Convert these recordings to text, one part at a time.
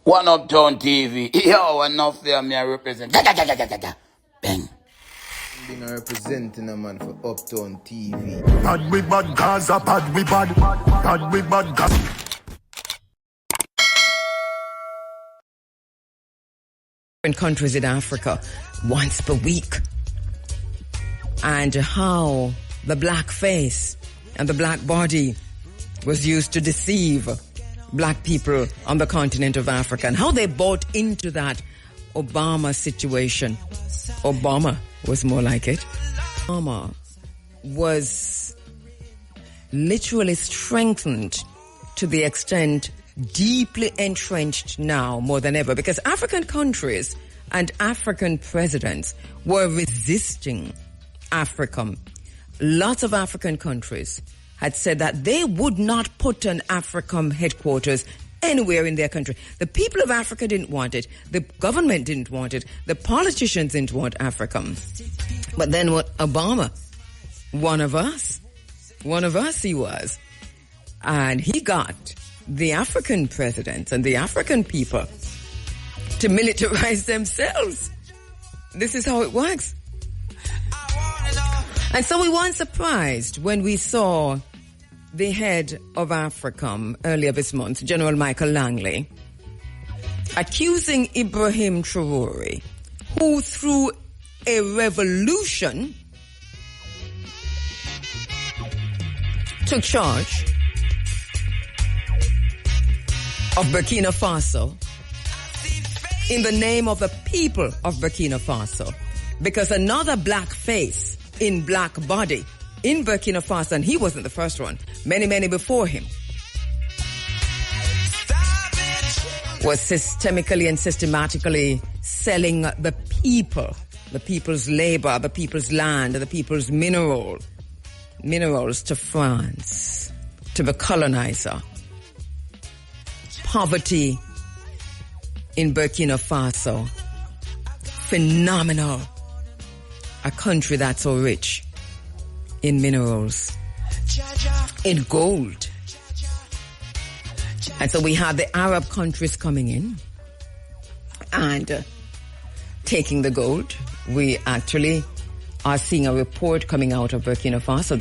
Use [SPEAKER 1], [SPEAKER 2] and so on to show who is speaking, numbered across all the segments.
[SPEAKER 1] One Uptown TV. Yo, enough there, me I represent. Bang.
[SPEAKER 2] Being representing a man for Uptown TV.
[SPEAKER 3] Bad we bad Gaza, bad we bad. Bad we bad Gaza.
[SPEAKER 4] In countries in Africa once per week, and how the black face and the black body was used to deceive black people on the continent of Africa, and how they bought into that Obama situation. Obama was more like it. Obama was literally strengthened to the extent deeply entrenched now more than ever, because African countries and African presidents were resisting AFRICOM. Lots of African countries had said that they would not put an AFRICOM headquarters anywhere in their country. The people of Africa didn't want it. The government didn't want it. The politicians didn't want AFRICOM. But then what? Obama, one of us he was. And he got the African presidents and the African people to militarize themselves. This is how it works. And so we weren't surprised when we saw the head of AFRICOM earlier this month, General Michael Langley, accusing Ibrahim Traore, who through a revolution took charge of Burkina Faso in the name of the people of Burkina Faso, because another black face in black body in Burkina Faso, and he wasn't the first one, many before him, was systemically and systematically selling the people, the people's labor, the people's land, the people's minerals to France, to the colonizer. Poverty in Burkina Faso, phenomenal. A country that's so rich in minerals, in gold. And so we have the Arab countries coming in and taking the gold. We actually are seeing a report coming out of Burkina Faso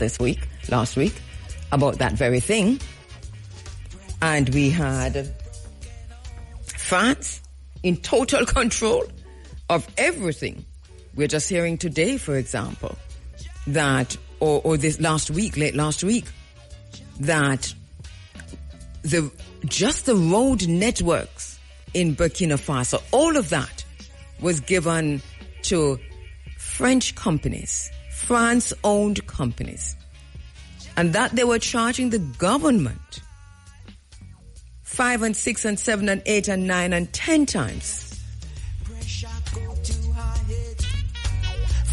[SPEAKER 4] last week, about that very thing. And we had France in total control of everything. We're just hearing today, for example, that, or this late last week, that just the road networks in Burkina Faso, all of that was given to French companies, France-owned companies, and that they were charging the government 5 and 6 and 7 and 8 and 9 and 10 times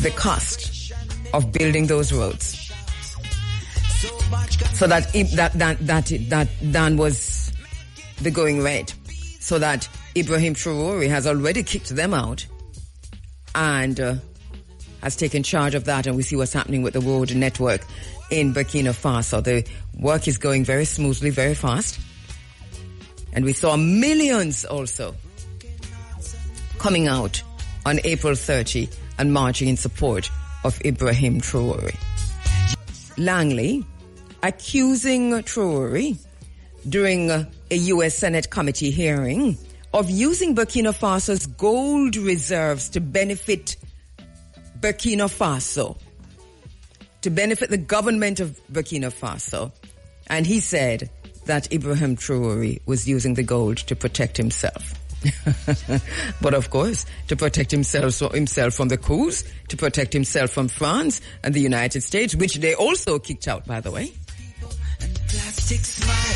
[SPEAKER 4] the cost of building those roads. So that was the going rate. So that Ibrahim Traore has already kicked them out and has taken charge of that, and we see what's happening with the road network in Burkina Faso. The work is going very smoothly, very fast. And we saw millions also coming out on April 30 and marching in support of Ibrahim Traore. Langley accusing Traore during a U.S. Senate committee hearing of using Burkina Faso's gold reserves to benefit Burkina Faso, to benefit the government of Burkina Faso. And he said that Ibrahim Traore was using the gold to protect himself. But of course, to protect himself from the coups, to protect himself from France and the United States, which they also kicked out, by the way.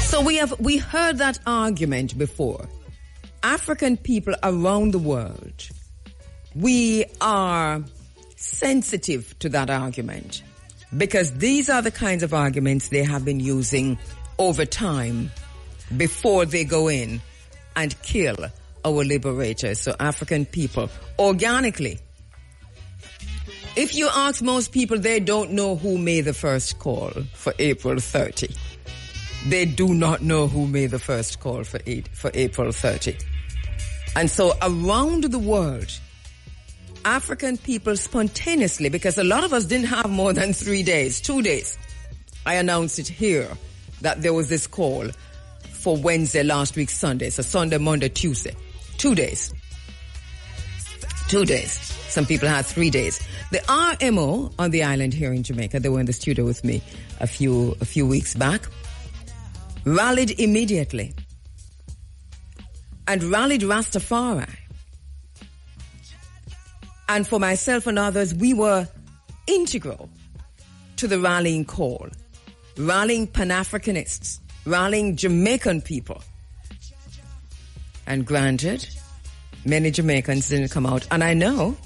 [SPEAKER 4] So we heard that argument before. African people around the world, we are sensitive to that argument, because these are the kinds of arguments they have been using over time before they go in and kill our liberators. So African people, organically, if you ask most people, they don't know who made the first call for April 30. They do not know who made the first call for April 30. And so around the world, African people spontaneously, because a lot of us didn't have more than 3 days, 2 days. I announced it here that there was this call for Wednesday last week, Sunday. So Sunday, Monday, Tuesday. 2 days. 2 days. Some people had 3 days. The RMO on the island here in Jamaica, they were in the studio with me a few weeks back, rallied immediately and rallied Rastafari. And for myself and others, we were integral to the rallying call, rallying Pan-Africanists, rallying Jamaican people. And granted, many Jamaicans didn't come out. And I know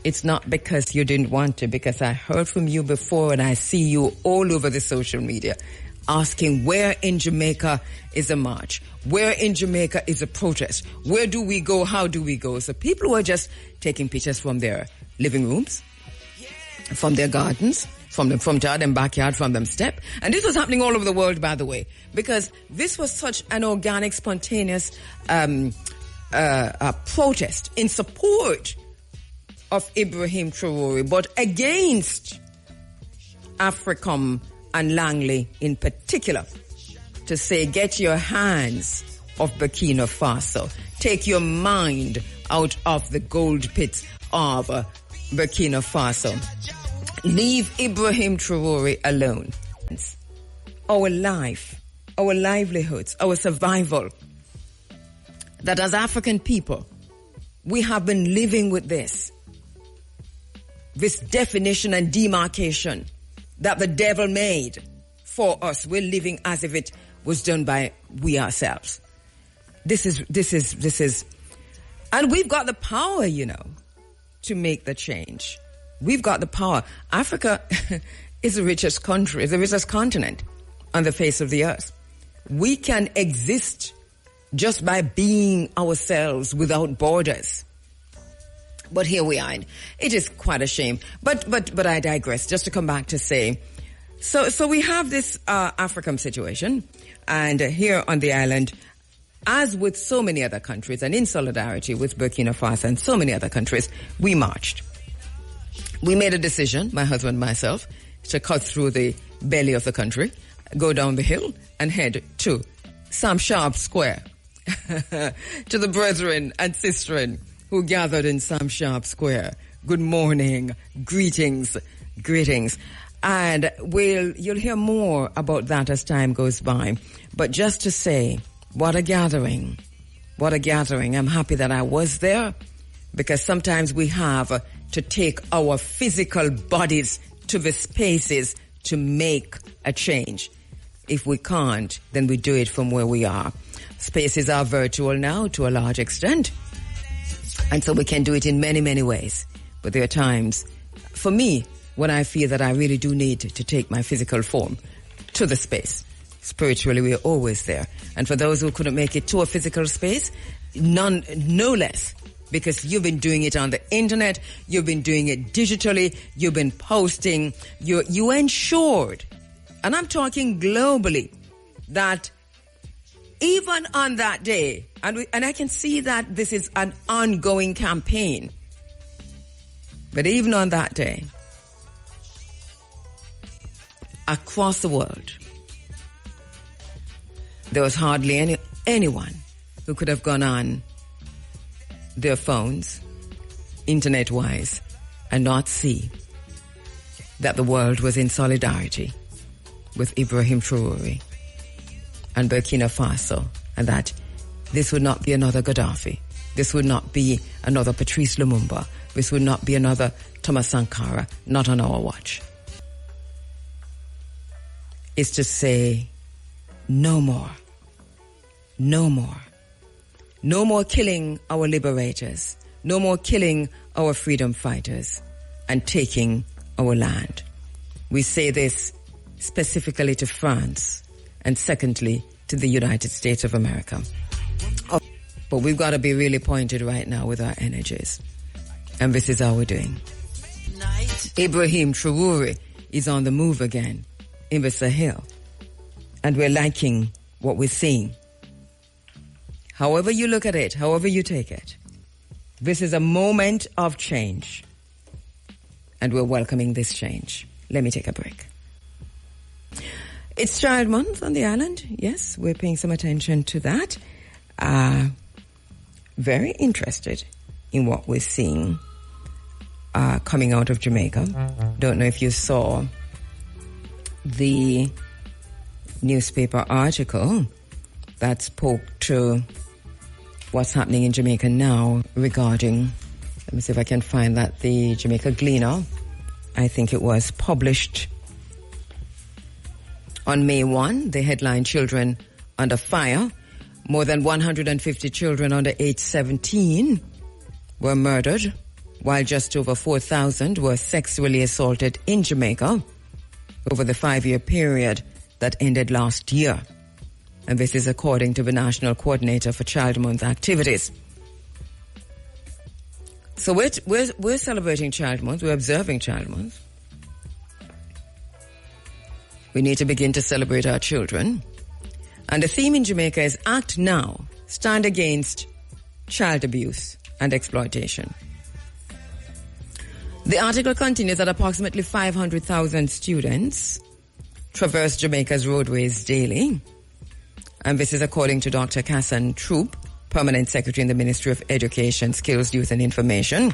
[SPEAKER 4] it's not because you didn't want to, because I heard from you before and I see you all over the social media asking where in Jamaica is a march, where in Jamaica is a protest, where do we go, how do we go? So people were just taking pictures from their living rooms, from their gardens, from their front yard and backyard, from them step. And this was happening all over the world, by the way, because this was such an organic, spontaneous protest in support of Ibrahim Traore, but against AFRICOM and Langley in particular, to say, get your hands off Burkina Faso. Take your mind out of the gold pits of Burkina Faso. Leave Ibrahim Traore alone. Our life, our livelihoods, our survival, that as African people, we have been living with this definition and demarcation that the devil made for us. We're living as if it was done by we ourselves. This is, and we've got the power, to make the change. We've got the power. Africa is the richest country, is the richest continent on the face of the earth. We can exist just by being ourselves without borders. But here we are. It is quite a shame. But I digress. Just to come back to say, so we have this AFRICOM situation, and here on the island, as with so many other countries, and in solidarity with Burkina Faso and so many other countries, we marched. We made a decision, my husband and myself, to cut through the belly of the country, go down the hill, and head to Sam Sharp Square, to the brethren and sistren who gathered in Sam Sharp Square. Good morning, greetings. And you'll hear more about that as time goes by. But just to say, what a gathering. I'm happy that I was there, because sometimes we have to take our physical bodies to the spaces to make a change. If we can't, then we do it from where we are. Spaces are virtual now to a large extent. And so we can do it in many, many ways. But there are times, for me, when I feel that I really do need to take my physical form to the space. Spiritually, we are always there. And for those who couldn't make it to a physical space, no less, because you've been doing it on the internet, you've been doing it digitally, you've been posting, you ensured, and I'm talking globally, that even on that day, and I can see that this is an ongoing campaign, but even on that day, across the world, there was hardly anyone who could have gone on their phones, internet-wise, and not see that the world was in solidarity with Ibrahim Traore and Burkina Faso, and that this would not be another Gaddafi. This would not be another Patrice Lumumba. This would not be another Thomas Sankara, not on our watch. It's to say, no more. No more. No more killing our liberators. No more killing our freedom fighters and taking our land. We say this specifically to France and secondly to the United States of America. But we've got to be really pointed right now with our energies. And this is how we're doing. Ibrahim Traore is on the move again in the Sahel. And we're liking what we're seeing. However you look at it, however you take it, this is a moment of change. And we're welcoming this change. Let me take a break. It's Child Month on the island. Yes, we're paying some attention to that. Very interested in what we're seeing coming out of Jamaica. Don't know if you saw the newspaper article that spoke to what's happening in Jamaica now regarding, let me see if I can find that, the Jamaica Gleaner. I think it was published on May 1, the headline, Children Under Fire. More than 150 children under age 17 were murdered, while just over 4,000 were sexually assaulted in Jamaica over the 5-year period that ended last year. And this is according to the National Coordinator for Child Month activities. So we're celebrating Child Month, we're observing Child Month. We need to begin to celebrate our children. And the theme in Jamaica is Act Now, Stand Against Child Abuse and Exploitation. The article continues that approximately 500,000 students traverse Jamaica's roadways daily. And this is according to Dr. Cassan Troop, Permanent Secretary in the Ministry of Education, Skills, Youth and Information.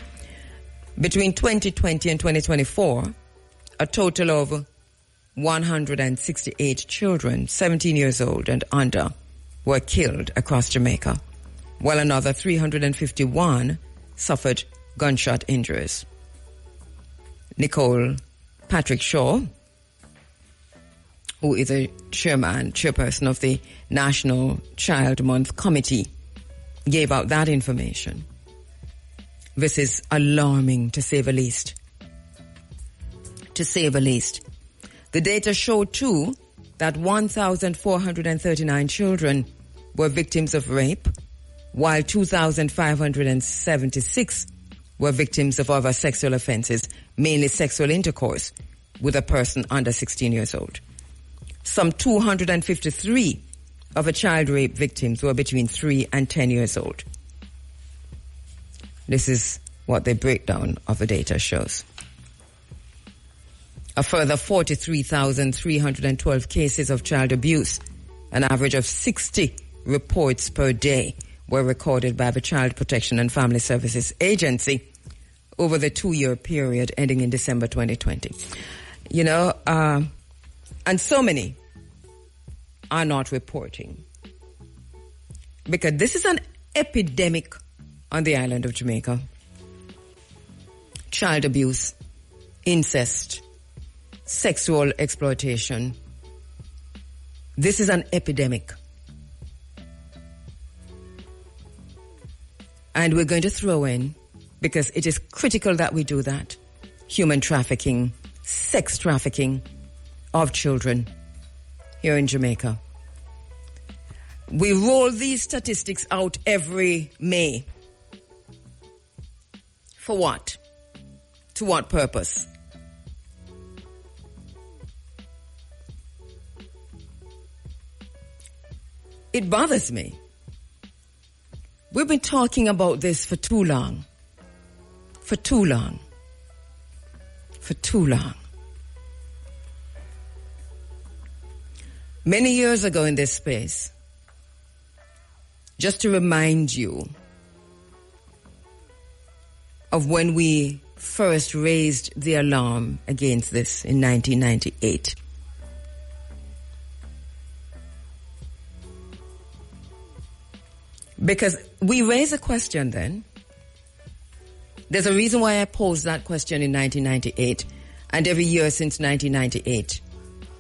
[SPEAKER 4] Between 2020 and 2024, a total of 168 children, 17 years old and under, were killed across Jamaica, while another 351 suffered gunshot injuries. Nicole Patrick Shaw, who is a chairperson of the National Child Month Committee, gave out that information. This is alarming, to say the least. To say the least. The data showed, too, that 1,439 children were victims of rape, while 2,576 were victims of other sexual offenses, mainly sexual intercourse with a person under 16 years old. Some 253 of the child rape victims were between 3 and 10 years old. This is what the breakdown of the data shows. A further 43,312 cases of child abuse, an average of 60 reports per day, were recorded by the Child Protection and Family Services Agency over the 2-year period ending in December 2020. You know, and so many are not reporting, because this is an epidemic on the island of Jamaica. Child abuse, incest, sexual exploitation. This is an epidemic. And we're going to throw in, because it is critical that we do that, human trafficking, sex trafficking of children here in Jamaica. We roll these statistics out every May. For what? To what purpose? It bothers me. We've been talking about this for too long. For too long. For too long. Many years ago in this space, just to remind you of when we first raised the alarm against this in 1998. Because we raised a question then. There's a reason why I posed that question in 1998, and every year since 1998,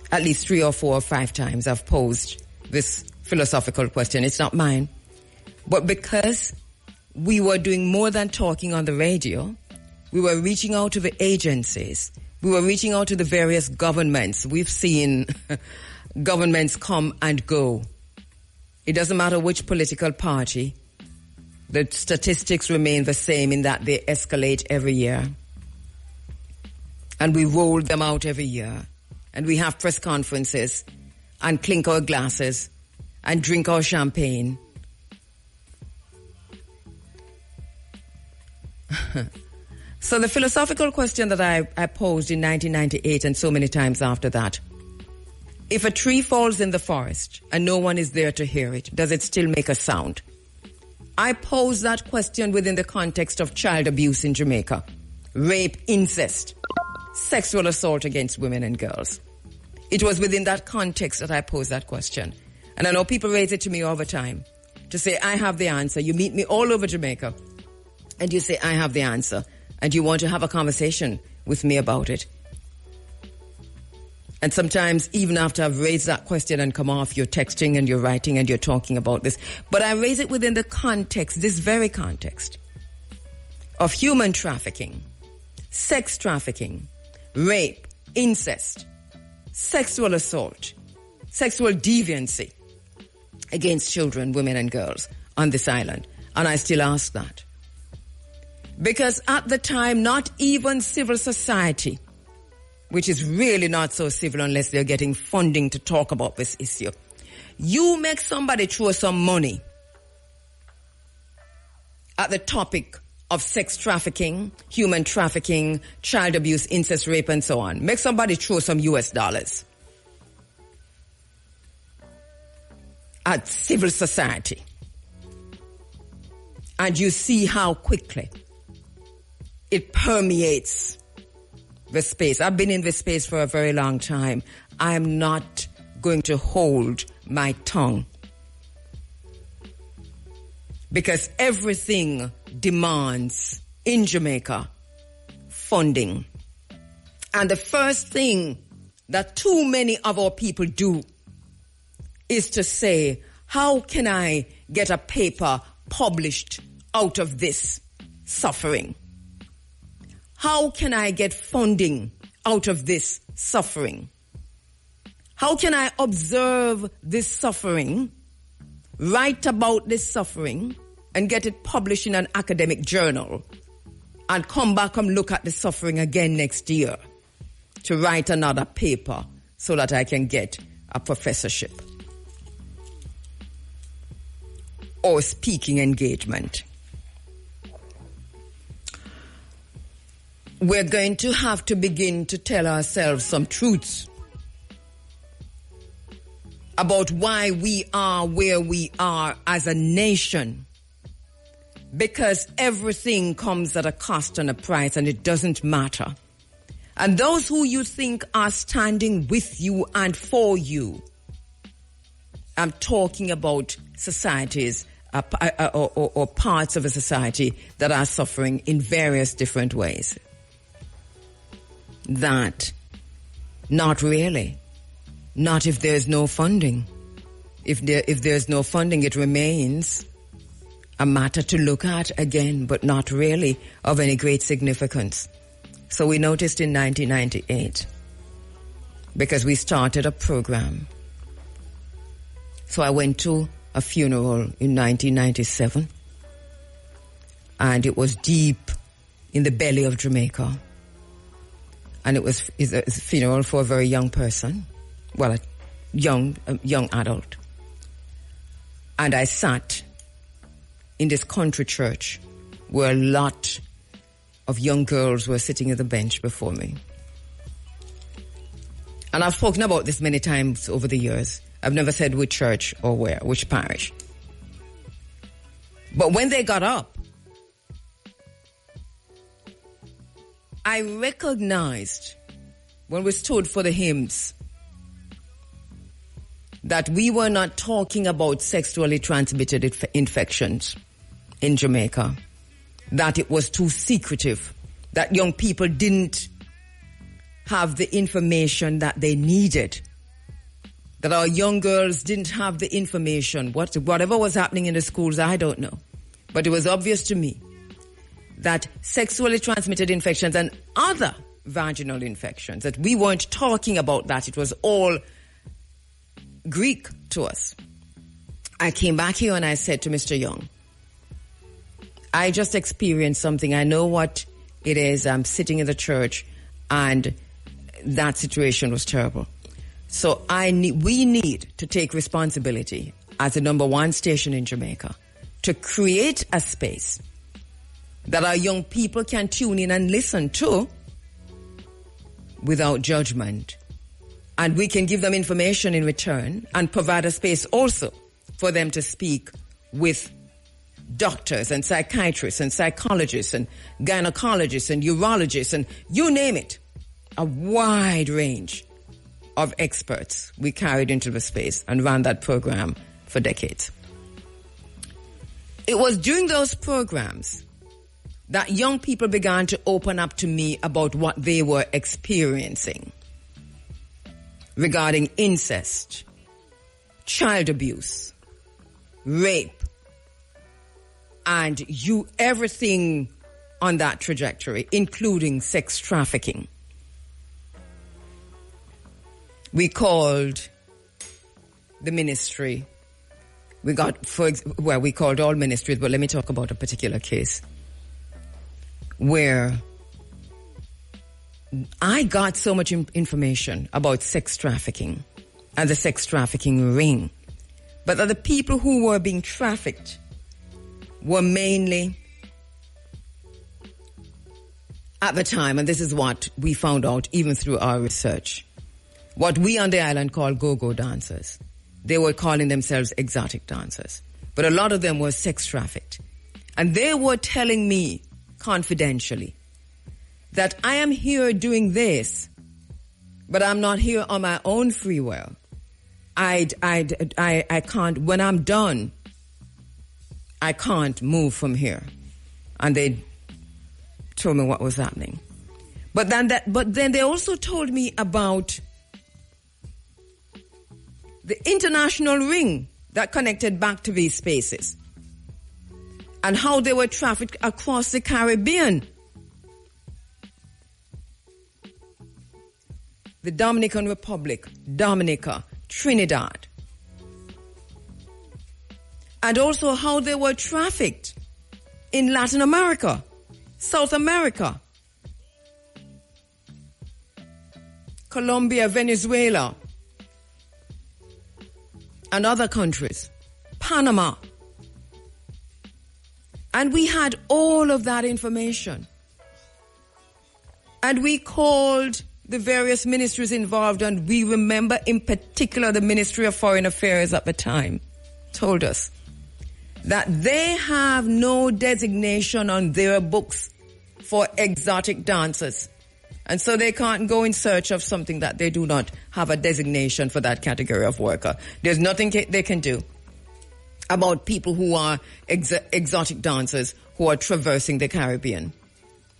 [SPEAKER 4] at least 3 or 4 or 5 times I've posed this philosophical question. It's not mine. But because we were doing more than talking on the radio, we were reaching out to the agencies. We were reaching out to the various governments. We've seen governments come and go. It doesn't matter which political party. The statistics remain the same in that they escalate every year. And we roll them out every year. And we have press conferences and clink our glasses and drink our champagne So the philosophical question that I posed in 1998 and so many times after that, if a tree falls in the forest and no one is there to hear it, does it still make a sound? I posed that question within the context of child abuse in Jamaica, rape, incest, sexual assault against women and girls. It was within that context that I posed that question. And I know people raise it to me all the time to say, I have the answer. You meet me all over Jamaica and you say, I have the answer. And you want to have a conversation with me about it. And sometimes, even after I've raised that question and come off, you're texting and you're writing and you're talking about this. But I raise it within the context, this very context, of human trafficking, sex trafficking, rape, incest, sexual assault, sexual deviancy against children, women and girls on this island. And I still ask that. Because at the time, not even civil society, which is really not so civil unless they're getting funding to talk about this issue. You make somebody throw some money at the topic of sex trafficking, human trafficking, child abuse, incest, rape, and so on. Make somebody throw some US dollars at civil society. And you see how quickly it permeates the space. I've been in this space for a very long time. I am not going to hold my tongue. Because everything demands, in Jamaica, funding. And the first thing that too many of our people do is to say, how can I get a paper published out of this suffering? How can I get funding out of this suffering? How can I observe this suffering, write about this suffering, and get it published in an academic journal, and come back and look at the suffering again next year to write another paper so that I can get a professorship or speaking engagement? We're going to have to begin to tell ourselves some truths about why we are where we are as a nation. Because everything comes at a cost and a price, and it doesn't matter. And those who you think are standing with you and for you, I'm talking about societies or parts of a society that are suffering in various different ways. That, not really. Not if there's no funding. If there's no funding, it remains a matter to look at again, but not really of any great significance. So we noticed in 1998, because we started a program. So I went to a funeral in 1997, and it was deep in the belly of Jamaica. And it's a funeral for a very young person, well, a young adult. And I sat in this country church where a lot of young girls were sitting at the bench before me. And I've spoken about this many times over the years. I've never said which church or where, which parish. But when they got up, I recognized, when we stood for the hymns, that we were not talking about sexually transmitted infections in Jamaica, that it was too secretive, that young people didn't have the information that they needed, that our young girls didn't have the information. Whatever was happening in the schools, I don't know. But it was obvious to me that sexually transmitted infections and other vaginal infections, that we weren't talking about that. It was all Greek to us. I came back here and I said to Mr. Young, I just experienced something. I know what it is. I'm sitting in the church and that situation was terrible. So we need to take responsibility as the number one station in Jamaica to create a space that our young people can tune in and listen to without judgment. And we can give them information in return and provide a space also for them to speak with doctors and psychiatrists and psychologists and gynecologists and urologists and you name it. A wide range of experts we carried into the space and ran that program for decades. It was during those programs that young people began to open up to me about what they were experiencing regarding incest, child abuse, rape, and everything on that trajectory, including sex trafficking. We called the ministry. We called all ministries, but let me talk about a particular case where I got so much information about sex trafficking and the sex trafficking ring, but that the people who were being trafficked were mainly, at the time, and this is what we found out even through our research, what we on the island call go-go dancers. They were calling themselves exotic dancers, but a lot of them were sex trafficked. And they were telling me confidentially that I am here doing this, but I'm not here on my own free will. I can't, when I'm done, I can't move from here. And they told me what was happening. But then they also told me about the international ring that connected back to these spaces and how they were trafficked across the Caribbean. The Dominican Republic, Dominica, Trinidad. And also how they were trafficked in Latin America, South America, Colombia, Venezuela, and other countries, Panama. And we had all of that information. And we called the various ministries involved, and we remember in particular the Ministry of Foreign Affairs at the time told us that they have no designation on their books for exotic dancers. And so they can't go in search of something that they do not have a designation for that category of worker. There's nothing they can do about people who are exotic dancers who are traversing the Caribbean.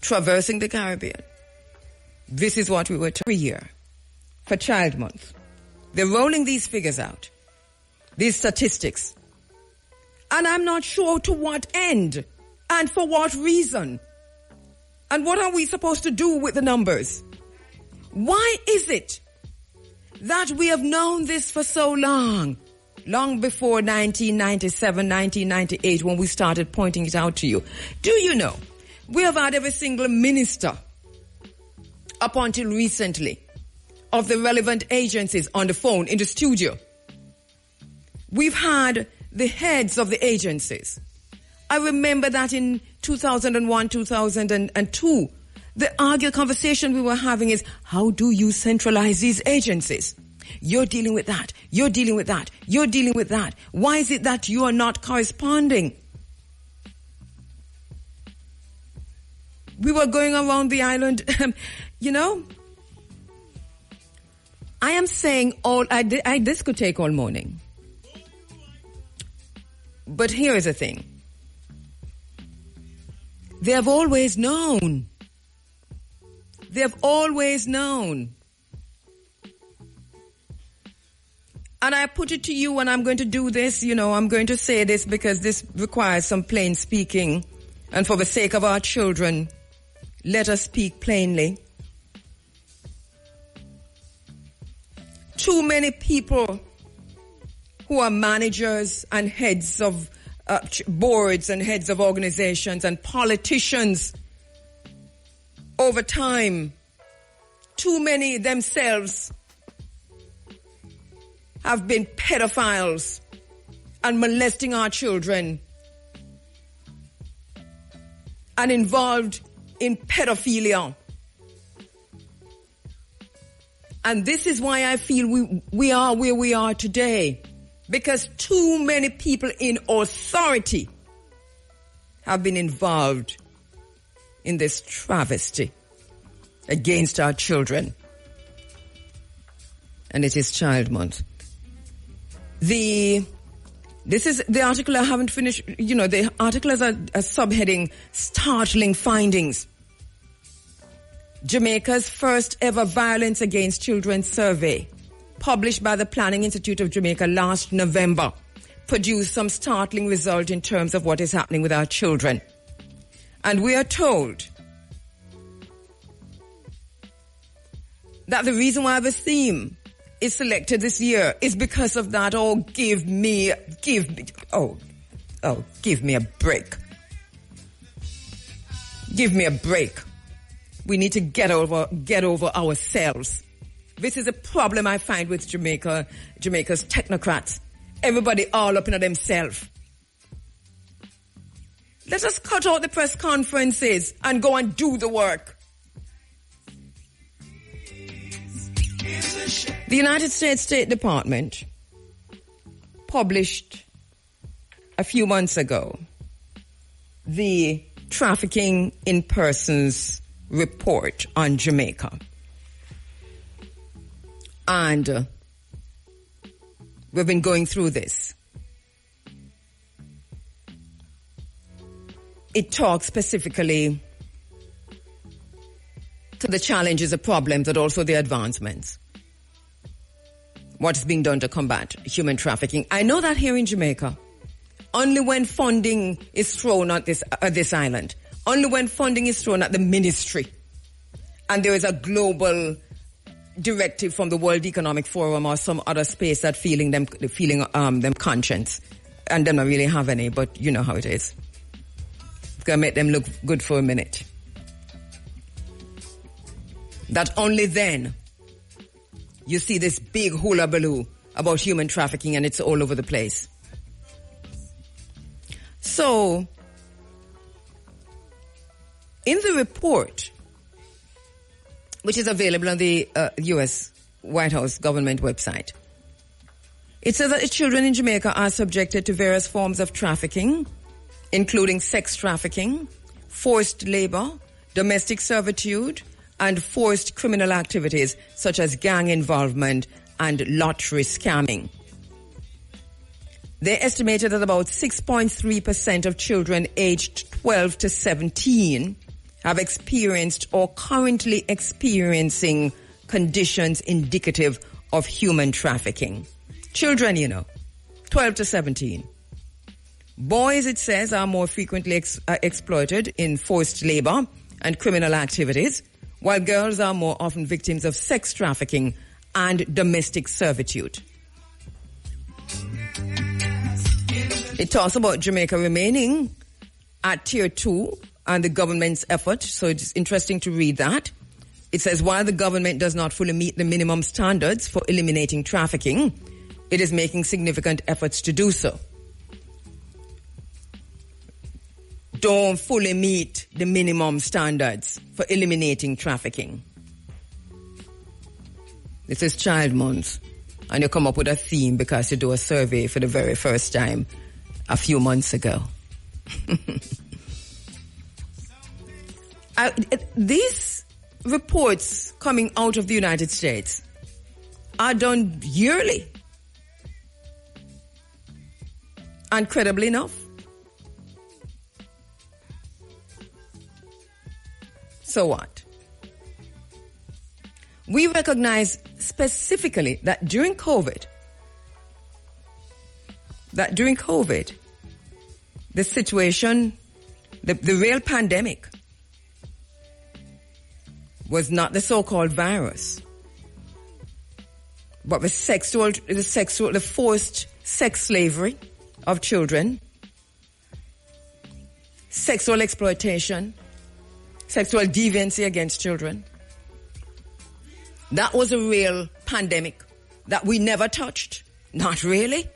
[SPEAKER 4] Traversing the Caribbean. This is what we were every year for Child Month. They're rolling these figures out, these statistics. And I'm not sure to what end and for what reason. And what are we supposed to do with the numbers? Why is it that we have known this for so long? Long before 1997, 1998, when we started pointing it out to you. Do you know, we have had every single minister up until recently of the relevant agencies on the phone in the studio. We've had the heads of the agencies. I remember that in 2001, 2002, the conversation we were having is, how do you centralize these agencies? You're dealing with that. You're dealing with that. You're dealing with that. Why is it that you are not corresponding? We were going around the island, I am saying this could take all morning. But here is the thing. They have always known. They have always known. And I put it to you, and I'm going to do this, I'm going to say this because this requires some plain speaking. And for the sake of our children, let us speak plainly. Too many people who are managers and heads of boards and heads of organizations and politicians over time, too many themselves have been pedophiles and molesting our children. and involved in pedophilia. And this is why I feel we are where we are today. Because too many people in authority have been involved in this travesty against our children. And it is Child Month. This is the article I haven't finished. You know, the article has a subheading, Startling Findings. Jamaica's first ever violence against children survey, published by the Planning Institute of Jamaica last November, produced some startling result in terms of what is happening with our children. And we are told that the reason why the theme is selected this year is because of that. Give me a break. Give me a break. We need to get over ourselves. This is a problem I find with Jamaica's technocrats. Everybody all up in themselves. Let us cut out the press conferences and go and do the work. The United States State Department published a few months ago the Trafficking in Persons report on Jamaica. And we've been going through this. It talks specifically to the challenges, the problems, but also the advancements. What is being done to combat human trafficking? I know that here in Jamaica, only when funding is thrown at this island, only when funding is thrown at the ministry, and there is a global directive from the World Economic Forum or some other space that feeling them conscience, and they don't really have any, but you know how it is. It's gonna make them look good for a minute. That only then you see this big hula baloo about human trafficking, and it's all over the place. So, in the report, which is available on the U.S. White House government website, it says that children in Jamaica are subjected to various forms of trafficking, including sex trafficking, forced labor, domestic servitude, and forced criminal activities such as gang involvement and lottery scamming. They estimated that about 6.3% of children aged 12 to 17 have experienced or currently experiencing conditions indicative of human trafficking. Children, 12 to 17. Boys, it says, are more frequently exploited in forced labor and criminal activities, while girls are more often victims of sex trafficking and domestic servitude. It talks about Jamaica remaining at Tier 2 and the government's effort, so it's interesting to read that. It says, while the government does not fully meet the minimum standards for eliminating trafficking, it is making significant efforts to do so. Don't fully meet the minimum standards for eliminating trafficking. This is Child Month, and you come up with a theme because you do a survey for the very first time a few months ago. These reports coming out of the United States are done yearly. And credibly enough, so what? We recognize specifically that during COVID, the situation, the real pandemic was not the so-called virus, but the forced sex slavery of children, sexual exploitation, sexual deviancy against children. That was a real pandemic that we never touched. Not really.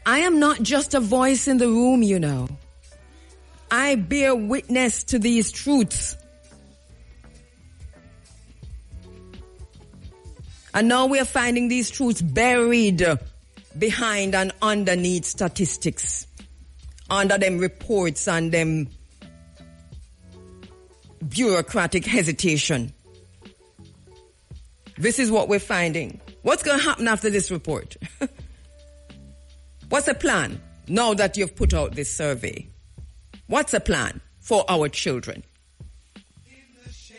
[SPEAKER 4] I am not just a voice in the room, you know. I bear witness to these truths. And now we are finding these truths buried behind and underneath statistics, under them reports and them bureaucratic hesitation. This is what we're finding. What's going to happen after this report? What's the plan now that you've put out this survey? What's the plan for our children?
[SPEAKER 5] In the shade,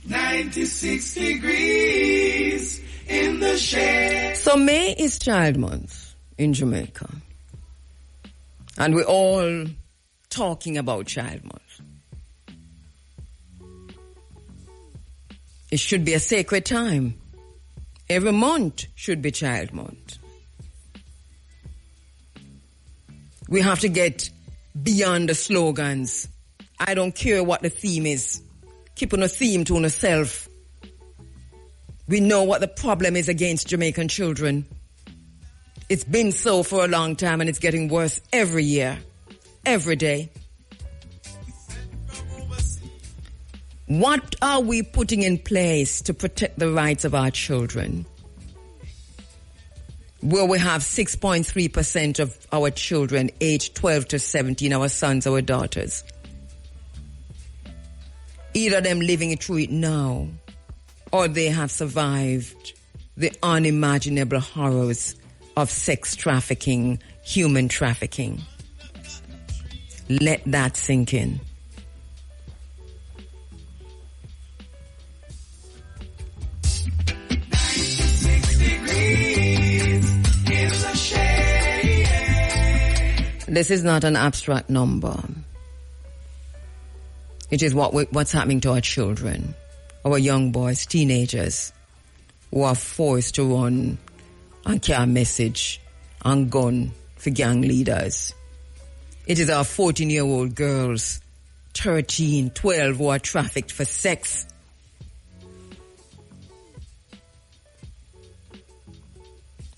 [SPEAKER 5] 96 degrees in the shade.
[SPEAKER 4] So May is Child Month in Jamaica. And we're all talking about Child Month. It should be a sacred time. Every month should be Child Month. We have to get beyond the slogans. I don't care what the theme is. Keep on a theme to yourself. We know what the problem is against Jamaican children. It's been so for a long time and it's getting worse every year, every day. What are we putting in place to protect the rights of our children? Where we have 6.3% of our children aged 12 to 17, our sons, our daughters. Either them living through it now, or they have survived the unimaginable horrors of sex trafficking, human trafficking. Let that sink in. This is not an abstract number. It is what's happening to our children, our young boys, teenagers, who are forced to run and carry message and gun for gang leaders. It is our 14-year-old girls, 13, 12, who are trafficked for sex.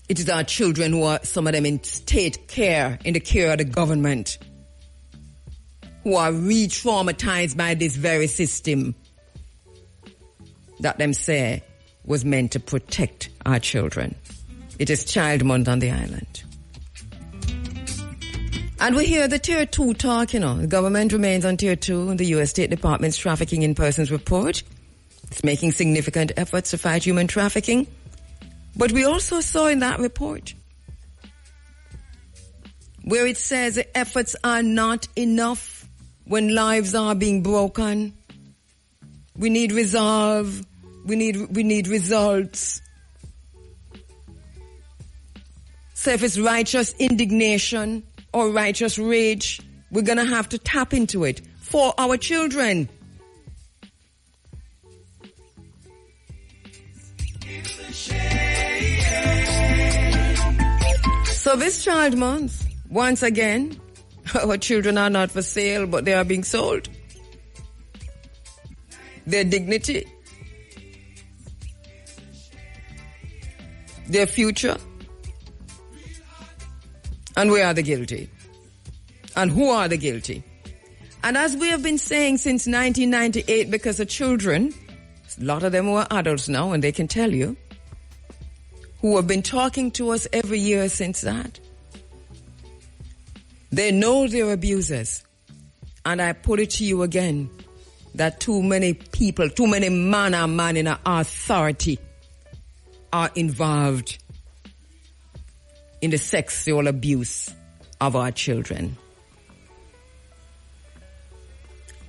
[SPEAKER 4] It is our children who are, some of them in state care, in the care of the government, who are re-traumatized by this very system that them say was meant to protect our children. It is Child Month on the island. And we hear the Tier 2 talk, you know. The government remains on Tier 2 in the U.S. State Department's Trafficking in Persons report. It's making significant efforts to fight human trafficking. But we also saw in that report where it says the efforts are not enough when lives are being broken. We need resolve. We need results. So if it's righteous indignation or righteous rage, we're going to have to tap into it for our children. So this Child Month, once again, our children are not for sale, but they are being sold. Their dignity, their future, and we are the guilty. And who are the guilty? And as we have been saying since 1998, because the children, a lot of them who are adults now, and they can tell you, who have been talking to us every year since that. They know their abusers. And I put it to you again, that too many people, too many man in authority are involved in the sexual abuse of our children.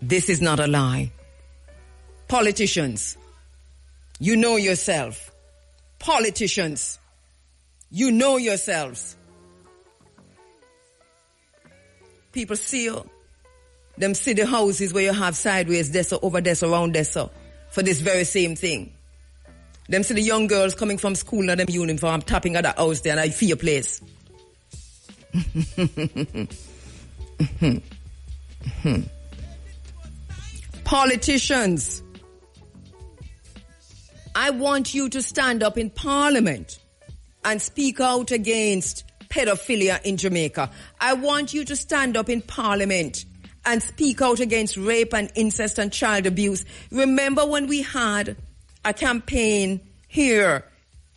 [SPEAKER 4] This is not a lie. Politicians, you know yourself. Politicians, you know yourselves. People see you. Them see the houses where you have sideways this or over this, around this for this very same thing. Them see the young girls coming from school in them uniform, tapping at the house there and I feel your place. Politicians, I want you to stand up in Parliament and speak out against pedophilia in Jamaica. I want you to stand up in Parliament and speak out against rape and incest and child abuse. Remember when we had a campaign here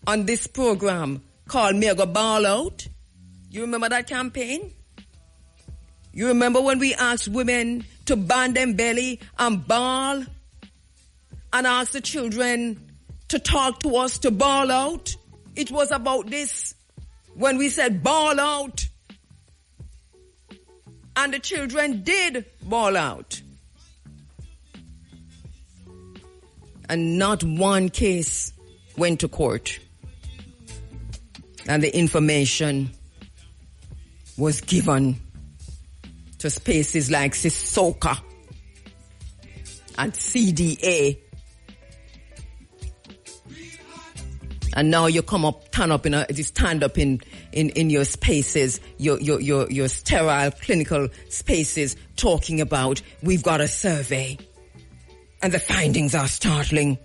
[SPEAKER 4] on this program called Mega Ball Out? You remember that campaign? You remember when we asked women to band them belly and ball and asked the children to talk to us to ball out? It was about this when we said ball out. And the children did ball out. And not one case went to court. And the information was given to spaces like Sissoko and CDA. And now you stand up in your spaces, your sterile clinical spaces, talking about we've got a survey and the findings are startling.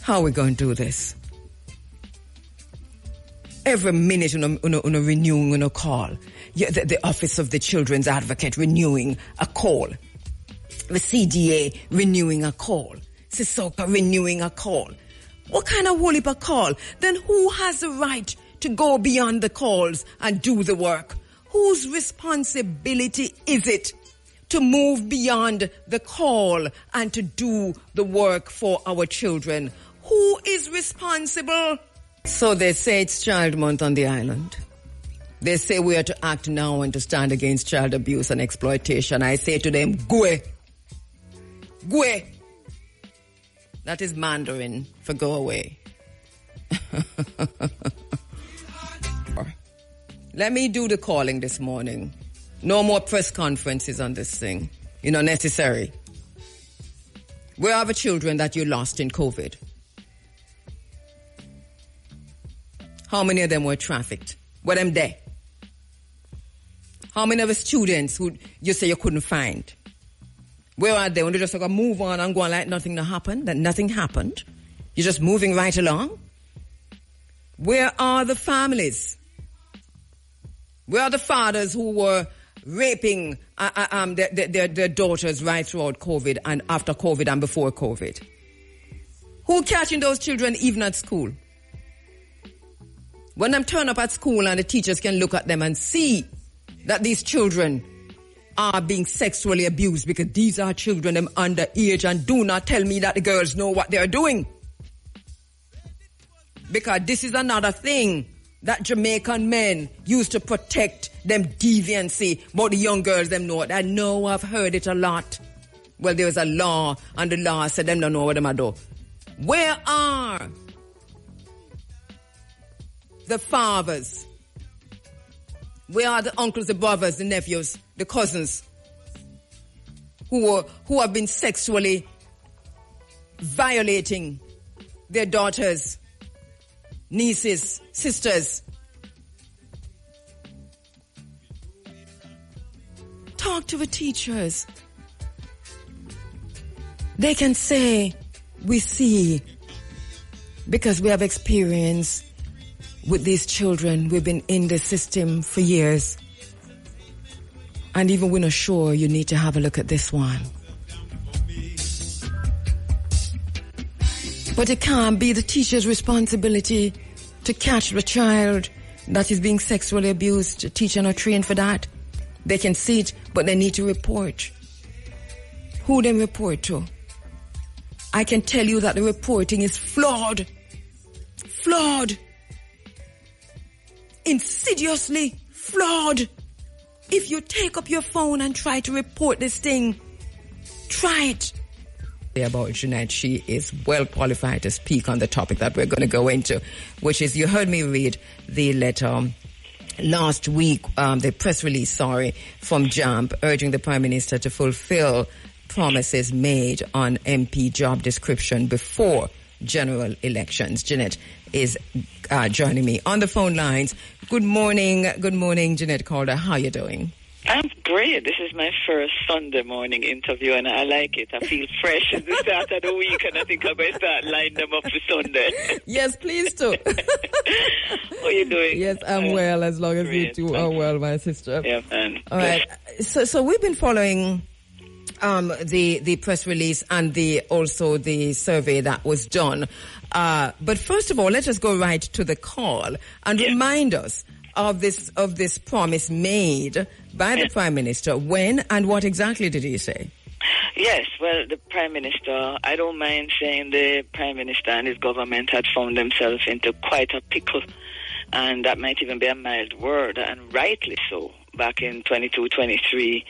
[SPEAKER 4] How are we going to do this? Every minute on a renewing on a call. The Office of the Children's Advocate renewing a call. The CDA renewing a call. Sissoko renewing a call. What kind of whole heap of call? Then who has the right to go beyond the calls and do the work? Whose responsibility is it to move beyond the call and to do the work for our children? Who is responsible? So they say it's Child Month on the island. They say we are to act now and to stand against child abuse and exploitation. I say to them, Gwe. Gwe. That is Mandarin for go away. Let me do the calling this morning. No more press conferences on this thing. Necessary. Where are the children that you lost in COVID? How many of them were trafficked? Were them there? How many of the students who you say you couldn't find? Where are they? When they just like move on and go on like nothing happened, that nothing happened? You're just moving right along? Where are the families? Where are the fathers who were raping their daughters right throughout COVID and after COVID and before COVID? Who catching those children even at school? When them turn up at school and the teachers can look at them and see that these children are being sexually abused because these are children, them underage, and do not tell me that the girls know what they're doing. Because this is another thing that Jamaican men used to protect them deviancy, but the young girls, them know it. I know I've heard it a lot. Well, there was a law, and the law said them don't know what them are do. Where are the fathers? Where are the uncles, the brothers, the nephews, the cousins who have been sexually violating their daughters, nieces, sisters? Talk to the teachers. They can say, we see, because we have experience with these children. We've been in the system for years. And even when you're sure, you need to have a look at this one. But it can't be the teacher's responsibility to catch the child that is being sexually abused. The teacher not trained for that. They can see it, but they need to report. Who they report to? I can tell you that the reporting is flawed. Flawed. Insidiously flawed. If you take up your phone and try to report this thing, try it. About Jeanette, she is well qualified to speak on the topic that we're going to go into, which is, you heard me read the letter last week, the press release, from JAMP, urging the Prime Minister to fulfill promises made on MP job description before general elections. Jeanette is joining me on the phone lines. Good morning, Jeanette Calder. How are you doing?
[SPEAKER 6] I'm great. This is my first Sunday morning interview, and I like it. I feel fresh at the start of the week, and I think I'm going to start lining them up for Sunday.
[SPEAKER 4] Yes, please do.
[SPEAKER 6] How are you doing?
[SPEAKER 4] Yes, I'm well, as long as you two are well, my sister.
[SPEAKER 6] Yeah, man.
[SPEAKER 4] All right. So we've been following the press release and also the survey that was done. But first of all, let us go right to the call and remind us of this promise made by the Prime Minister. When and what exactly did he say?
[SPEAKER 6] Yes, well, the Prime Minister, I don't mind saying the Prime Minister and his government had found themselves into quite a pickle, and that might even be a mild word, and rightly so, back in 22-23,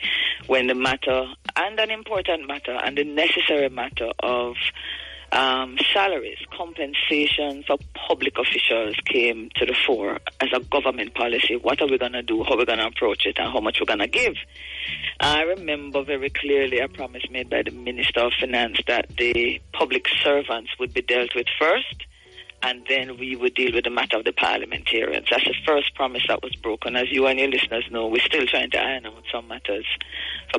[SPEAKER 6] when the matter, and an important matter, and the necessary matter of salaries, compensation for public officials came to the fore as a government policy. What are we going to do? How are we going to approach it? And how much we're going to give? I remember very clearly a promise made by the Minister of Finance that the public servants would be dealt with first, and then we would deal with the matter of the parliamentarians. That's the first promise that was broken. As you and your listeners know, we're still trying to iron out some matters for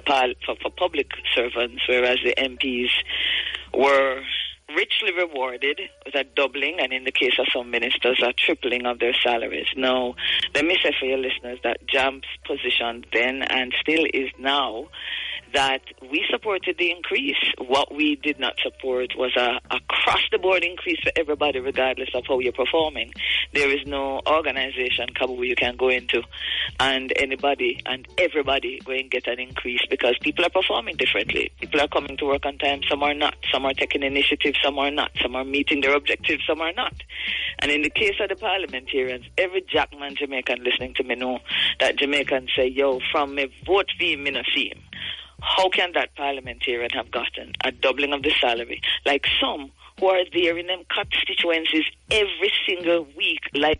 [SPEAKER 6] public servants, whereas the MPs were richly rewarded with a doubling, and in the case of some ministers, a tripling of their salaries. Now, let me say for your listeners that JAMP's position then and still is now that we supported the increase. What we did not support was a across-the-board increase for everybody, regardless of how you're performing. There is no organization, Kabu, you can go into, and anybody and everybody going to get an increase because people are performing differently. People are coming to work on time, some are not. Some are taking initiative, some are not. Some are meeting their objectives, some are not. And in the case of the parliamentarians, every Jackman Jamaican listening to me know that Jamaicans say, yo, from me vote for him, me no see him. How can that parliamentarian have gotten a doubling of the salary? Like some who are there in them constituencies every single week, like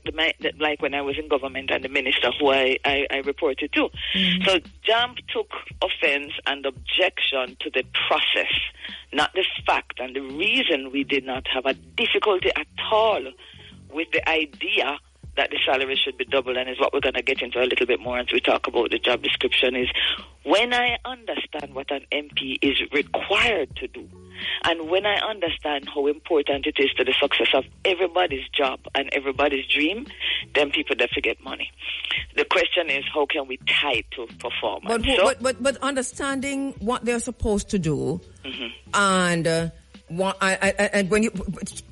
[SPEAKER 6] when I was in government and the minister who I reported to. Mm-hmm. So JAMP took offense and objection to the process, not the fact. And the reason we did not have a difficulty at all with the idea that the salary should be doubled, and is what we're going to get into a little bit more as we talk about the job description, is when I understand what an MP is required to do, and when I understand how important it is to the success of everybody's job and everybody's dream, then people definitely get money. The question is, how can we tie it to performance?
[SPEAKER 4] But understanding what they're supposed to do, and and when you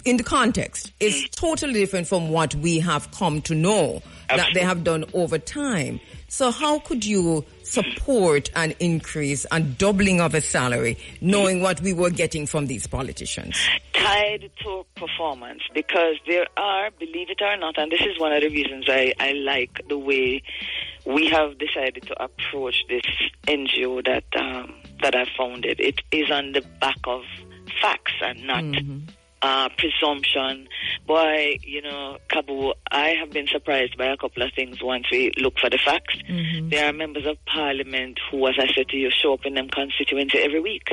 [SPEAKER 4] in the context is totally different from what we have come to know that they have done over time. So how could you support an increase and doubling of a salary, knowing what we were getting from these politicians?
[SPEAKER 6] Tied to performance, because there are, believe it or not, and this is one of the reasons I like the way we have decided to approach this NGO that I founded. It is on the back of facts and not presumption. Boy, Kabu, I have been surprised by a couple of things once we look for the facts. There are members of parliament who, as I said to you, show up in them constituency every week.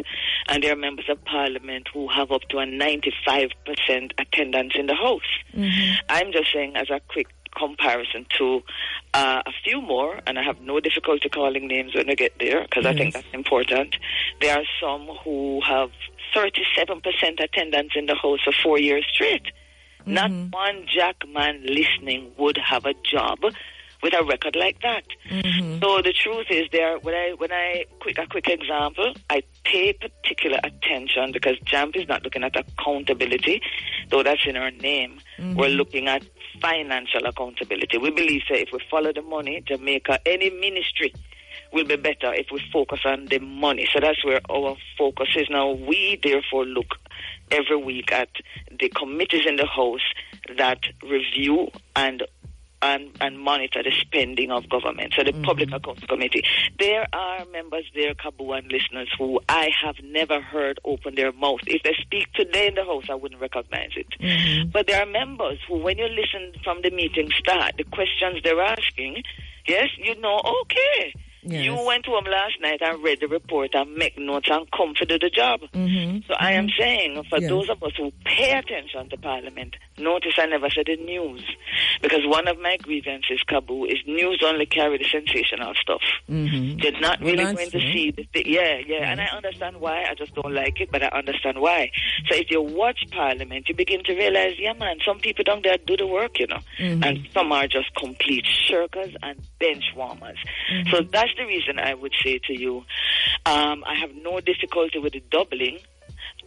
[SPEAKER 6] And there are members of parliament who have up to a 95% attendance in the House. I'm just saying, as a quick comparison to a few more, and I have no difficulty calling names when I get there, because I think that's important. There are some who have 37% attendance in the House for 4 years straight. Not one Jackman listening would have a job with a record like that. So the truth is, a quick example, I pay particular attention because JAMP is not looking at accountability, though that's in our name. We're looking at financial accountability. We believe that if we follow the money, Jamaica, any ministry will be better if we focus on the money. So that's where our focus is. Now, we therefore look every week at the committees in the House that review and monitor the spending of government. So the Public Accounts Committee. There are members there, Kabu and listeners, who I have never heard open their mouth. If they speak today in the House, I wouldn't recognize it. But there are members who, when you listen from the meeting start, the questions they're asking, yes, okay.
[SPEAKER 4] Yes.
[SPEAKER 6] You went home last night and read the report and make notes and come to do the job. So I am saying, for those of us who pay attention to Parliament, notice I never said the news. Because one of my grievances, Kabu, is news only carry the sensational stuff. They're not really going to see the thing. Yeah. And I understand why. I just don't like it, but I understand why. So if you watch Parliament, you begin to realize, yeah, man, some people down there do the work, you know. And some are just complete shirkers and bench warmers. So that's the reason I would say to you, I have no difficulty with the doubling.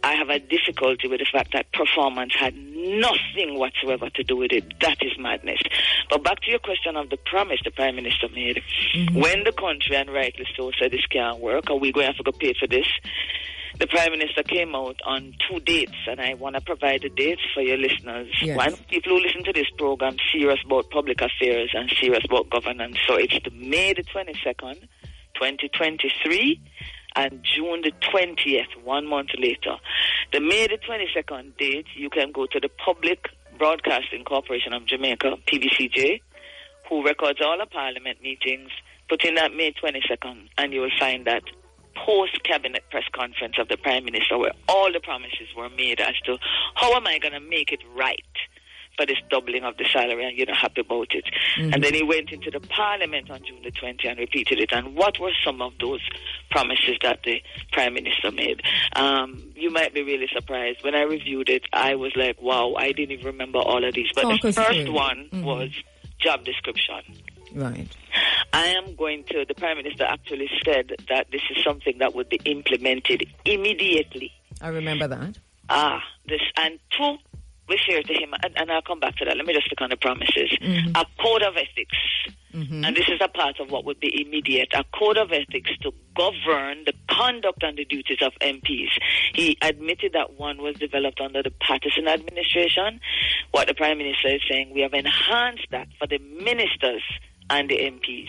[SPEAKER 6] I have a difficulty with the fact that performance had nothing whatsoever to do with it. That is madness. But back to your question of the promise the Prime Minister made. When the country, and rightly so, said this can't work, are we going to have to go pay for this? The Prime Minister came out on 2 dates, and I want to provide the dates for your listeners. One, people who listen to this program serious about public affairs and serious about governance. So it's the May the 22nd, 2023, and June the 20th, 1 month later. The May the 22nd date, you can go to the Public Broadcasting Corporation of Jamaica, PBCJ, who records all the Parliament meetings. Put in that May 22nd, and you will find that post-cabinet press conference of the Prime Minister where all the promises were made as to how am I going to make it right for this doubling of the salary, and you're not happy about it. And then he went into the Parliament on June the 20th and repeated it. And what were some of those promises that the Prime Minister made? You might be really surprised. When I reviewed it, I was like, wow, I didn't even remember all of these. But the first one was job description.
[SPEAKER 4] Right.
[SPEAKER 6] The Prime Minister actually said that this is something that would be implemented immediately.
[SPEAKER 4] I remember that.
[SPEAKER 6] And two, we share to him, and I'll come back to that. Let me just stick on the promises. A code of ethics. And this is a part of what would be immediate. A code of ethics to govern the conduct and the duties of MPs. He admitted that one was developed under the Patterson administration. What the Prime Minister is saying, we have enhanced that for the ministers and the MPs.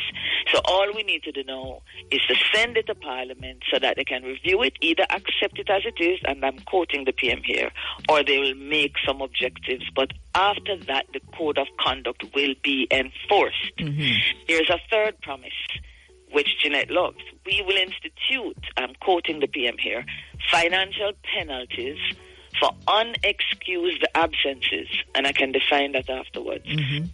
[SPEAKER 6] So all we need to do now is to send it to Parliament so that they can review it, either accept it as it is, and I'm quoting the PM here, or they will make some objectives. But after that, the code of conduct will be enforced. Here's a third promise, which Jeanette loves. We will institute, I'm quoting the PM here, financial penalties for unexcused absences, and I can define that afterwards,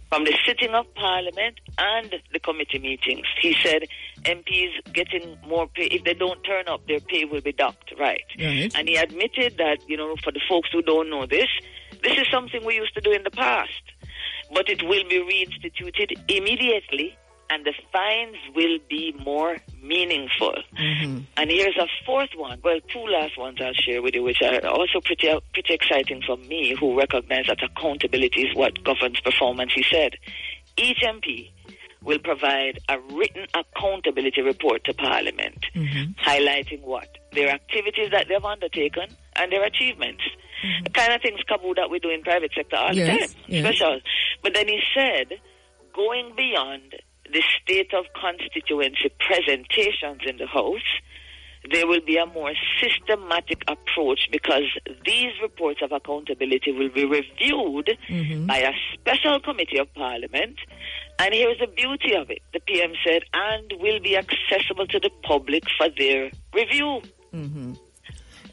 [SPEAKER 6] from the sitting of Parliament and the committee meetings. He said MPs getting more pay. If they don't turn up, their pay will be docked, right? And he admitted that, for the folks who don't know this is something we used to do in the past, but it will be reinstituted immediately, and the fines will be more meaningful. And here's a fourth one. Well, two last ones I'll share with you, which are also pretty exciting for me, who recognize that accountability is what governs performance. He said, each MP will provide a written accountability report to Parliament, highlighting what? Their activities that they've undertaken and their achievements. The kind of things, Kabu, that we do in private sector all the time. Special. But then he said, going beyond the state of constituency presentations in the House, there will be a more systematic approach, because these reports of accountability will be reviewed by a special committee of Parliament. And here's the beauty of it. The PM said, and will be accessible to the public for their review.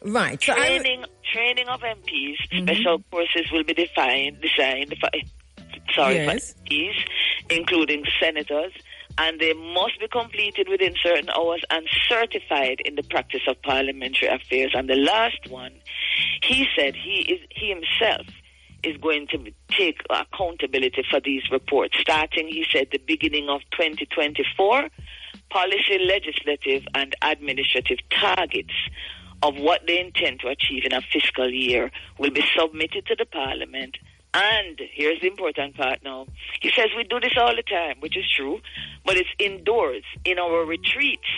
[SPEAKER 4] Right. So
[SPEAKER 6] training of MPs, special courses will be designed for MPs, including senators, and they must be completed within certain hours and certified in the practice of parliamentary affairs. And the last one, he said he himself is going to take accountability for these reports, starting, he said, the beginning of 2024, policy, legislative, and administrative targets of what they intend to achieve in a fiscal year will be submitted to the Parliament. And here's the important part now. He says we do this all the time, which is true, but it's indoors, in our retreats.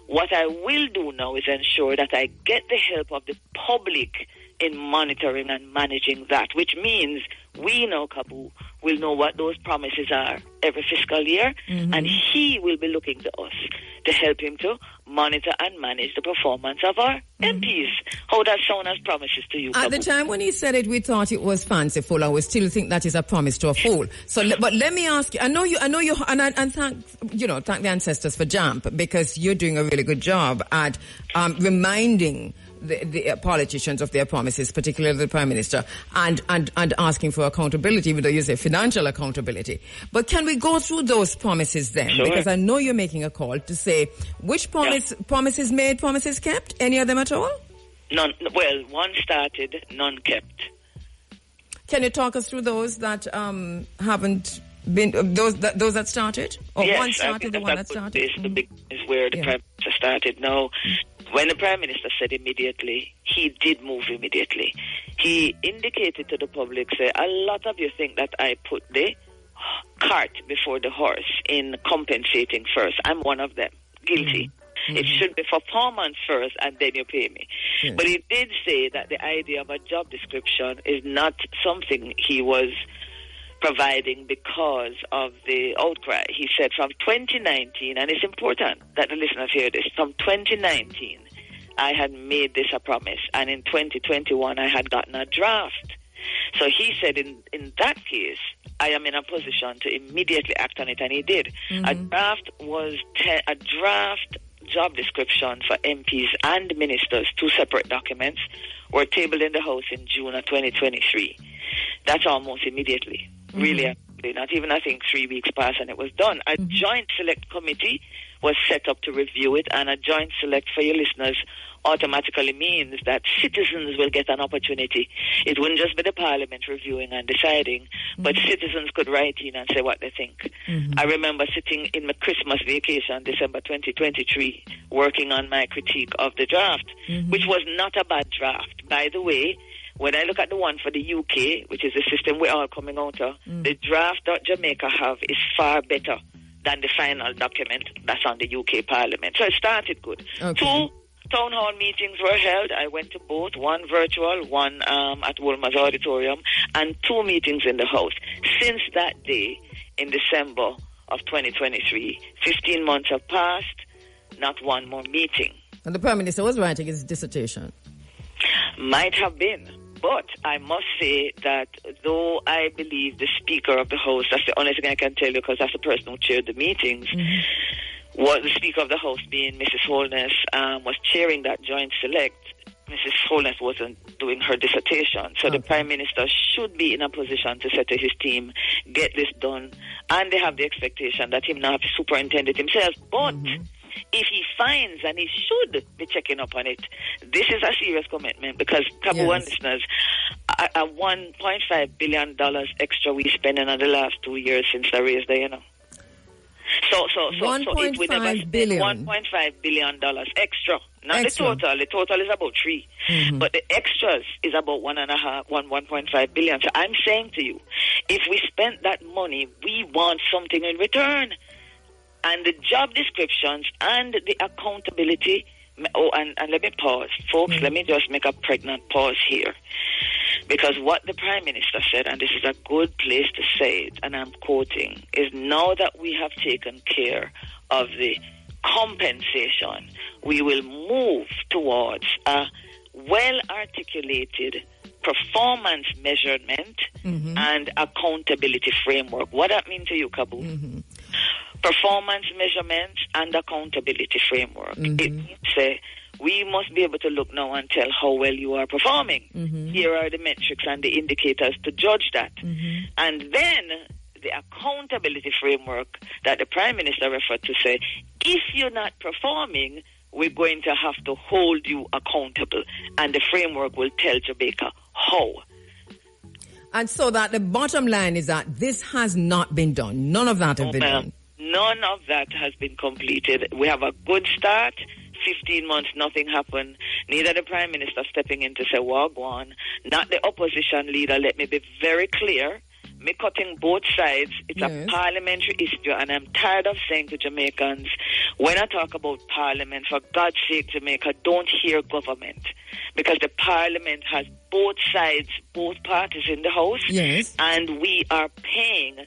[SPEAKER 6] What I will do now is ensure that I get the help of the public in monitoring and managing that, which means we now, Kabu, will know what those promises are every fiscal year, and he will be looking to us to help him to monitor and manage the performance of our MPs. How that sound as promises to you?
[SPEAKER 4] At the time when he said it, we thought it was fanciful. I would still think that is a promise to a fool. So, but let me ask you. I know you, and thank the ancestors for JAMP, because you're doing a really good job at reminding the politicians of their promises, particularly the Prime Minister, and asking for accountability, even though you say financial accountability. But can we go through those promises then?
[SPEAKER 6] Sure.
[SPEAKER 4] Because I know you're making a call to say which promises made, promises kept, any of them at all?
[SPEAKER 6] None. Well, one started, none kept.
[SPEAKER 4] Can you talk us through those that haven't been, those that started? Or
[SPEAKER 6] yes,
[SPEAKER 4] one started, the one that started?
[SPEAKER 6] The big is where the Prime Minister started. Now, when the Prime Minister said immediately, he did move immediately. He indicated to the public, say, a lot of you think that I put the cart before the horse in compensating first. I'm one of them. Guilty. It should be for 4 months first and then you pay me. Yes. But he did say that the idea of a job description is not something he was providing because of the outcry. He said from 2019, and it's important that the listeners hear this, from 2019, I had made this a promise, and in 2021, I had gotten a draft. So he said in that case, I am in a position to immediately act on it, and he did. A draft was a draft job description for MPs and ministers, 2 separate documents, were tabled in the House in June of 2023. That's almost immediately. Really, not even, I think, 3 weeks passed and it was done. A joint select committee was set up to review it, and a joint select, for your listeners, automatically means that citizens will get an opportunity. It wouldn't just be the Parliament reviewing and deciding, but citizens could write in and say what they think. I remember sitting in my Christmas vacation, December 2023, working on my critique of the draft, which was not a bad draft. By the way, when I look at the one for the UK, which is the system we're all coming out of, the draft that Jamaica have is far better than the final document that's on the UK Parliament. So it started good. Okay. 2 town hall meetings were held. I went to both, one virtual, one at Wolmer's Auditorium, and 2 meetings in the House. Since that day, in December of 2023, 15 months have passed, not one more meeting.
[SPEAKER 4] And the Prime Minister was writing his dissertation.
[SPEAKER 6] Might have been. But I must say that though I believe the Speaker of the House, that's the only thing I can tell you because that's the person who chaired the meetings, was the Speaker of the House being Mrs. Holness, was chairing that joint select. Mrs. Holness wasn't doing her dissertation. So the Prime Minister should be in a position to say to his team, get this done. And they have the expectation that him not superintend it himself. But if he finds, and he should be checking up on it, this is a serious commitment because, Kabu and listeners, a $1.5 billion extra we spending on the last 2 years since the raise there, you know. So $1.5 billion. $1.5 billion extra. Not extra. The total. The total is about 3. But the extras is about 1.5 billion. So I'm saying to you, if we spent that money, we want something in return. And the job descriptions and the accountability. Oh, and let me pause. Folks, let me just make a pregnant pause here. Because what the Prime Minister said, and this is a good place to say it, and I'm quoting, is now that we have taken care of the compensation, we will move towards a well-articulated performance measurement and accountability framework. What that mean to you, Kabu? Performance measurements and accountability framework. It means we must be able to look now and tell how well you are performing. Here are the metrics and the indicators to judge that. And then the accountability framework that the Prime Minister referred to say, if you're not performing, we're going to have to hold you accountable. And the framework will tell Jamaica how.
[SPEAKER 4] And so that the bottom line is that this has not been done. None of that has been done.
[SPEAKER 6] None of that has been completed. We have a good start. 15 months, nothing happened. Neither the Prime Minister stepping in to say, well, go on. Not the opposition leader. Let me be very clear. Me cutting both sides. It's a parliamentary issue, and I'm tired of saying to Jamaicans, when I talk about parliament, for God's sake, Jamaica, don't hear government. Because the parliament has both sides, both parties in the House, and we are paying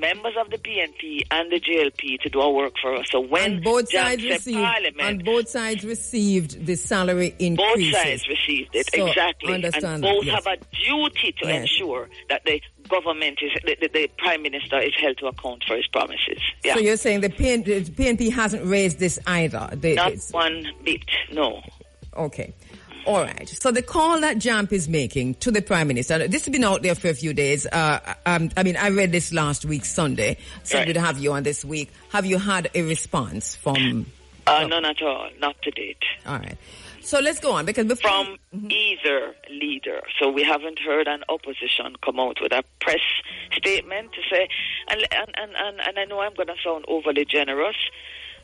[SPEAKER 6] members of the PNP and the JLP to do our work for us. So when
[SPEAKER 4] And both
[SPEAKER 6] Jam
[SPEAKER 4] sides
[SPEAKER 6] said
[SPEAKER 4] received,
[SPEAKER 6] Parliament,
[SPEAKER 4] and both sides received the salary increases.
[SPEAKER 6] both sides received it,
[SPEAKER 4] So,
[SPEAKER 6] exactly.
[SPEAKER 4] understand
[SPEAKER 6] And
[SPEAKER 4] that,
[SPEAKER 6] both
[SPEAKER 4] yes.
[SPEAKER 6] have a duty to
[SPEAKER 4] Yes.
[SPEAKER 6] ensure that the government is, the Prime Minister is held to account for his promises. Yeah.
[SPEAKER 4] So you're saying the PNP hasn't raised this either?
[SPEAKER 6] Not one bit, no.
[SPEAKER 4] Okay. All right. So the call that JAMP is making to the Prime Minister, this has been out there for a few days. I mean, I read this last week, Sunday. So
[SPEAKER 6] Right.
[SPEAKER 4] good to have you on this week. Have you had a response from...
[SPEAKER 6] None at all, not to date.
[SPEAKER 4] All right. So let's go on, because before...
[SPEAKER 6] From either leader. So we haven't heard an opposition come out with a press statement to say, and I know I'm going to sound overly generous,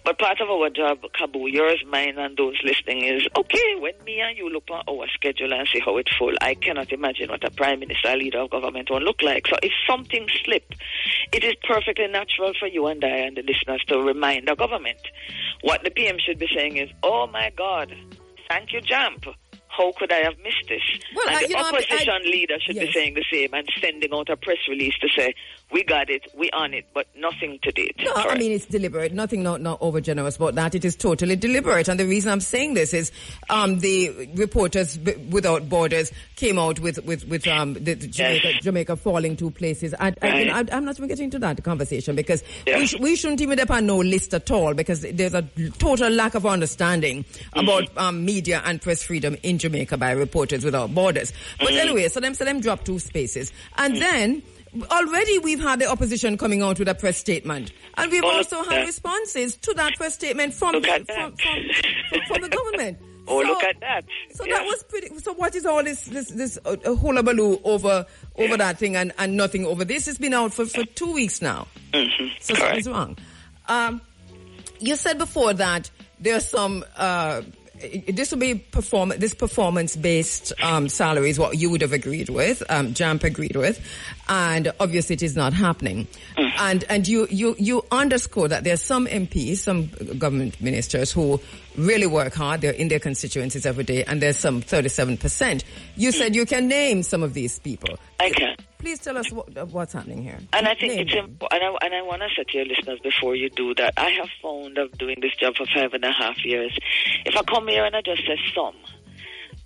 [SPEAKER 6] but part of our job, Kabu, yours, mine, and those listening is, okay, when me and you look at our schedule and see how it's full, I cannot imagine what a Prime Minister, leader of government will look like. So if something slipped, it is perfectly natural for you and I and the listeners to remind the government. What the PM should be saying is, oh my God, thank you, JAMP. How could I have missed this?
[SPEAKER 4] Well,
[SPEAKER 6] and the opposition leader should be
[SPEAKER 4] yes.
[SPEAKER 6] saying the same and sending out a press release to say, we got it, we on it, but nothing to date.
[SPEAKER 4] No, I mean, it's deliberate. Nothing not over generous about that. It is totally deliberate. And the reason I'm saying this is the Reporters Without Borders came out with the Jamaica falling two places. I'm not even getting into that conversation because we shouldn't even have no list at all, because there's a total lack of understanding about media and press freedom in Jamaica by Reporters Without Borders. But anyway, so them drop two spaces. And then already we've had the opposition coming out with a press statement. And we've also had responses to that press statement from the government.
[SPEAKER 6] Oh, look at that.
[SPEAKER 4] So that was pretty. So what is all this hullabaloo over that thing and nothing over this? It's been out for 2 weeks now. So something's wrong. You said before that there's some... this will be performance-based salaries, what you would have agreed with, JAMP agreed with, and obviously it is not happening. And you underscore that there are some MPs, some government ministers who really work hard. They're in their constituencies every day, and there's some 37%. You said you can name some of these people.
[SPEAKER 6] I can.
[SPEAKER 4] Please tell us what's happening here.
[SPEAKER 6] And I think it's important, and I want to say to your listeners before you do that, I have found of doing this job for 5.5 years, if I come here and I just say some,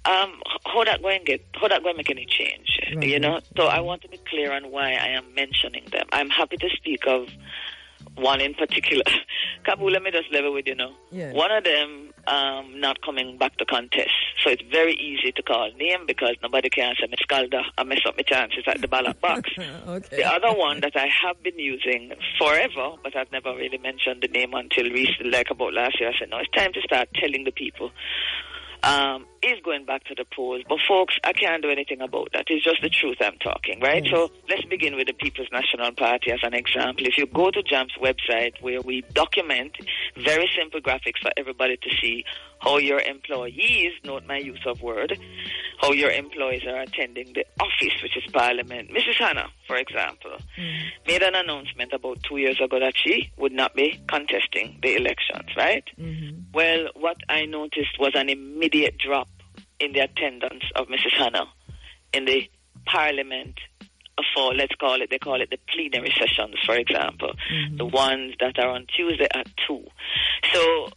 [SPEAKER 6] how that going to make any change,
[SPEAKER 4] right,
[SPEAKER 6] you know? So I want to be clear on why I am mentioning them. I'm happy to speak of one in particular. Kabu, let me just level with you now.
[SPEAKER 4] Yeah.
[SPEAKER 6] One of them not coming back to contest. So it's very easy to call name because nobody can say me scalda and mess up my chances at the ballot box.
[SPEAKER 4] Okay.
[SPEAKER 6] The other one that I have been using forever, but I've never really mentioned the name until recently, like about last year. I said, no, it's time to start telling the people. Is going back to the polls. But folks, I can't do anything about that. It's just the truth I'm talking, right?
[SPEAKER 4] Yes.
[SPEAKER 6] So let's begin with the People's National Party as an example. If you go to JAMP's website where we document very simple graphics for everybody to see how your employees, note my use of word, how your employees are attending the office, which is Parliament. Mrs. Hannah, for example, made an announcement about 2 years ago that she would not be contesting the elections, right? Well, what I noticed was an immediate drop in the attendance of Mrs. Hannah in the Parliament for, let's call it, they call it the plenary sessions, for example, the ones that are on Tuesday at 2. So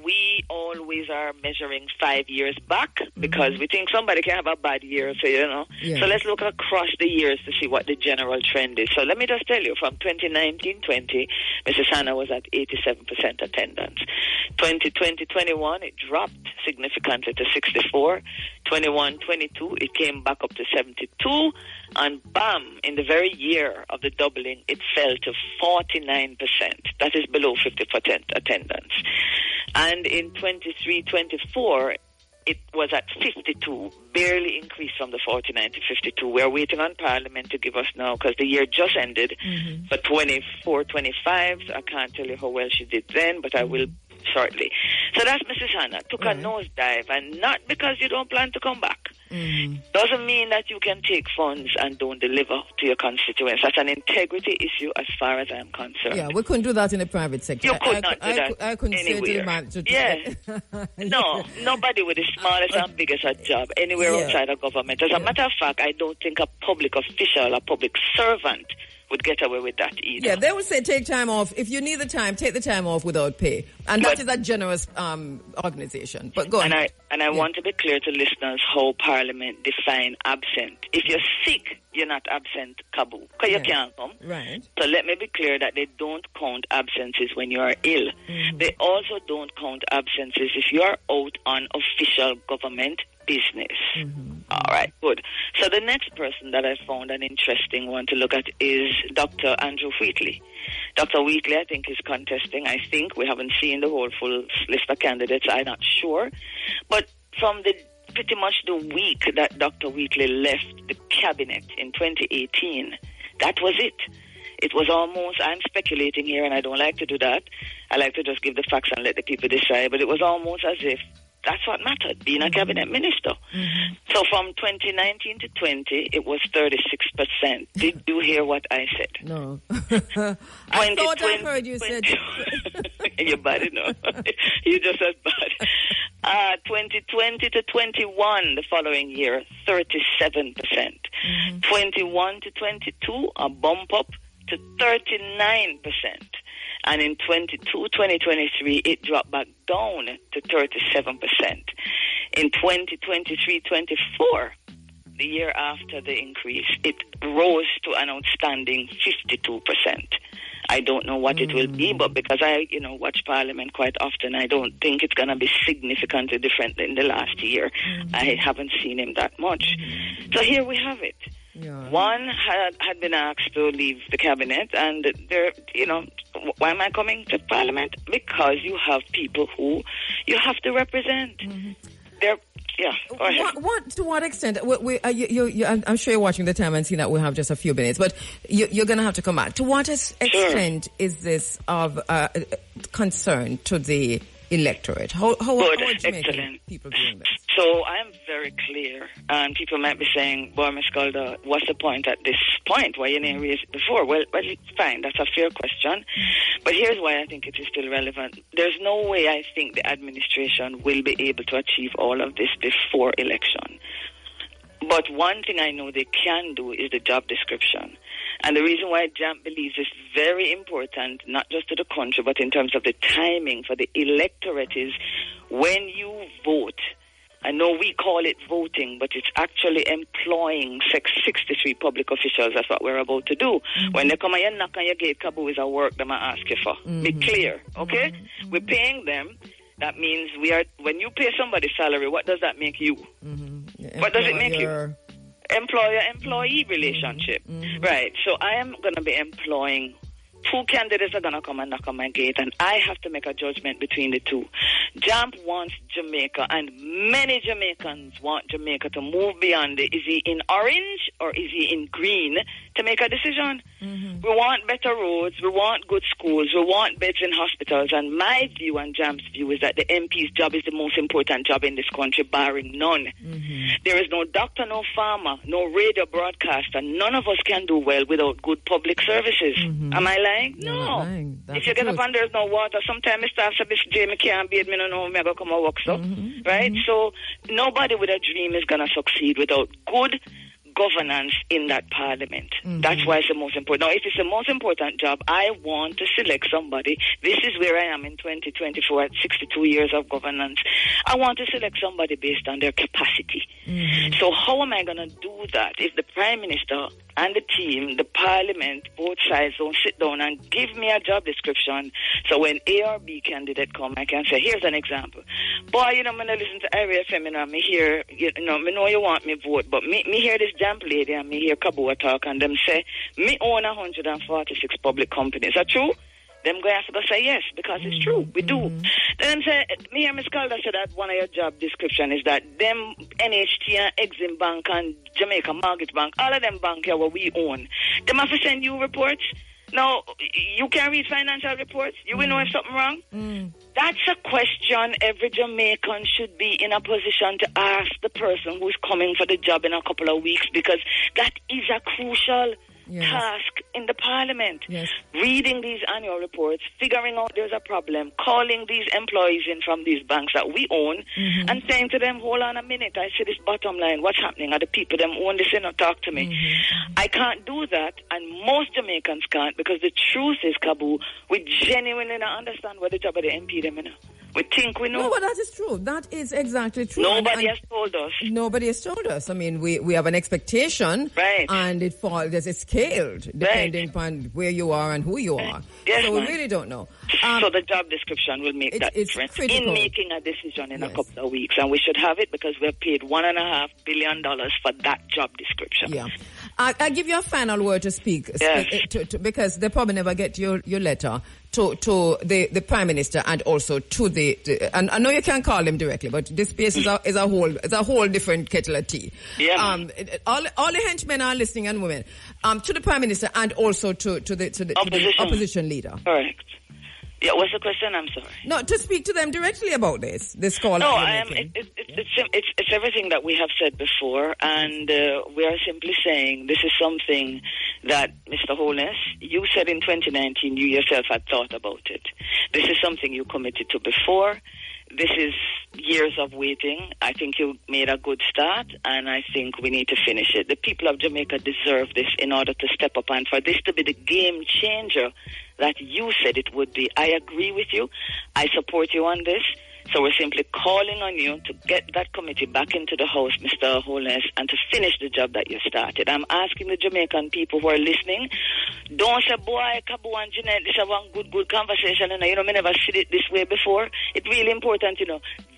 [SPEAKER 6] we always are measuring 5 years back because we think somebody can have a bad year, so you know.
[SPEAKER 4] Yeah.
[SPEAKER 6] So let's look across the years to see what the general trend is. So let me just tell you, from 2019-20, Mrs. Hannah was at 87% attendance. 2020-21, it dropped significantly to 64. 21-22, it came back up to 72. And bam, in the very year of the doubling, it fell to 49%. That is below 50% attendance. And in 23-24, it was at 52, barely increased from the 49 to 52. We're waiting on Parliament to give us now, because the year just ended, for 24-25. I can't tell you how well she did then, but I will shortly. So that's Mrs. Hannah. Took a nosedive, and not because you don't plan to come back. Doesn't mean that you can take funds and don't deliver to your constituents. That's an integrity issue as far as I'm concerned.
[SPEAKER 4] Yeah, we couldn't do that in the private sector.
[SPEAKER 6] You could not do that
[SPEAKER 4] I couldn't say to the
[SPEAKER 6] anywhere.
[SPEAKER 4] manager.
[SPEAKER 6] No, nobody with the smallest and biggest a job anywhere outside of government. As a matter of fact, I don't think a public official, a public servant would get away with that either.
[SPEAKER 4] Yeah, they would say take time off. If you need the time, take the time off without pay. And that is a generous organization. But go on.
[SPEAKER 6] And I want to be clear to listeners how Parliament define absent. If you're sick, you're not absent, Kabu, because you can't come.
[SPEAKER 4] Right.
[SPEAKER 6] So let me be clear that they don't count absences when you are ill. They also don't count absences if you are out on official government business. All right, good. So the next person that I found an interesting one to look at is Dr. Andrew Wheatley. Dr. Wheatley, I think, is contesting. I think we haven't seen the whole full list of candidates. I'm not sure. But from pretty much the week that Dr. Wheatley left the cabinet in 2018, that was it. It was almost, I'm speculating here, and I don't like to do that. I like to just give the facts and let the people decide. But it was almost as if that's what mattered, being a cabinet minister. So from 2019 to 20, it was 36%. Did you hear what I said?
[SPEAKER 4] No. I thought I heard you said...
[SPEAKER 6] You're bad enough. You just as bad. 2020 to 21, the following year, 37%. 21 to 22, a bump up to 39%. And in 2023, it dropped back down to 37%. In 2023-24, the year after the increase, it rose to an outstanding 52%. I don't know what it will be, but because I, watch Parliament quite often, I don't think it's going to be significantly different in the last year. I haven't seen him that much. So here we have it. Yeah. One had been asked to leave the cabinet, and they're, why am I coming to Parliament? Because you have people who you have to represent. They're, go ahead.
[SPEAKER 4] To what extent? I'm sure you're watching the time and seeing that we have just a few minutes, but you're going to have to come back. To what extent is this of concern to the electorate? How
[SPEAKER 6] excellent.
[SPEAKER 4] People doing this?
[SPEAKER 6] So I'm very clear, and people might be saying, "Boy, Ms. Calder, what's the point at this point? Why you didn't raise it before?" Well, it's fine. That's a fair question. But here's why I think it is still relevant. There's no way I think the administration will be able to achieve all of this before election. But one thing I know they can do is the job description. And the reason why JAMP believes it's very important, not just to the country, but in terms of the timing for the electorate, is when you vote. I know we call it voting, but it's actually employing 63 public officials. That's what we're about to do. When they come and you knock on your gate, Kabu is a work they might ask you for. Be clear, okay? We're paying them. That means when you pay somebody salary, what does that make you? What does it make you? Employer-employee relationship. Right. So I am going to be employing two candidates are going to come and knock on my gate, and I have to make a judgment between the two. JAMP wants Jamaica, and many Jamaicans want Jamaica to move beyond it. Is he in orange or is he in green to make a decision? We want better roads, we want good schools, we want beds in hospitals, and my view and JAMP's view is that the MP's job is the most important job in this country, barring none. There is no doctor, no farmer, no radio broadcaster. None of us can do well without good public services. Am I lying? No. If you get up and there's no water, sometimes I start to say, Jamie can't be, me don't know, me I go come and work, so. Right? So nobody with a dream is going to succeed without good governance in that parliament. That's why it's the most important. Now, if it's the most important job, I want to select somebody. This is where I am in 2024 at 62 years of governance. I want to select somebody based on their capacity. So how am I going to do that if the Prime Minister and the team, the Parliament, both sides don't sit down and give me a job description, so when A or B candidate come, I can say, here's an example. Boy, I'm going to listen to Area Femina, me hear, me know you want me vote, but me hear this JAMP lady and me hear Kabua talk, and them say, me own 146 public companies. Is that true? Them guys have to say yes, because it's true. We do. Then say, me hear Ms. Calder say that one of your job description is that them NHT and Exim Bank and Jamaica Mortgage Bank, all of them bank here where we own, them have to send you reports. Now, you can read financial reports. You will know if something wrong. That's a question every Jamaican should be in a position to ask the person who's coming for the job in a couple of weeks, because that is a crucial task in the parliament.
[SPEAKER 4] Yes.
[SPEAKER 6] Reading these annual reports, figuring out there's a problem, calling these employees in from these banks that we own, and saying to them, hold on a minute, I see this bottom line, what's happening? Are the people them own this, talk to me? I can't do that, and most Jamaicans can't, because the truth is, Kabu, we genuinely don't understand what the job of the MP them, We think we know.
[SPEAKER 4] No, but that is true. That is exactly true.
[SPEAKER 6] Nobody has told us.
[SPEAKER 4] Nobody has told us. I mean, we have an expectation,
[SPEAKER 6] right?
[SPEAKER 4] And it's scaled depending upon where you are and who you are.
[SPEAKER 6] Yes,
[SPEAKER 4] so we really don't know.
[SPEAKER 6] So the job description will make that difference in making a decision in a couple of weeks, and we should have it because we're paid $1.5 billion for that job description.
[SPEAKER 4] Yeah. I'll give you a final word to speak, to because they probably never get your letter to the Prime Minister and also to and I know you can't call him directly, but this space is a whole different kettle of tea.
[SPEAKER 6] Yeah.
[SPEAKER 4] All the henchmen are listening, and women, to the Prime Minister and also to the opposition leader.
[SPEAKER 6] Correct. Yeah, what's the question? I'm sorry.
[SPEAKER 4] No, to speak to them directly about this call.
[SPEAKER 6] No, it's everything that we have said before, and we are simply saying this is something that, Mr. Holness, you said in 2019 you yourself had thought about it. This is something you committed to before. This is years of waiting. I think you made a good start, and I think we need to finish it. The people of Jamaica deserve this in order to step up, and for this to be the game changer that you said it would be. I agree with you. I support you on this. So we're simply calling on you to get that committee back into the House, Mr. Holness, and to finish the job that you started. I'm asking the Jamaican people who are listening, don't say, boy, Kabu and Jeanette, this is one good conversation, and me never see it this way before. It's really important,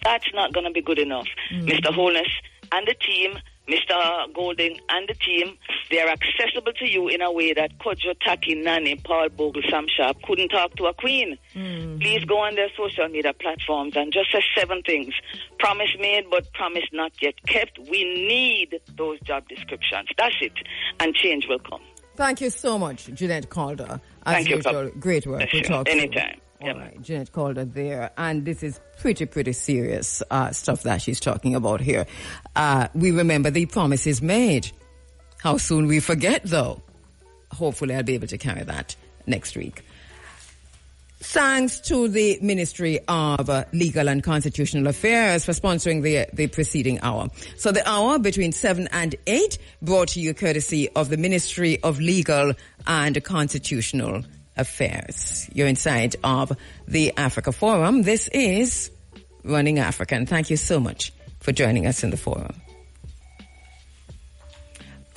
[SPEAKER 6] That's not going to be good enough. Mr. Holness and the team, Mr. Golding and the team, they are accessible to you in a way that Kojo, Taki, Nani, Paul Bogle, Sam Sharp couldn't talk to a queen. Please go on their social media platforms and just say 7 things. Promise made, but promise not yet kept. We need those job descriptions. That's it. And change will come.
[SPEAKER 4] Thank you so much, Jeanette Calder. As
[SPEAKER 6] Thank
[SPEAKER 4] usual,
[SPEAKER 6] you.
[SPEAKER 4] Great work. We'll talk
[SPEAKER 6] anytime.
[SPEAKER 4] All right, Jeanette Calder there, and this is pretty serious stuff that she's talking about here. We remember the promises made. How soon we forget, though. Hopefully I'll be able to carry that next week. Thanks to the Ministry of Legal and Constitutional Affairs for sponsoring the preceding hour. So the hour between 7 and 8 brought to you courtesy of the Ministry of Legal and Constitutional Affairs. You're inside of the Africa Forum. This is Running Africa, and thank you so much for joining us in the forum.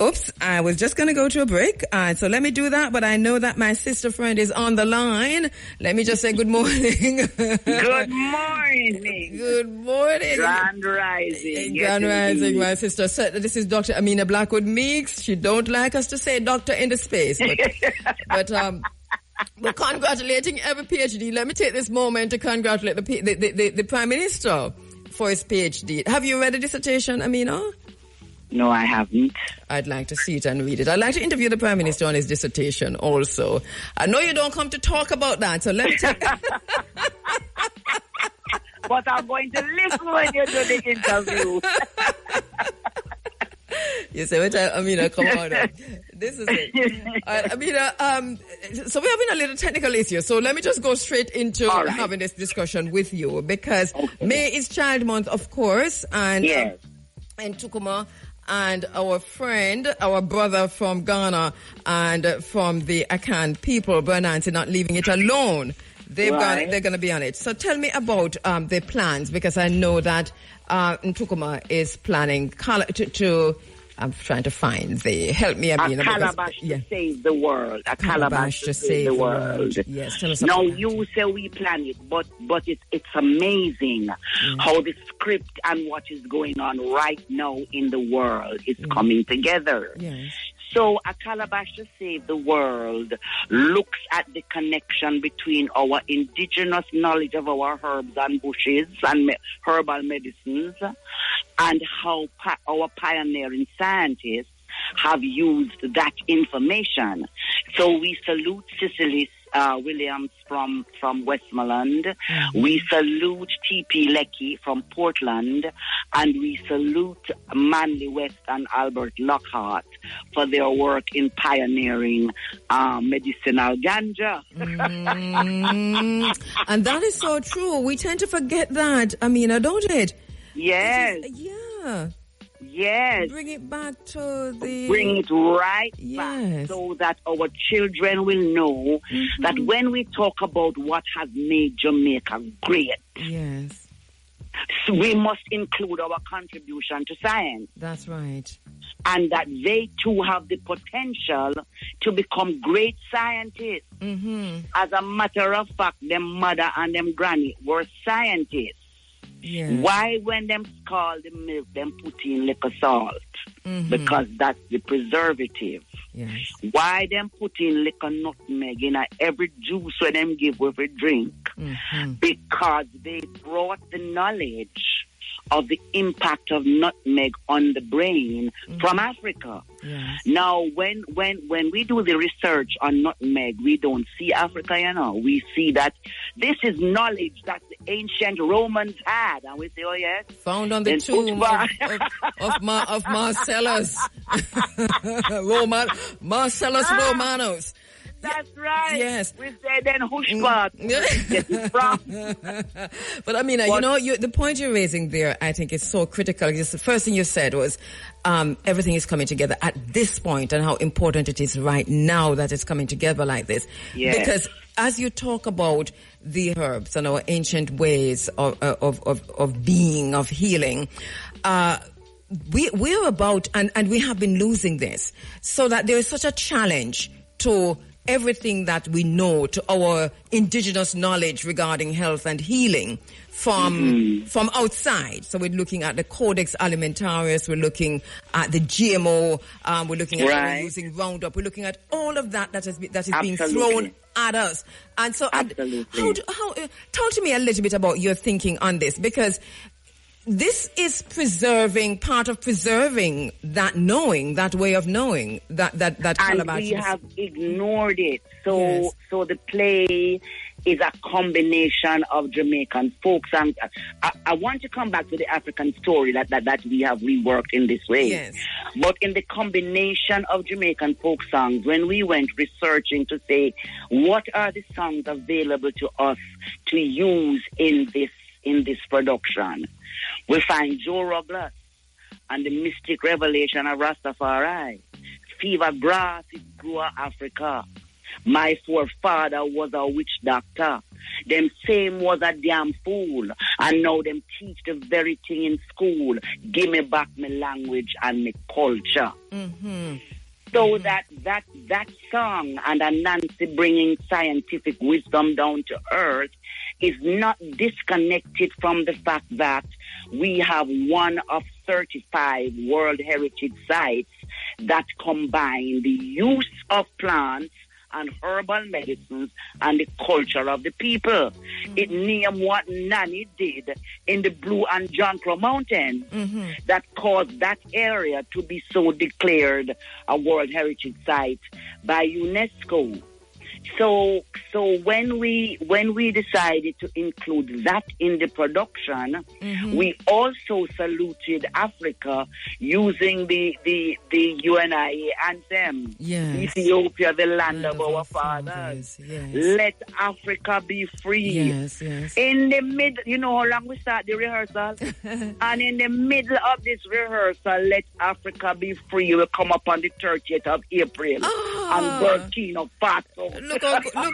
[SPEAKER 4] Oops, I was just going to go to a break, so let me do that, but I know that my sister friend is on the line. Let me just say good morning.
[SPEAKER 7] Good morning.
[SPEAKER 4] Good morning.
[SPEAKER 7] Grand rising.
[SPEAKER 4] Grand rising, my sister. So, this is Dr. Amina Blackwood Meeks. She don't like us to say doctor in the space, but we're congratulating every PhD. Let me take this moment to congratulate the Prime Minister for his PhD. Have you read a dissertation, Amina?
[SPEAKER 7] No, I haven't.
[SPEAKER 4] I'd like to see it and read it. I'd like to interview the Prime Minister on his dissertation also. I know you don't come to talk about that, so let me take...
[SPEAKER 7] But I'm going to listen when you do the interview.
[SPEAKER 4] You say, wait, Amina, come on. This is it. Amina, so we're having a little technical issue, so let me just go straight into having this discussion with you, because May is Child Month, of course, and in Tukuma, and our friend, our brother from Ghana and from the Akan people, Bernanke, not leaving it alone. They're going to be on it. So tell me about the plans, because I know that Ntukuma is planning to I'm trying to find help me, Amina.
[SPEAKER 7] A calabash to save the world. A calabash to save the world.
[SPEAKER 4] Yes, tell us
[SPEAKER 7] now
[SPEAKER 4] about
[SPEAKER 7] you say we plan it, but it's amazing how the script and what is going on right now in the world is coming together.
[SPEAKER 4] Yes.
[SPEAKER 7] So a calabash to save the world looks at the connection between our indigenous knowledge of our herbs and bushes and herbal medicines, and how our pioneering scientists have used that information. So we salute Cicely Williams from Westmoreland. We salute T.P. Leckie from Portland, and we salute Manley West and Albert Lockhart for their work in pioneering medicinal ganja.
[SPEAKER 4] And that is so true. We tend to forget that, Amina, don't it?
[SPEAKER 7] Yes.
[SPEAKER 4] Yeah.
[SPEAKER 7] Yes.
[SPEAKER 4] Bring it back to the...
[SPEAKER 7] Bring it right
[SPEAKER 4] Yes.
[SPEAKER 7] back so that our children will know that when we talk about what has made Jamaica great,
[SPEAKER 4] Yes.
[SPEAKER 7] so we must include our contribution to science.
[SPEAKER 4] That's right.
[SPEAKER 7] And that they too have the potential to become great scientists. As a matter of fact, them mother and them granny were scientists.
[SPEAKER 4] Yes.
[SPEAKER 7] Why when them scald the milk, them put in liquor salt? Because that's the preservative.
[SPEAKER 4] Yes.
[SPEAKER 7] Why them put in liquor nutmeg in every juice when them give with a drink? Because they brought the knowledge of the impact of nutmeg on the brain from Africa.
[SPEAKER 4] Yes.
[SPEAKER 7] Now, when we do the research on nutmeg, we don't see Africa, We see that this is knowledge that the ancient Romans had. And we say, oh, yes.
[SPEAKER 4] Found on the tomb of Marcellus. Marcellus Romanus.
[SPEAKER 7] That's right.
[SPEAKER 4] Yes.
[SPEAKER 7] We say then hushbat.
[SPEAKER 4] But Amina, the point you're raising there, I think, is so critical. Because the first thing you said was everything is coming together at this point, and how important it is right now that it's coming together like this.
[SPEAKER 7] Yes.
[SPEAKER 4] Because as you talk about the herbs and our ancient ways of being, of healing, we're about, and we have been losing this, so that there is such a challenge to everything that we know, to our indigenous knowledge regarding health and healing from outside. So we're looking at the Codex Alimentarius, we're looking at the GMO, we're looking at how we're using Roundup, we're looking at all of that is being thrown at us. And so, talk to me a little bit about your thinking on this, because this is part of preserving that knowing, that way of knowing, that
[SPEAKER 7] and we have ignored it. So the play is a combination of Jamaican folk songs. I want to come back to the African story that we have reworked in this way.
[SPEAKER 4] Yes.
[SPEAKER 7] But in the combination of Jamaican folk songs, when we went researching to say, what are the songs available to us to use in this production, we find Joe Robles and the mystic revelation of Rastafari. Fever grass, it grew in Africa. My forefather was a witch doctor. Them same was a damn fool. And now them teach the very thing in school. Give me back my language and my culture. So that song and Nancy bringing scientific wisdom down to earth is not disconnected from the fact that we have one of 35 World Heritage Sites that combine the use of plants and herbal medicines and the culture of the people. It named what Nanny did in the Blue and John Crow Mountains that caused that area to be so declared a World Heritage Site by UNESCO. So when we decided to include that in the production, we also saluted Africa using the UNIA anthem.
[SPEAKER 4] Yes.
[SPEAKER 7] Ethiopia, the land of our fathers.
[SPEAKER 4] Yes.
[SPEAKER 7] Let Africa be free.
[SPEAKER 4] Yes.
[SPEAKER 7] In the middle, you know how long we start the rehearsal? And in the middle of this rehearsal, Let Africa Be Free will come up on the 30th of April and Burkina Faso.
[SPEAKER 4] Look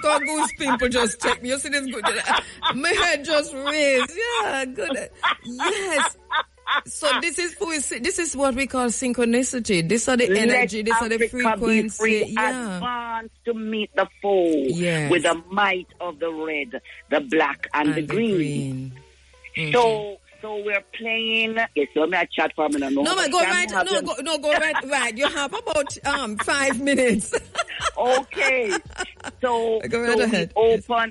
[SPEAKER 4] how goose people just take me. You see this good? My head just raised. Yeah, good. Yes. So this is what we call synchronicity. These are the energy. These are the frequency.
[SPEAKER 7] Advance to meet the foe with the might of the red, the black, and the green. So we're playing. Yes, so may I chat for a minute?
[SPEAKER 4] Go right. Go right. You have about 5 minutes.
[SPEAKER 7] Okay. So,
[SPEAKER 4] Go right ahead.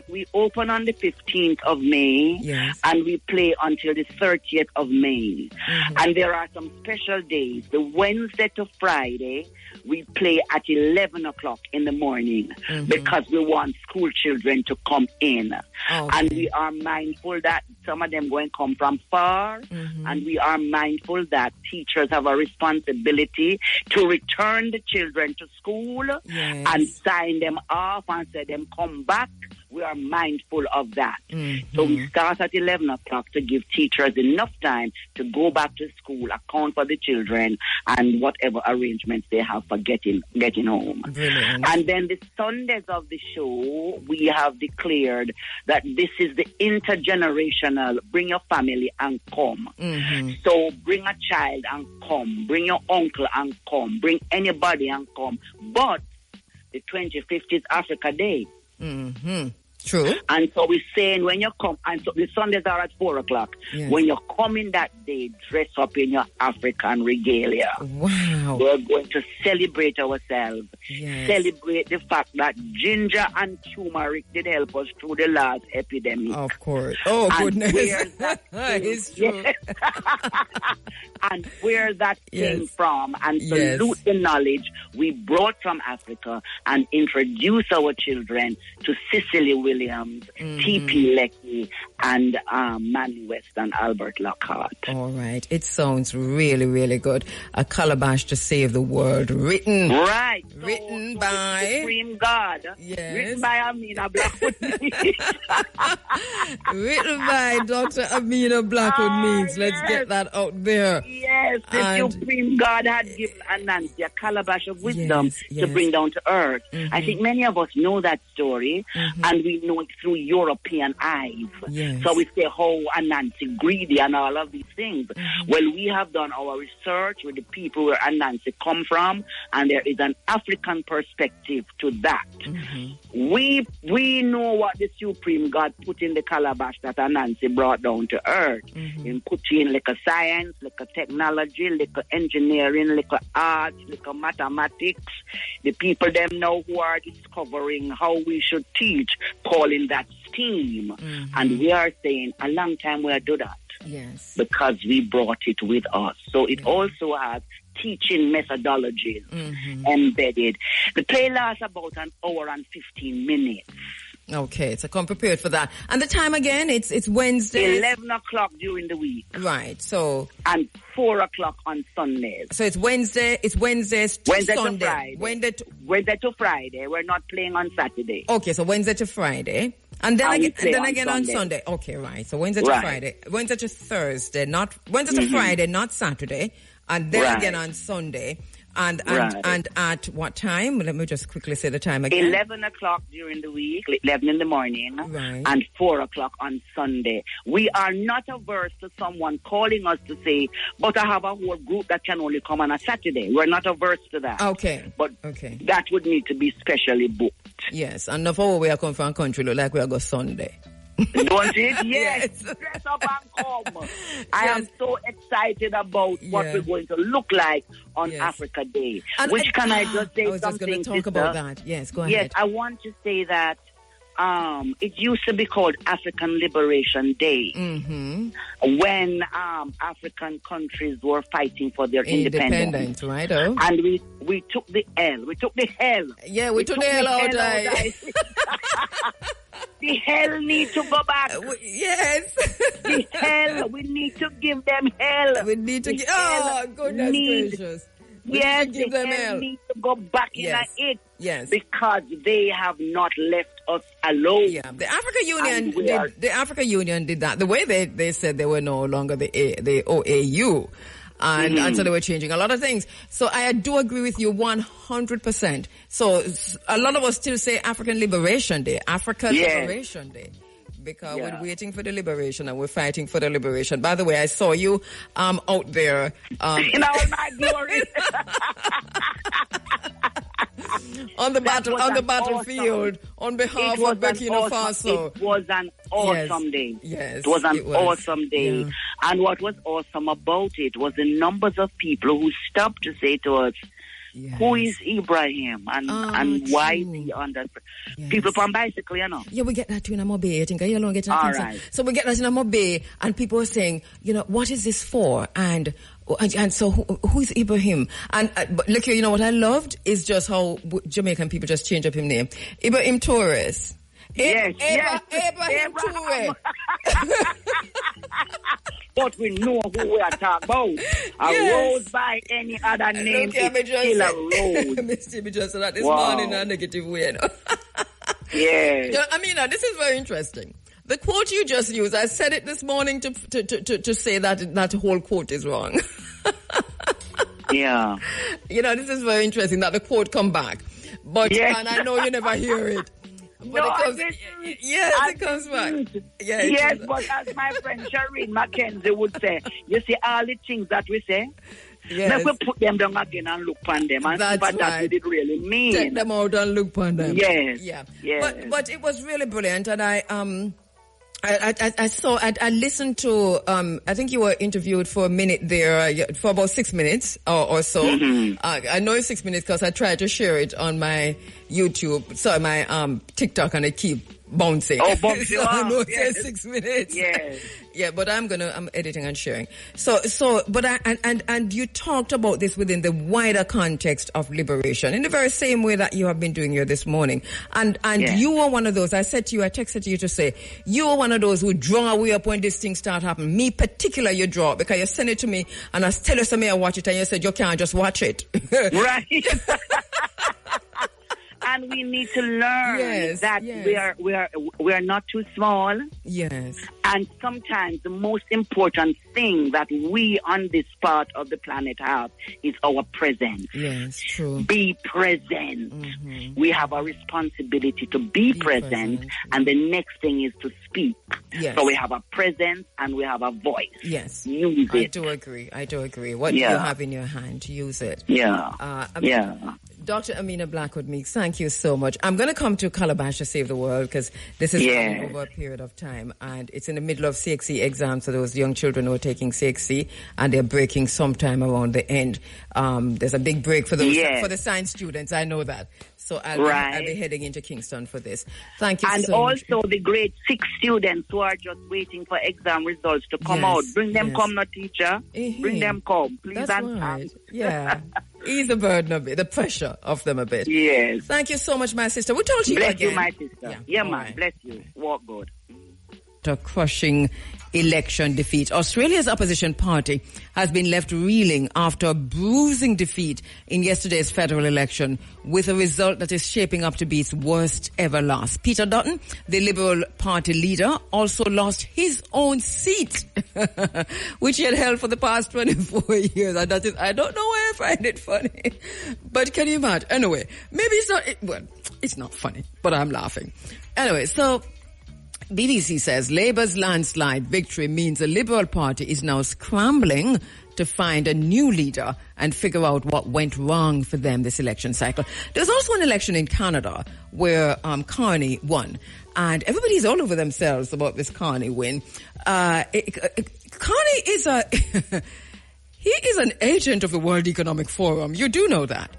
[SPEAKER 7] we open on the 15th of May,
[SPEAKER 4] Yes.
[SPEAKER 7] and we play until the 30th of May. And there are some special days. The Wednesday to Friday, we play at 11 o'clock in the morning because we want school children to come in.
[SPEAKER 4] Okay.
[SPEAKER 7] And we are mindful that some of them going to come from far, and we are mindful that teachers have a responsibility to return the children to school and sign them off and say them come back. We are mindful of that. So we start at 11 o'clock to give teachers enough time to go back to school, account for the children, and whatever arrangements they have for getting home.
[SPEAKER 4] Brilliant.
[SPEAKER 7] And then the Sundays of the show, we have declared that this is the intergenerational, bring your family and come. So bring a child and come, bring your uncle and come, bring anybody and come. But the 25th is Africa Day.
[SPEAKER 4] True.
[SPEAKER 7] And so we're saying when you come, and so the Sundays are at 4 o'clock.
[SPEAKER 4] Yes.
[SPEAKER 7] When you're coming that day, dress up in your African regalia.
[SPEAKER 4] Wow.
[SPEAKER 7] We're going to celebrate ourselves.
[SPEAKER 4] Yes.
[SPEAKER 7] Celebrate the fact that ginger and turmeric did help us through the last epidemic.
[SPEAKER 4] Of course. Oh,
[SPEAKER 7] And
[SPEAKER 4] goodness.
[SPEAKER 7] where's that
[SPEAKER 4] It's true.
[SPEAKER 7] Yes. And where that came
[SPEAKER 4] Yes.
[SPEAKER 7] from, and salute the knowledge we brought from Africa and introduce our children to Cicely Williams, T.P. Leckie, and Manny West and Albert Lockhart.
[SPEAKER 4] All right. It sounds really, really good. A calabash to save the world. Written.
[SPEAKER 7] Right.
[SPEAKER 4] Written
[SPEAKER 7] So
[SPEAKER 4] by...
[SPEAKER 7] Supreme God.
[SPEAKER 4] Yes.
[SPEAKER 7] Written by Amina Blackwood.
[SPEAKER 4] Written by Dr. Amina Blackwood Means. Let's get that out there.
[SPEAKER 7] Yes, the
[SPEAKER 4] And-
[SPEAKER 7] Supreme God had given Anansi a calabash of wisdom
[SPEAKER 4] Yes.
[SPEAKER 7] to bring down to earth. I think many of us know that story, and we know it through European eyes.
[SPEAKER 4] Yes.
[SPEAKER 7] So we say, oh, Anansi greedy and all of these things. Well, we have done our research with the people where Anansi come from, and there is an African perspective to that. We know what the Supreme God put in the calabash that Anansi brought down to earth. He put in like a science, like a technology, like a engineering, like a art, like a mathematics. The people them now who are discovering how we should teach, calling that STEAM. And we are saying a long time we'll do that.
[SPEAKER 4] Yes.
[SPEAKER 7] Because we brought it with us. So it also has teaching methodologies embedded. The play lasts about an hour and 15 minutes.
[SPEAKER 4] Okay, so come prepared for that. And the time again, it's Wednesday.
[SPEAKER 7] 11 o'clock during the week.
[SPEAKER 4] Right, so...
[SPEAKER 7] And 4 o'clock on Sundays.
[SPEAKER 4] So it's Wednesdays to
[SPEAKER 7] Wednesday
[SPEAKER 4] Sunday.
[SPEAKER 7] to Friday. Wednesday to Friday. We're not playing on Saturday.
[SPEAKER 4] Okay, so Wednesday to Friday. And then
[SPEAKER 7] And we
[SPEAKER 4] again,
[SPEAKER 7] play
[SPEAKER 4] then
[SPEAKER 7] on
[SPEAKER 4] again on
[SPEAKER 7] Sunday.
[SPEAKER 4] Sunday. Okay, right. So Wednesday to
[SPEAKER 7] Right.
[SPEAKER 4] Friday. Wednesday to Thursday, not Wednesday to Friday, not Saturday. And then
[SPEAKER 7] Right.
[SPEAKER 4] again on Sunday. And
[SPEAKER 7] Right.
[SPEAKER 4] at what time? Let me just quickly say the time again.
[SPEAKER 7] 11 o'clock during the week, 11 in the morning,
[SPEAKER 4] Right.
[SPEAKER 7] and 4 o'clock on Sunday. We are not averse to someone calling us to say, but I have a whole group that can only come on a Saturday. We're not averse to that.
[SPEAKER 4] Okay.
[SPEAKER 7] But
[SPEAKER 4] Okay.
[SPEAKER 7] that would need to be specially booked.
[SPEAKER 4] Yes. And enough of we are come from country look like we are go Sunday.
[SPEAKER 7] Don't it? Yes.
[SPEAKER 4] Yes.
[SPEAKER 7] Dress up and come. I am
[SPEAKER 4] Yes.
[SPEAKER 7] so excited about what
[SPEAKER 4] Yeah.
[SPEAKER 7] we're going to look like on
[SPEAKER 4] Yes.
[SPEAKER 7] Africa Day.
[SPEAKER 4] And-
[SPEAKER 7] Which can I just say
[SPEAKER 4] I was just
[SPEAKER 7] something,
[SPEAKER 4] going to talk
[SPEAKER 7] sister?
[SPEAKER 4] about that. Yes, go ahead.
[SPEAKER 7] Yes, I want to say that it used to be called African Liberation Day when African countries were fighting for their independence.
[SPEAKER 4] Independent, right? Oh.
[SPEAKER 7] And we took the L. We took the hell.
[SPEAKER 4] Yeah, we took the hell out.
[SPEAKER 7] The hell need to go back.
[SPEAKER 4] Yes.
[SPEAKER 7] The hell, we need to give them hell.
[SPEAKER 4] We need to
[SPEAKER 7] The
[SPEAKER 4] give...
[SPEAKER 7] hell
[SPEAKER 4] Oh, goodness
[SPEAKER 7] need-
[SPEAKER 4] gracious. We
[SPEAKER 7] Yes,
[SPEAKER 4] need to give
[SPEAKER 7] the
[SPEAKER 4] them
[SPEAKER 7] hell
[SPEAKER 4] hell.
[SPEAKER 7] need to go back
[SPEAKER 4] Yes.
[SPEAKER 7] in it.
[SPEAKER 4] Yes.
[SPEAKER 7] Because they have not left us alone.
[SPEAKER 4] Yeah, the Africa Union
[SPEAKER 7] And we are-
[SPEAKER 4] did. The Africa Union did that. The way they said they were no longer the OAU, and so they were changing a lot of things. So I do agree with you 100%. So a lot of us still say African Liberation Day, Africa
[SPEAKER 7] Yes.
[SPEAKER 4] Liberation Day. Because
[SPEAKER 7] Yeah.
[SPEAKER 4] we're waiting for the liberation and we're fighting for the liberation. By the way, I saw you out there.
[SPEAKER 7] In all my glory.
[SPEAKER 4] On the
[SPEAKER 7] That was an
[SPEAKER 4] battlefield on behalf
[SPEAKER 7] It was
[SPEAKER 4] of Burkina Faso.
[SPEAKER 7] It was an awesome day.
[SPEAKER 4] Yes,
[SPEAKER 7] It was an
[SPEAKER 4] it was.
[SPEAKER 7] awesome day.
[SPEAKER 4] Yeah.
[SPEAKER 7] And what was awesome about it was the numbers of people who stopped to say to us,
[SPEAKER 4] Yes.
[SPEAKER 7] Who is Ibrahim and why is he on that?
[SPEAKER 4] Yes.
[SPEAKER 7] People from bicycle, you know.
[SPEAKER 4] Yeah, we get that too in Amobe. I think you don't get that.
[SPEAKER 7] All right.
[SPEAKER 4] So we get that in Amobe, and people are saying, what is this for? And so who's Ibrahim? And but look here, you know what I loved is just how Jamaican people just change up his name. Ibrahim Torres.
[SPEAKER 7] Yes.
[SPEAKER 4] Abraham Toure.
[SPEAKER 7] But we know who we are talking about. A rose by any other name is still a rose.
[SPEAKER 4] Mr. just said that this morning in a negative way.
[SPEAKER 7] Yes.
[SPEAKER 4] I mean, this is very interesting. The quote you just used, I said it this morning to say that whole quote is wrong.
[SPEAKER 7] Yeah.
[SPEAKER 4] This is very interesting that the quote come back. But, and I know you never hear it. But it comes back.
[SPEAKER 7] Yes, but as my friend Shareen Mackenzie would say, you see all the things that we say, let me put them down again and look on them and see what that did really mean.
[SPEAKER 4] Take them out and look on them.
[SPEAKER 7] Yes.
[SPEAKER 4] Yeah.
[SPEAKER 7] Yes.
[SPEAKER 4] But it was really brilliant, and I listened to, I think you were interviewed for a minute there, for about 6 minutes or so. Mm-hmm. I know it's 6 minutes because I tried to share it on my YouTube, my TikTok, and it keep bouncing.
[SPEAKER 7] Oh, bouncing.
[SPEAKER 4] So I know it says 6 minutes.
[SPEAKER 7] Yes.
[SPEAKER 4] Yeah, but I'm editing and sharing. And you talked about this within the wider context of liberation in the very same way that you have been doing here this morning. And you were one of those, I texted you to say, you were one of those who draw way up when this thing start happening. Me particular, you draw, because you send it to me and I tell you something, I watch it, and you said you can't just watch it.
[SPEAKER 7] Right. And we need to learn that we are not too small.
[SPEAKER 4] Yes.
[SPEAKER 7] And sometimes the most important thing that we on this part of the planet have is our presence.
[SPEAKER 4] Yes, true.
[SPEAKER 7] Be present. Mm-hmm. We have a responsibility to be present. And the next thing is to speak. Yes. So we have a presence and we have a voice.
[SPEAKER 4] Yes.
[SPEAKER 7] Use it.
[SPEAKER 4] I do agree. What do you have in your hand? Use it.
[SPEAKER 7] Yeah.
[SPEAKER 4] Dr. Amina Blackwood-Meeks, thank you so much. I'm going to come to Calabash to save the world because this is over a period of time, and it's in the middle of CXC exams for those young children who are taking CXC, and they're breaking sometime around the end. There's a big break for those for the science students. I know that. So I'll be heading into Kingston for this. Thank you so much. And
[SPEAKER 7] also the grade 6 students who are just waiting for exam results to come out. Bring them come, no teacher. Bring them come. Please.
[SPEAKER 4] That's right. Yeah. Ease the burden a bit, the pressure of them a bit.
[SPEAKER 7] Yes.
[SPEAKER 4] Thank you so much, my sister. We'll talk to you again.
[SPEAKER 7] Bless you, my sister. Yeah, man. Right. Bless you. Walk good.
[SPEAKER 4] A crushing election defeat. Australia's opposition party has been left reeling after a bruising defeat in yesterday's federal election, with a result that is shaping up to be its worst ever loss. Peter Dutton, the Liberal Party leader, also lost his own seat, which he had held for the past 24 years. And that is, I don't know why I find it funny, but can you imagine? Anyway, maybe it's not, it's not funny, but I'm laughing. Anyway, so BBC says Labour's landslide victory means the Liberal Party is now scrambling to find a new leader and figure out what went wrong for them this election cycle. There's also an election in Canada where Carney won, and everybody's all over themselves about this Carney win. Carney is he is an agent of the World Economic Forum. You do know that.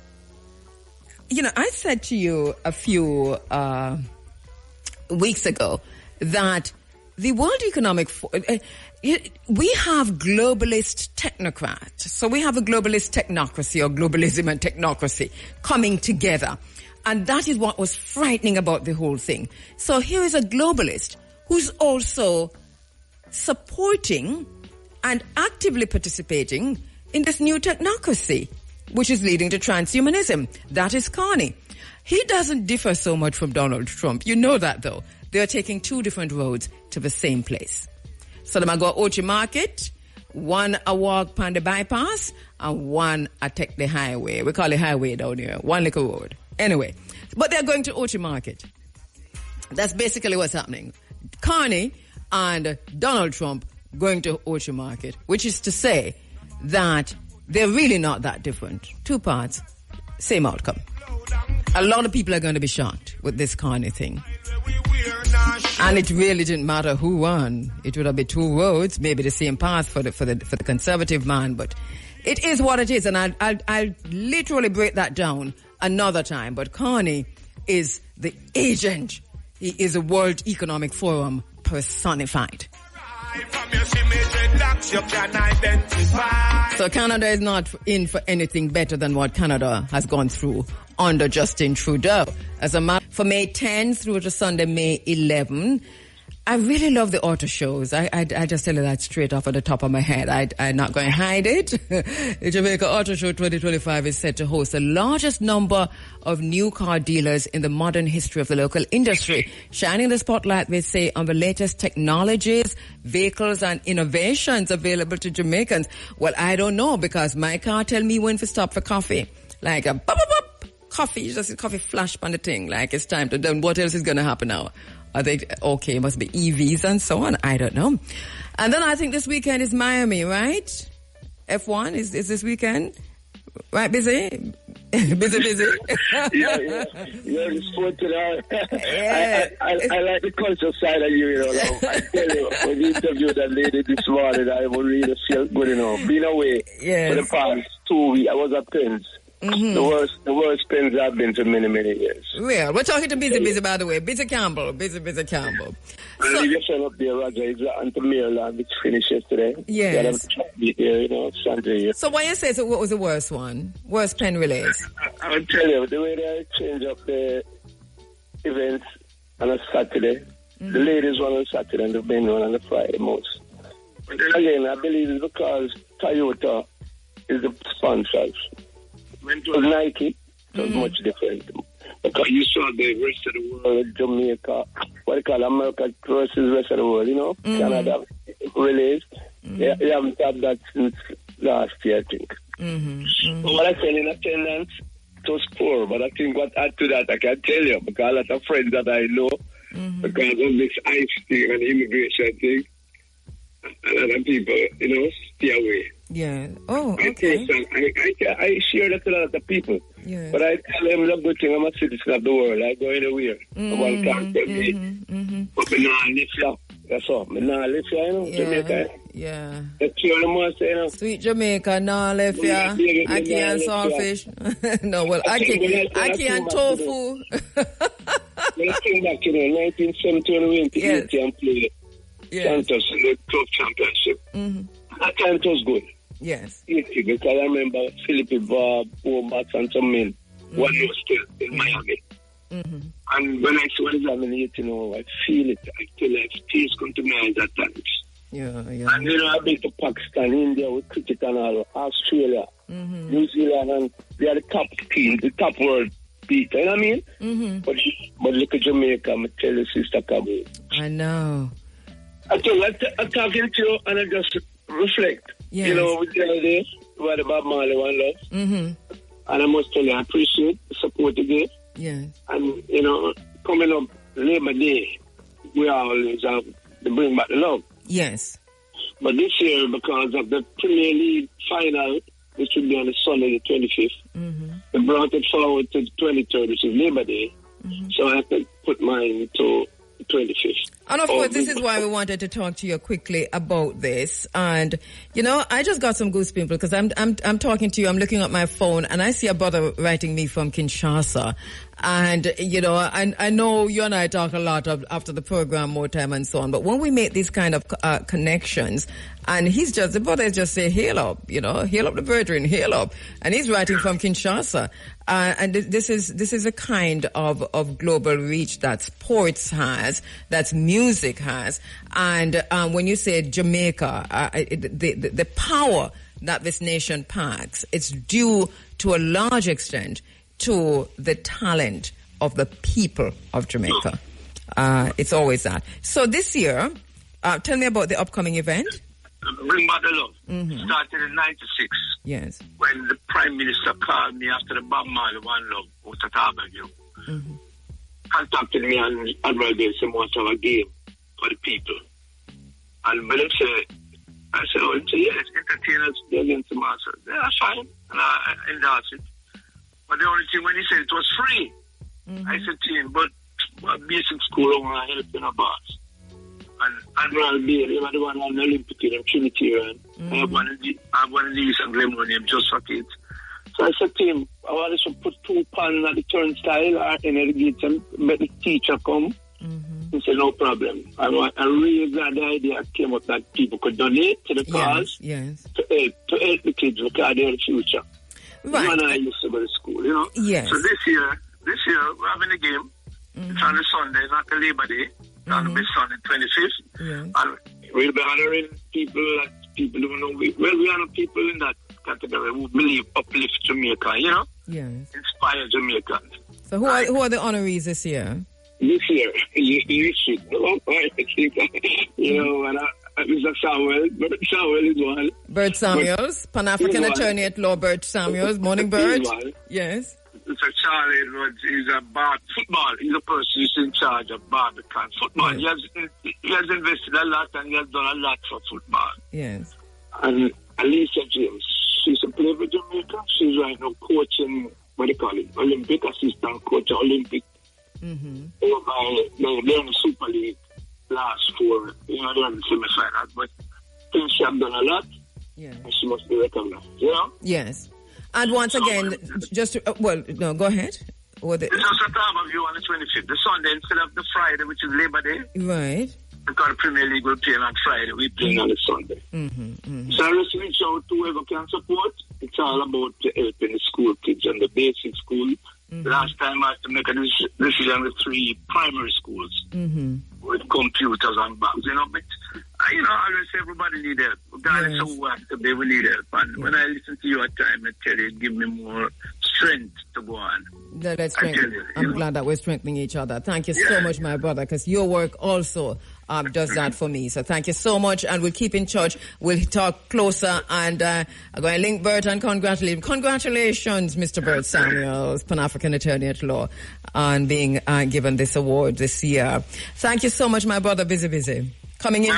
[SPEAKER 4] You know, I said to you a few weeks ago that the World Economic Forum, we have globalist technocrats. So we have a globalist technocracy, or globalism and technocracy coming together. And that is what was frightening about the whole thing. So here is a globalist who's also supporting and actively participating in this new technocracy, which is leading to transhumanism. That is Carney. He doesn't differ so much from Donald Trump. You know that, though. They are taking two different roads to the same place. So them go Ochi Market, one a walk on the bypass, and one a take the highway. We call it highway down here, one little road. Anyway, but they're going to Ochi Market. That's basically what's happening. Carney and Donald Trump going to Ochi Market, which is to say that they're really not that different. Two parts, same outcome. A lot of people are going to be shocked with this Carney thing. And it really didn't matter who won. It would have been two roads, maybe the same path for the conservative man, but It is what it is, and I'll literally break that down another time. But Carney is the agent. He is a World Economic Forum personified. So Canada is not in for anything better than what Canada has gone through under Justin Trudeau. As a matter for May 10 through to Sunday, May 11, I really love the auto shows. I just tell you that straight off at the top of my head. I'm not going to hide it. The Jamaica Auto Show 2025 is set to host the largest number of new car dealers in the modern history of the local industry, shining the spotlight, they say, on the latest technologies, vehicles and innovations available to Jamaicans. Well, I don't know, because my car tell me when to stop for coffee. Like a bop, bop, bop, coffee, you just see coffee flash on the thing, like it's time to, then what else is going to happen now? I think, okay, it must be EVs and so on. I don't know. And then I think this weekend is Miami, right? F1 is this weekend? Right, busy? busy?
[SPEAKER 8] yeah. You're the sport today.
[SPEAKER 4] Yeah.
[SPEAKER 8] I like the culture side of you, know. I tell you, when you interviewed that lady this morning, I would really feel good, Being away for the past 2 weeks, I was at Pins. Mm-hmm. The worst Pins I've been to many, many years.
[SPEAKER 4] Well, we're talking to Busy, by the way. Busy Campbell.
[SPEAKER 8] And leave your son up there, Roger. He's on to Maryland, which finished yesterday.
[SPEAKER 4] Yes.
[SPEAKER 8] Sunday.
[SPEAKER 4] So what you say, so what was the worst one? Worst pen relays?
[SPEAKER 8] I will tell you, the way they change up the events on a Saturday, the ladies one on Saturday and the men one on the Friday most. But then again, I believe it's because Toyota is the sponsors. When it was Nike, it was much different. Because you saw the rest of the world, Jamaica, what they call America versus the rest of the world, Canada relays. They haven't had that since last year, I think. But what I said in attendance, it was poor. But I think what add to that, I can tell you, because a lot of friends that I know, because of this ICE thing and immigration thing, a lot of people, stay away.
[SPEAKER 4] Yeah. Oh, okay.
[SPEAKER 8] I share that with a lot of people.
[SPEAKER 4] Yeah.
[SPEAKER 8] But I tell them the good thing, I'm a citizen of the world. I go anywhere. One can't tell me. But me not live here. That's all. Me not live here, Jamaica.
[SPEAKER 4] Yeah.
[SPEAKER 8] That's what I'm going to say,
[SPEAKER 4] Sweet Jamaica, nah, left here. Aki and saltfish. No, well, Aki and tofu.
[SPEAKER 8] When I came back, 1970 when we went to Haiti and played Santos in the club championship. That time it was good.
[SPEAKER 4] Yes.
[SPEAKER 8] Because I remember Philip Bob, Bats and some men. One was still in Miami. And when I saw what is happening, I feel it. I feel like tears come to my eyes at times.
[SPEAKER 4] Yeah.
[SPEAKER 8] And I've been to Pakistan, India with cricket and all, Australia, New Zealand, and they are the top teams, the top world people, you know what I mean? But look at Jamaica, I'm tell you, Sister Kabu.
[SPEAKER 4] I know.
[SPEAKER 8] I'm talking to you and I just reflect.
[SPEAKER 4] Yes.
[SPEAKER 8] With the other day, about the Bob Marley One Love. And I must tell you, I appreciate the support you gave.
[SPEAKER 4] Yes.
[SPEAKER 8] And, coming up Labor Day, we always have to bring back the love.
[SPEAKER 4] Yes.
[SPEAKER 8] But this year, because of the Premier League final, which will be on the Sunday, the 25th, they brought it forward to the 23rd, which is Labor Day. So I have to put mine to 25th.
[SPEAKER 4] And of course, this is why we wanted to talk to you quickly about this. And, I just got some goosebumps because I'm talking to you, I'm looking at my phone and I see a brother writing me from Kinshasa. And, I know you and I talk a lot after the program, more time and so on. But when we make these kind of connections, and the brother is just say, hail up, hail up the brethren, hail up. And he's writing from Kinshasa. And this is a kind of global reach that sports has, that music has. And when you say Jamaica, the power that this nation packs, it's due to a large extent to the talent of the people of Jamaica. It's always that. So this year, tell me about the upcoming event.
[SPEAKER 8] Bring Back the Love. Started in 96.
[SPEAKER 4] Yes.
[SPEAKER 8] When the Prime Minister called me after the Bob Marley One Love out at Avenue. Contacted me and Admiral Bill said, want to have a game for the people. And when I said, yes, entertainers against the master. Yeah, that's fine. And I endorsed it. But the only thing when he said it was free, I said to him, but basic school, I want to help in a boss. and Admiral Bailey, he was the one on the Olympic in Trinitarian. I have one in the East and Glenmore named Just for Kids. So I said to him, I want to put 2 pounds at the turnstile or in the gate and let the teacher come. He said, no problem. I'm really glad the idea came up that people could donate to the cause to help the kids because they're the future.
[SPEAKER 4] Right.
[SPEAKER 8] You and I used to go to school, you know?
[SPEAKER 4] Yes.
[SPEAKER 8] So this year we're having a game. It's on the Sunday, not the Labor Day. It's on the Sunday, 25th.
[SPEAKER 4] Yes.
[SPEAKER 8] And we'll be honoring people that people don't know. We honor people in that category who believe uplift Jamaica, you know?
[SPEAKER 4] Yes.
[SPEAKER 8] Inspire Jamaicans.
[SPEAKER 4] So who are the honorees this year?
[SPEAKER 8] This year, you should know. You know, and Mr. Samuel, Bert Samuel is one.
[SPEAKER 4] Bert Samuels, Pan-African attorney at law, Bert Samuels. Morning, Bert. Yes.
[SPEAKER 8] Mr. Charlie Edwards is a football. He's a person who's in charge of Barbican football. Yes. He has invested a lot and he has done a lot for football.
[SPEAKER 4] Yes.
[SPEAKER 8] And Alicia James, she's a player for Jamaica. She's right now coaching, what do you call it, Olympic assistant coach, Olympic. They're in the Super League last 4, you know, they're in the semi-finals. But I think she has done a lot.
[SPEAKER 4] Yeah.
[SPEAKER 8] And she must be recognized, you know?
[SPEAKER 4] Yes. And once again, just to, go ahead.
[SPEAKER 8] It's just a time of you on the 25th, the Sunday instead of the Friday, which is Labor Day.
[SPEAKER 4] Right.
[SPEAKER 8] Because the Premier League will play on Friday, we play on the Sunday. So I just reach out to whoever can support. It's all about helping the school kids and the basic school. Last time I had to make a decision with 3 primary schools with computers and bags, you know. But, you know, I always say everybody need help. Regardless of who wants to be, we need help. And when I listen to you at times, I tell you, it gives me more strength to go on.
[SPEAKER 4] I'm glad that we're strengthening each other. Thank you so much, my brother, because your work also does that for me. So thank you so much, and we'll keep in touch. We'll talk closer, and I'm going to link Bert and congratulate him. Congratulations, Mr. Bert Samuels, Pan-African attorney at law, on being given this award this year. Thank you so much, my brother. Busy. Coming in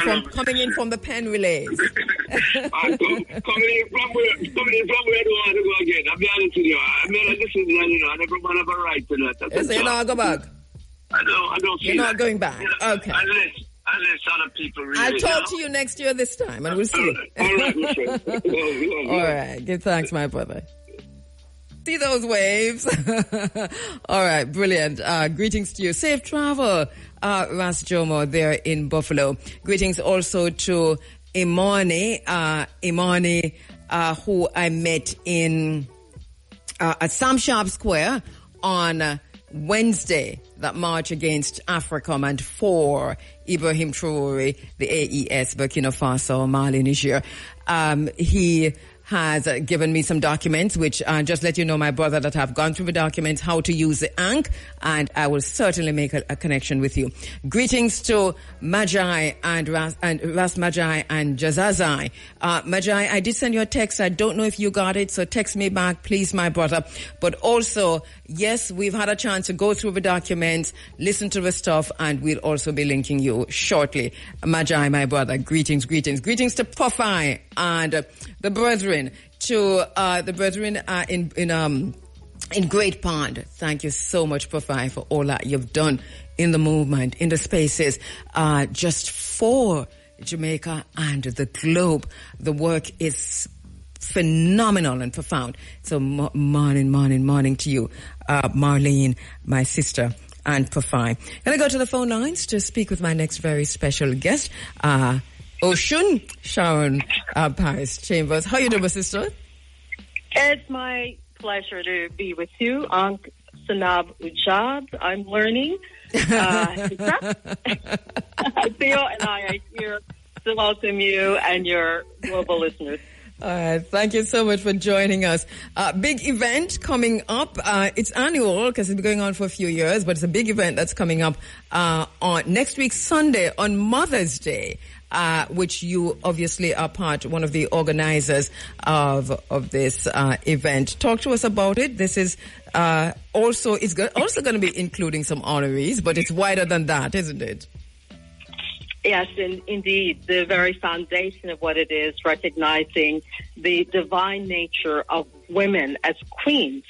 [SPEAKER 4] from the pen relays.
[SPEAKER 8] Coming in from where do I want to go again? I'll be honest with you. I made a decision, you know, I never want to have a right to that.
[SPEAKER 4] So you're not going back?
[SPEAKER 8] I don't feel
[SPEAKER 4] You're not going back? You know,
[SPEAKER 8] okay. Unless other people really...
[SPEAKER 4] I'll talk to you next year this time, and we'll see.
[SPEAKER 8] All right.
[SPEAKER 4] All right. Good thanks, my brother. See those waves? All right, brilliant. Greetings to you. Safe travel, Ras Jomo there in Buffalo. Greetings also to Imani, who I met in at Sam Sharp Square on Wednesday, that march against AFRICOM, and for Ibrahim Traore, the AES, Burkina Faso, Mali, Niger. He has given me some documents, which just let you know, my brother, that I've gone through the documents, how to use the ANC, and I will certainly make a connection with you. Greetings to Magi and Ras Magi and Jazazai. Magi, I did send you a text. I don't know if you got it, so text me back, please, my brother. But also, yes, we've had a chance to go through the documents, listen to the stuff, and we'll also be linking you shortly. Magi, my brother, greetings. Greetings to Puffy and the brethren, to the brethren in Great Pond. Thank you so much, Puffy, for all that you've done in the movement, in the spaces, just for Jamaica and the globe. The work is phenomenal and profound. So morning to you, Marlene, my sister, and Puffy. Gonna go to the phone lines to speak with my next very special guest, Oshun Sharon Paris Chambers. How you doing, my sister?
[SPEAKER 9] It's my pleasure to be with you, Ankh Sanab Ujab. I'm learning. Theo and I are here to welcome you and your global listeners.
[SPEAKER 4] All right. Thank you so much for joining us. Big event coming up. It's annual because it's been going on for a few years, but it's a big event that's coming up on next week, Sunday, on Mother's Day. Which you obviously are one of the organizers of this event. Talk to us about it. This is also going to be including some honorees, but it's wider than that, isn't it?
[SPEAKER 9] Yes, indeed. The very foundation of what it is, recognizing the divine nature of women as queens.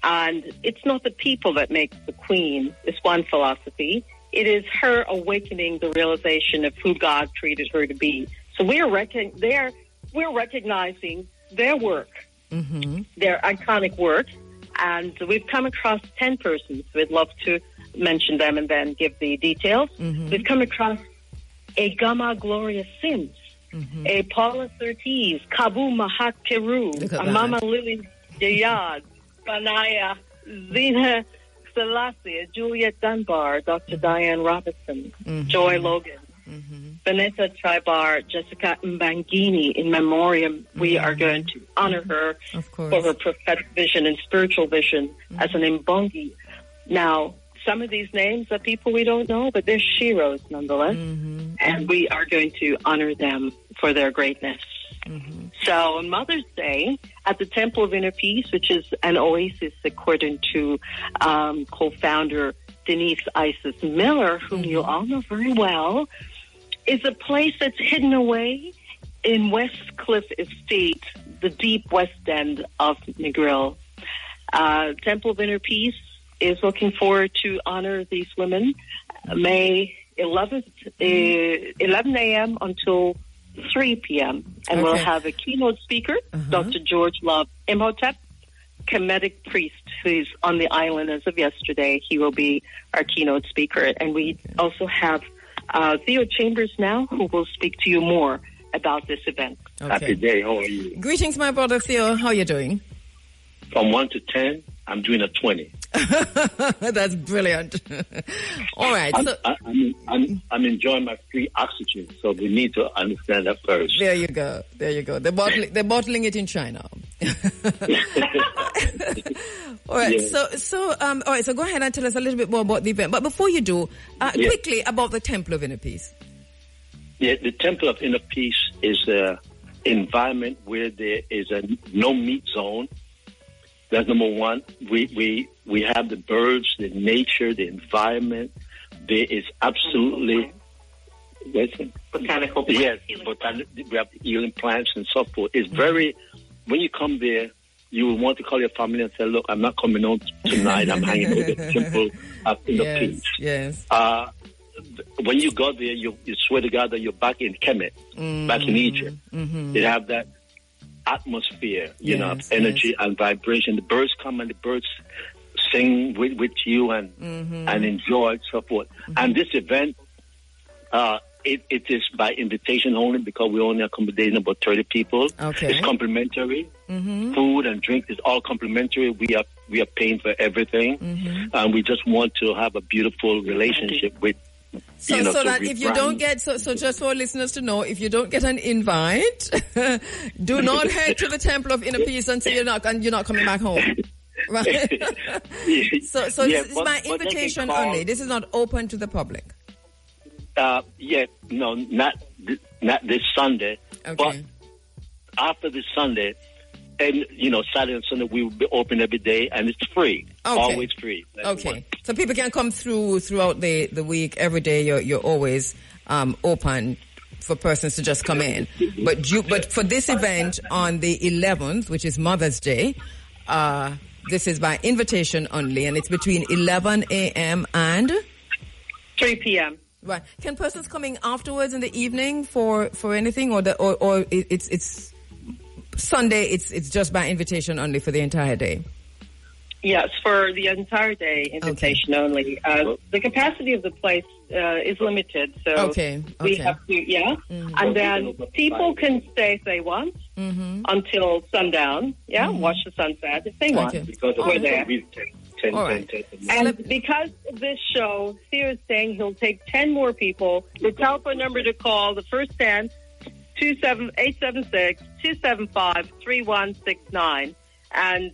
[SPEAKER 9] And it's not the people that makes the queen, is one philosophy. it is her awakening the realization of who God created her to be. So we're recognizing their work, their iconic work, and we've come across 10 persons. We'd love to mention them and then give the details. We've come across a Gama Gloria Sims, a Paula Surtees, Kabu Mahat Keru, a Mama Lily Dayad, Banaya Zina Selassie, a Juliet Dunbar, Dr. Diane Robinson, Joy Logan, Vanessa Tribar, Jessica Mbangini. In memoriam, we are going to honor her for her prophetic vision and spiritual vision as an Mbongi. Now, some of these names are people we don't know, but they're sheroes nonetheless. And we are going to honor them for their greatness. So on Mother's Day, at the Temple of Inner Peace, which is an oasis according to co-founder Denise Isis Miller, whom you all know very well, is a place that's hidden away in West Cliff Estate, the deep west end of Negril. Temple of Inner Peace is looking forward to honor these women May 11th, 11 a.m. until 3 p.m. And we'll have a keynote speaker, Dr. George Love Imhotep, Kemetic priest, who's on the island as of yesterday. He will be our keynote speaker. And we also have Theo Chambers now, who will speak to you more about this event.
[SPEAKER 10] Happy day. How are you?
[SPEAKER 4] Greetings, my brother Theo. How are you doing?
[SPEAKER 10] From 1 to 10, I'm doing a 20.
[SPEAKER 4] That's brilliant. All right.
[SPEAKER 10] I'm enjoying my free oxygen, so we need to understand that first.
[SPEAKER 4] There you go. They're bottling it in China. All right. Yeah. All right. So go ahead and tell us a little bit more about the event. But before you do, quickly about the Temple of Inner Peace.
[SPEAKER 10] Yeah, the Temple of Inner Peace is an environment where there is a no meat zone. That's number one. We have the birds, the nature, the environment. There is absolutely
[SPEAKER 9] botanical plants.
[SPEAKER 10] Yes, we have healing plants and so forth. It's very, when you come there, you will want to call your family and say, look, I'm not coming home tonight. I'm hanging out at the Temple of Inner Peace.
[SPEAKER 4] Yes.
[SPEAKER 10] When you go there, you swear to God that you're back in Kemet, back in Egypt. They have that atmosphere, energy and vibration. The birds come and the birds sing with you and enjoy, so forth. And this event, it is by invitation only because we only accommodate about 30 people.
[SPEAKER 4] Okay.
[SPEAKER 10] It's complimentary. Food and drink is all complimentary. We are paying for everything, and we just want to have a beautiful relationship with.
[SPEAKER 4] So that if you don't get, so just for listeners to know, if you don't get an invite, do not head to the Temple of Inner Peace until you're not coming back home. Right? So this is my invitation only. This is not open to the public.
[SPEAKER 10] Not this Sunday.
[SPEAKER 4] Okay.
[SPEAKER 10] But after this Sunday, and Saturday and Sunday we will be open every day, and it's free.
[SPEAKER 4] Okay.
[SPEAKER 10] Always free.
[SPEAKER 4] Okay. So people can come throughout the week. Every day you're always open for persons to just come in. But for this event on the 11th, which is Mother's Day, this is by invitation only, and it's between 11 a.m. and
[SPEAKER 9] 3 p.m.
[SPEAKER 4] Right. Can persons coming afterwards in the evening for anything, or it's Sunday? It's just by invitation only for the entire day.
[SPEAKER 9] Yes, for the entire day, invitation only. The capacity of the place is limited, so we have to, and then people can stay if they want until sundown, watch the sunset if they want.
[SPEAKER 10] Because we're there.
[SPEAKER 9] And because of this show, Theo is saying he'll take 10 more people. The telephone number to call, the first 10, 876-275-3169. And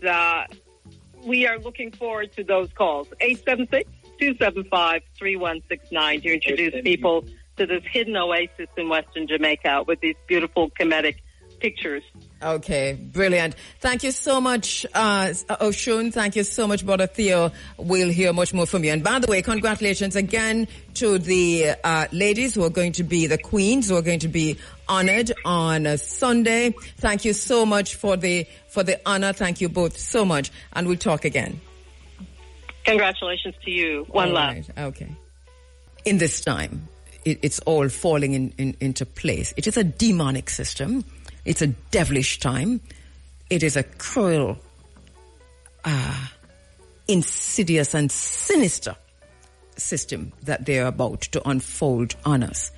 [SPEAKER 9] we are looking forward to those calls. 876-275-3169 to introduce people to this hidden oasis in Western Jamaica with these beautiful Kemetic pictures.
[SPEAKER 4] Okay, brilliant. Thank you so much, Oshun. Thank you so much, Brother Theo. We'll hear much more from you. And by the way, congratulations again to the ladies who are going to be the queens, who are going to be honored on Sunday. Thank you so much for the honor. Thank you both so much. And we'll talk again.
[SPEAKER 9] Congratulations to you. One love.
[SPEAKER 4] Right. Okay. in this time, it's all falling into place. It is a demonic system. It's a devilish time. It is a cruel, insidious and sinister system that they're about to unfold on us.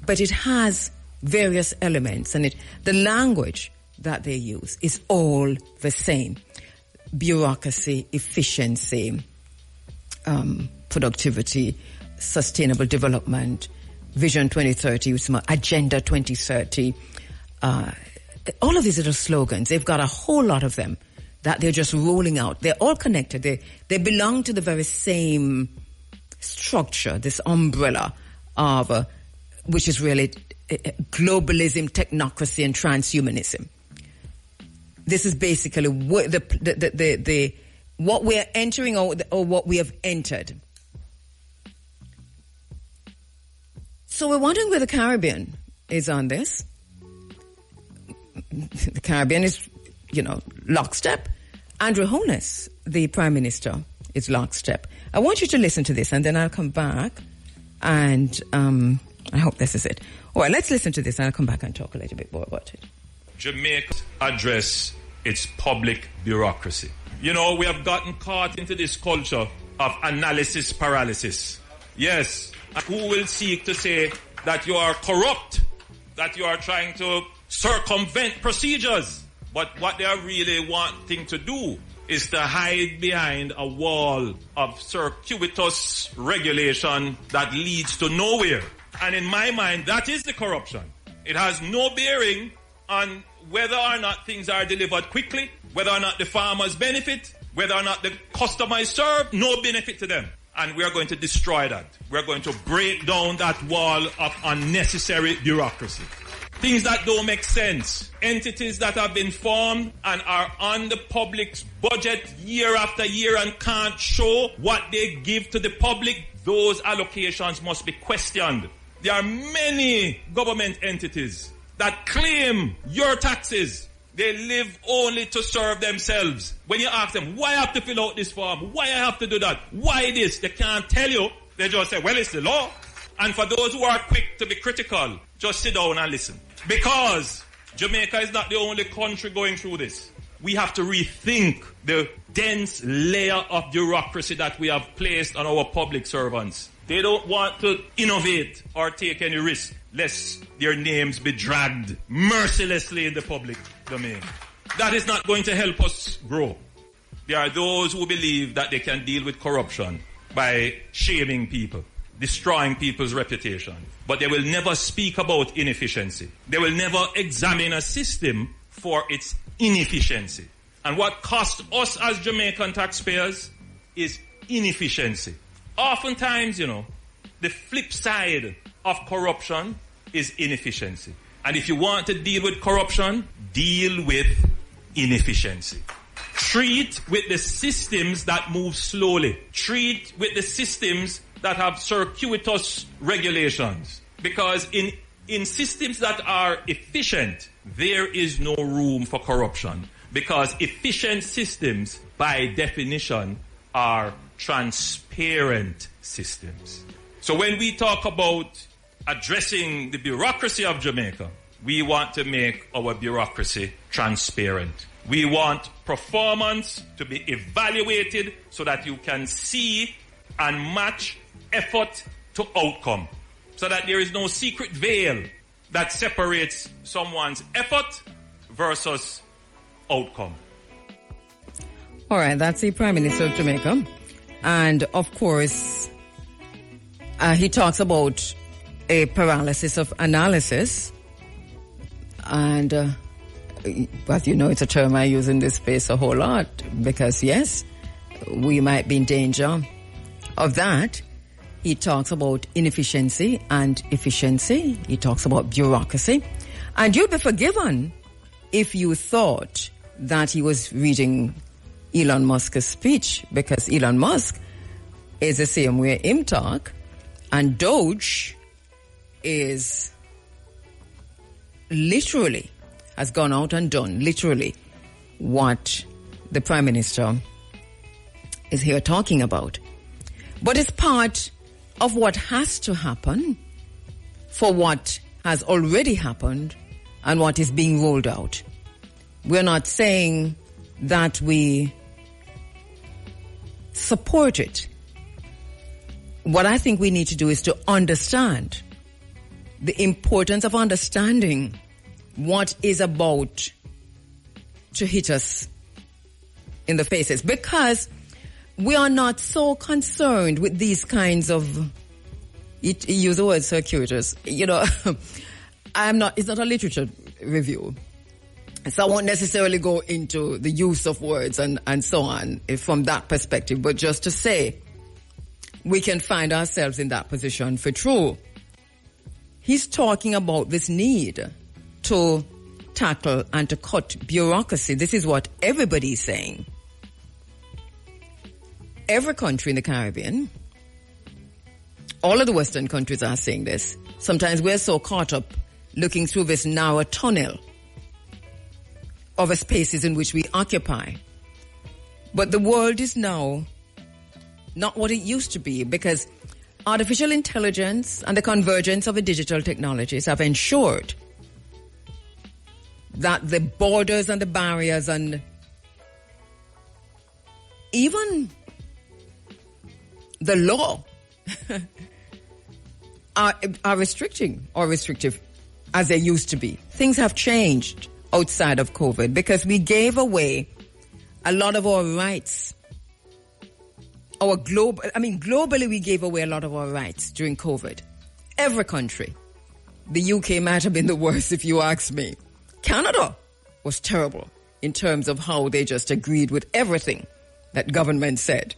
[SPEAKER 4] But it has various elements, and the language that they use is all the same. Bureaucracy, efficiency, productivity, sustainable development, Vision 2030, Agenda 2030. All of these little slogans, they've got a whole lot of them that they're just rolling out. They're all connected. They belong to the very same structure, this umbrella of which is really globalism, technocracy, and transhumanism. This is basically what what we're entering or what we have entered. So we're wondering where the Caribbean is on this. The Caribbean is, lockstep. Andrew Holness, the Prime Minister, is lockstep. I want you to listen to this, and then I'll come back, and I hope this is it. All right, let's listen to this, and I'll come back and talk a little bit more about it.
[SPEAKER 11] Jamaica address its public bureaucracy. We have gotten caught into this culture of analysis paralysis. Yes, who will seek to say that you are corrupt, that you are trying to circumvent procedures. But what they are really wanting to do is to hide behind a wall of circuitous regulation that leads to nowhere. And in my mind, that is the corruption. It has no bearing on whether or not things are delivered quickly, whether or not the farmers benefit, whether or not the customer is served, no benefit to them. And we are going to destroy that. We are going to break down that wall of unnecessary bureaucracy. Things that don't make sense. Entities that have been formed and are on the public's budget year after year and can't show what they give to the public, those allocations must be questioned. There are many government entities that claim your taxes. They live only to serve themselves. When you ask them, why I have to fill out this form? Why I have to do that? Why this? They can't tell you. They just say, well, it's the law. And for those who are quick to be critical, just sit down and listen. Because Jamaica is not the only country going through this. We have to rethink the dense layer of bureaucracy that we have placed on our public servants. They don't want to innovate or take any risk, lest their names be dragged mercilessly in the public domain. That is not going to help us grow. There are those who believe that they can deal with corruption by shaming people, destroying people's reputation. But they will never speak about inefficiency. They will never examine a system for its inefficiency. And what costs us as Jamaican taxpayers is inefficiency. Oftentimes, the flip side of corruption is inefficiency. And if you want to deal with corruption, deal with inefficiency. Treat with the systems that move slowly. Treat with the systems that have circuitous regulations. Because in systems that are efficient, there is no room for corruption. Because efficient systems, by definition, are transparent systems. So when we talk about addressing the bureaucracy of Jamaica, we want to make our bureaucracy transparent. We want performance to be evaluated so that you can see and match effort to outcome, so that there is no secret veil that separates someone's effort versus outcome.
[SPEAKER 4] All right, that's the Prime Minister of Jamaica. And of course, he talks about a paralysis of analysis. And, but it's a term I use in this space a whole lot because, yes, we might be in danger of that. He talks about inefficiency and efficiency. He talks about bureaucracy. And you'll be forgiven if you thought that he was reading Elon Musk's speech, because Elon Musk is the same way him talk, and Doge is literally, has gone out and done literally what the Prime Minister is here talking about. But it's part of what has to happen for what has already happened and what is being rolled out. We're not saying that we support it. What I think we need to do is to understand the importance of understanding what is about to hit us in the faces, because we are not so concerned with these kinds of, use the word circuitous, it's not a literature review. So I won't necessarily go into the use of words and so on from that perspective, but just to say, we can find ourselves in that position for true. He's talking about this need to tackle and to cut bureaucracy. This is what everybody is saying. Every country in the Caribbean, all of the Western countries are saying this. Sometimes we're so caught up looking through this narrow tunnel of the spaces in which we occupy. But the world is now not what it used to be, because artificial intelligence and the convergence of the digital technologies have ensured that the borders and the barriers and even the law are restricting or restrictive as they used to be. Things have changed outside of COVID because we gave away a lot of our rights. Globally we gave away a lot of our rights during COVID. Every country. The UK might have been the worst if you ask me. Canada was terrible in terms of how they just agreed with everything that government said.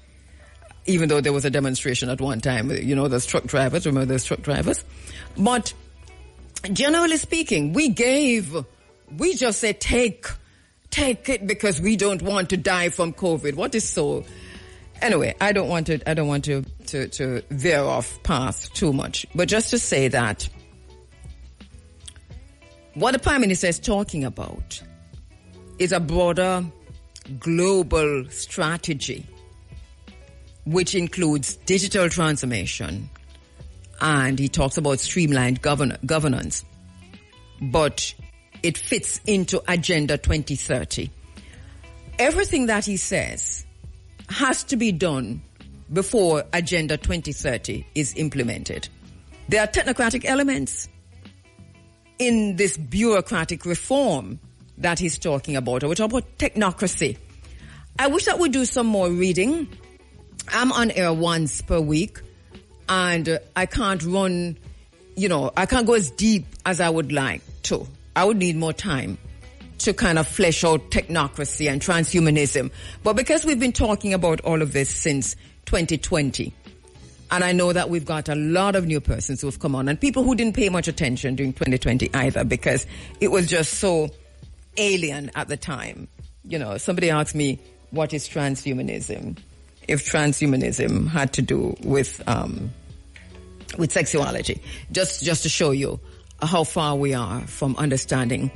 [SPEAKER 4] Even though there was a demonstration at one time, the truck drivers, remember those truck drivers? But generally speaking, we just said take it because we don't want to die from COVID. What is so? Anyway, I don't want to veer off path too much, but just to say that what the Prime Minister is talking about is a broader global strategy, which includes digital transformation, and he talks about streamlined governance. But it fits into Agenda 2030. Everything that he says has to be done before Agenda 2030 is implemented. There are technocratic elements in this bureaucratic reform that he's talking about. We're talking about technocracy. I wish that we'd do some more reading. I'm on air once per week, and I can't run, I can't go as deep as I would like to. I would need more time to kind of flesh out technocracy and transhumanism. But because we've been talking about all of this since 2020, and I know that we've got a lot of new persons who have come on, and people who didn't pay much attention during 2020 either, because it was just so alien at the time. Somebody asked me, what is transhumanism? If transhumanism had to do with sexuality, just to show you how far we are from understanding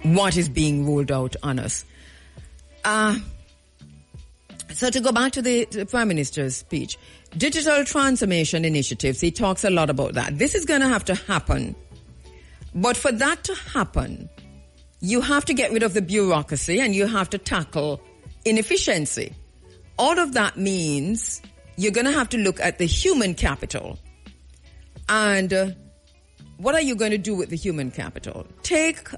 [SPEAKER 4] what is being ruled out on us. So to go back to the Prime Minister's speech, digital transformation initiatives, he talks a lot about that. This is going to have to happen. But for that to happen, you have to get rid of the bureaucracy and you have to tackle inefficiency. All of that means you're going to have to look at the human capital. And what are you going to do with the human capital? Take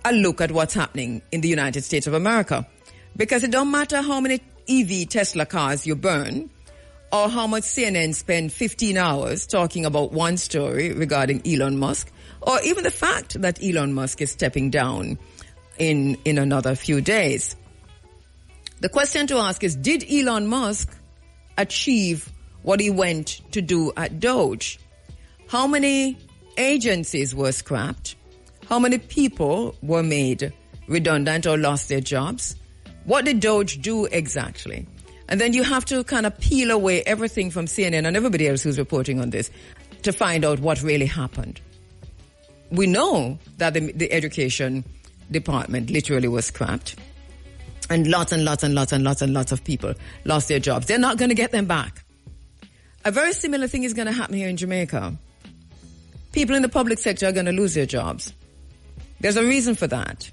[SPEAKER 4] a look at what's happening in the United States of America. Because it don't matter how many EV Tesla cars you burn or how much CNN spend 15 hours talking about one story regarding Elon Musk, or even the fact that Elon Musk is stepping down in another few days. The question to ask is, did Elon Musk achieve what he went to do at Doge? How many agencies were scrapped? How many people were made redundant or lost their jobs? What did Doge do exactly? And then you have to kind of peel away everything from CNN and everybody else who's reporting on this to find out what really happened. We know that the education department literally was scrapped. And lots of people lost their jobs. They're not going to get them back. a very similar thing is going to happen here in Jamaica. People in the public sector are going to lose their jobs. There's a reason for that.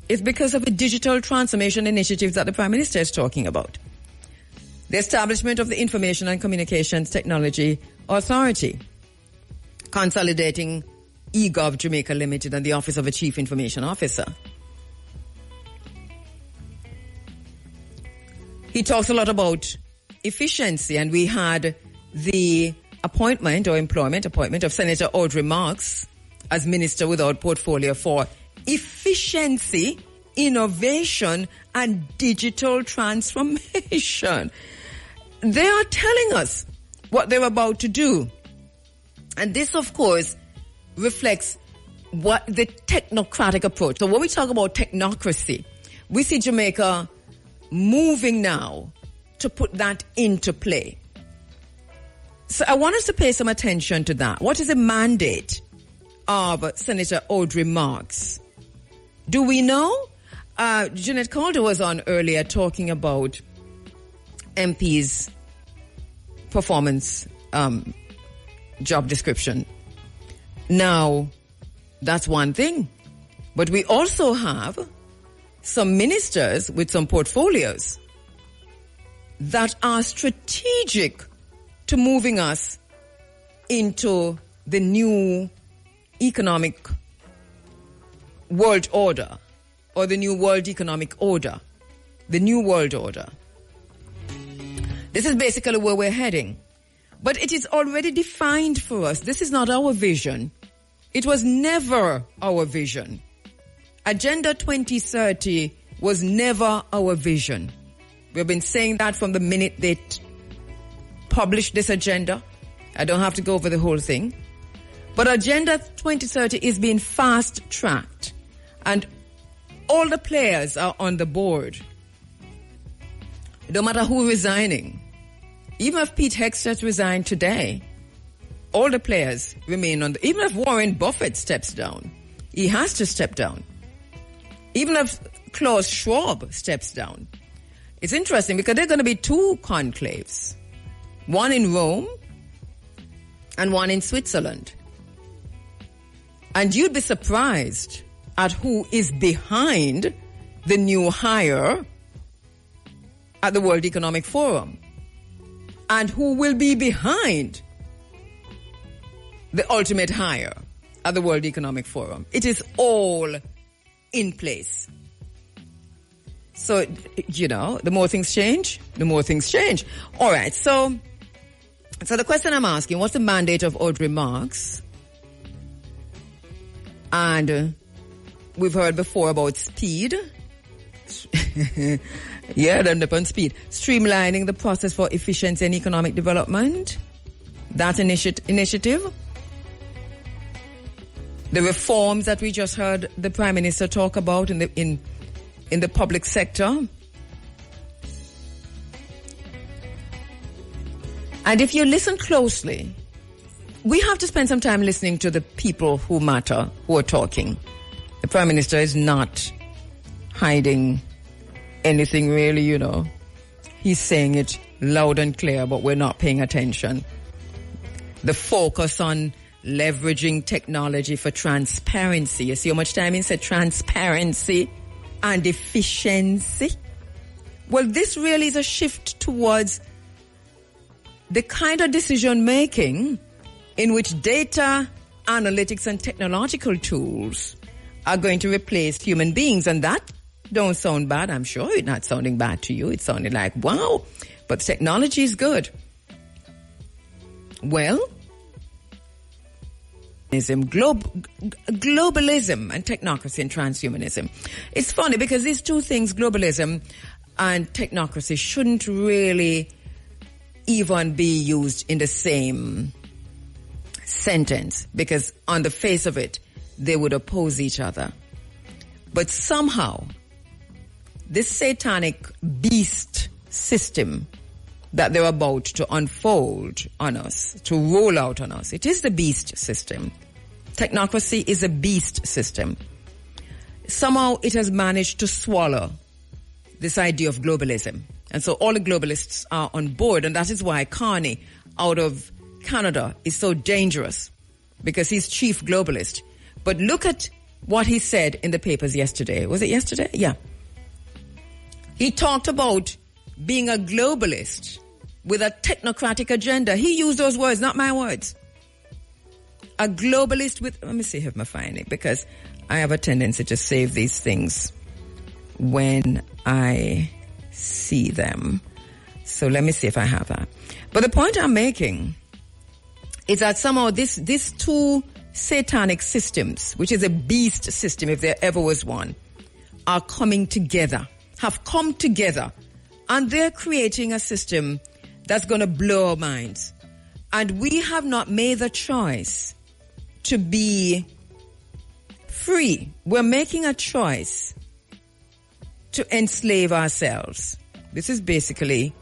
[SPEAKER 4] It's because of the digital transformation initiatives that the Prime Minister is talking about. The establishment of the Information and Communications Technology Authority, consolidating eGov Jamaica Limited and the Office of a Chief Information Officer. He talks a lot about efficiency, and we had the appointment of Senator Audrey Marks as Minister without portfolio for efficiency, innovation, and digital transformation. They are telling us what they're about to do. And this, of course, reflects what the technocratic approach. So when we talk about technocracy, we see Jamaica moving now to put that into play. So I want us to pay some attention to that. What is the mandate of Senator Audrey Marks? Do we know? Jeanette Calder was on earlier talking about MP's performance job description. Now, that's one thing. But we also have some ministers with some portfolios that are strategic to moving us into the new economic world order, or the new world economic order, the new world order. This is basically where we're heading. But it is already defined for us. This is not our vision. It was never our vision. Agenda 2030 was never our vision. We've been saying that from the minute they published this agenda. I don't have to go over the whole thing. But Agenda 2030 is being fast-tracked. And all the players are on the board. No matter who resigning. Even if Pete Hegseth resigned today, all the players remain on even if Warren Buffett steps down, he has to step down. Even if Klaus Schwab steps down. It's interesting because there are going to be two conclaves. One in Rome and one in Switzerland. And you'd be surprised at who is behind the new hire at the World Economic Forum. And who will be behind the ultimate hire at the World Economic Forum. It is all in place. So, you know, the more things change, the more things change. All right, so the question I'm asking, what's the mandate of Audrey Marks? And we've heard before about speed. Yeah, then upon speed. Streamlining the process for efficiency and economic development. That initiative. The reforms that we just heard the Prime Minister talk about in the public sector. And if you listen closely, we have to spend some time listening to the people who matter, who are talking. The Prime Minister is not hiding anything really, you know. He's saying it loud and clear, but we're not paying attention. The focus on leveraging technology for transparency. You see how much time he said transparency and efficiency? Well, this really is a shift towards the kind of decision making in which data, analytics, and technological tools are going to replace human beings. And that don't sound bad. I'm sure it's not sounding bad to you. It sounded like, wow, but technology is good. Well, globalism and technocracy and transhumanism. It's funny because these two things, globalism and technocracy, shouldn't really even be used in the same sentence because on the face of it, they would oppose each other. But somehow, this satanic beast system that they're about to unfold on us, to roll out on us, it is the beast system. Technocracy is a beast system. Somehow it has managed to swallow this idea of globalism. And so all the globalists are on board, and that is why Carney out of Canada is so dangerous because he's chief globalist. But look at what he said in the papers yesterday. Was it yesterday? Yeah. He talked about being a globalist with a technocratic agenda. He used those words, not my words. A globalist with... Let me see if I find it, because I have a tendency to save these things when I see them. So let me see if I have that. But the point I'm making is that somehow these two satanic systems, which is a beast system if there ever was one, are coming together, have come together, and they're creating a system that's going to blow our minds. And we have not made the choice to be free. We're making a choice to enslave ourselves. This is basically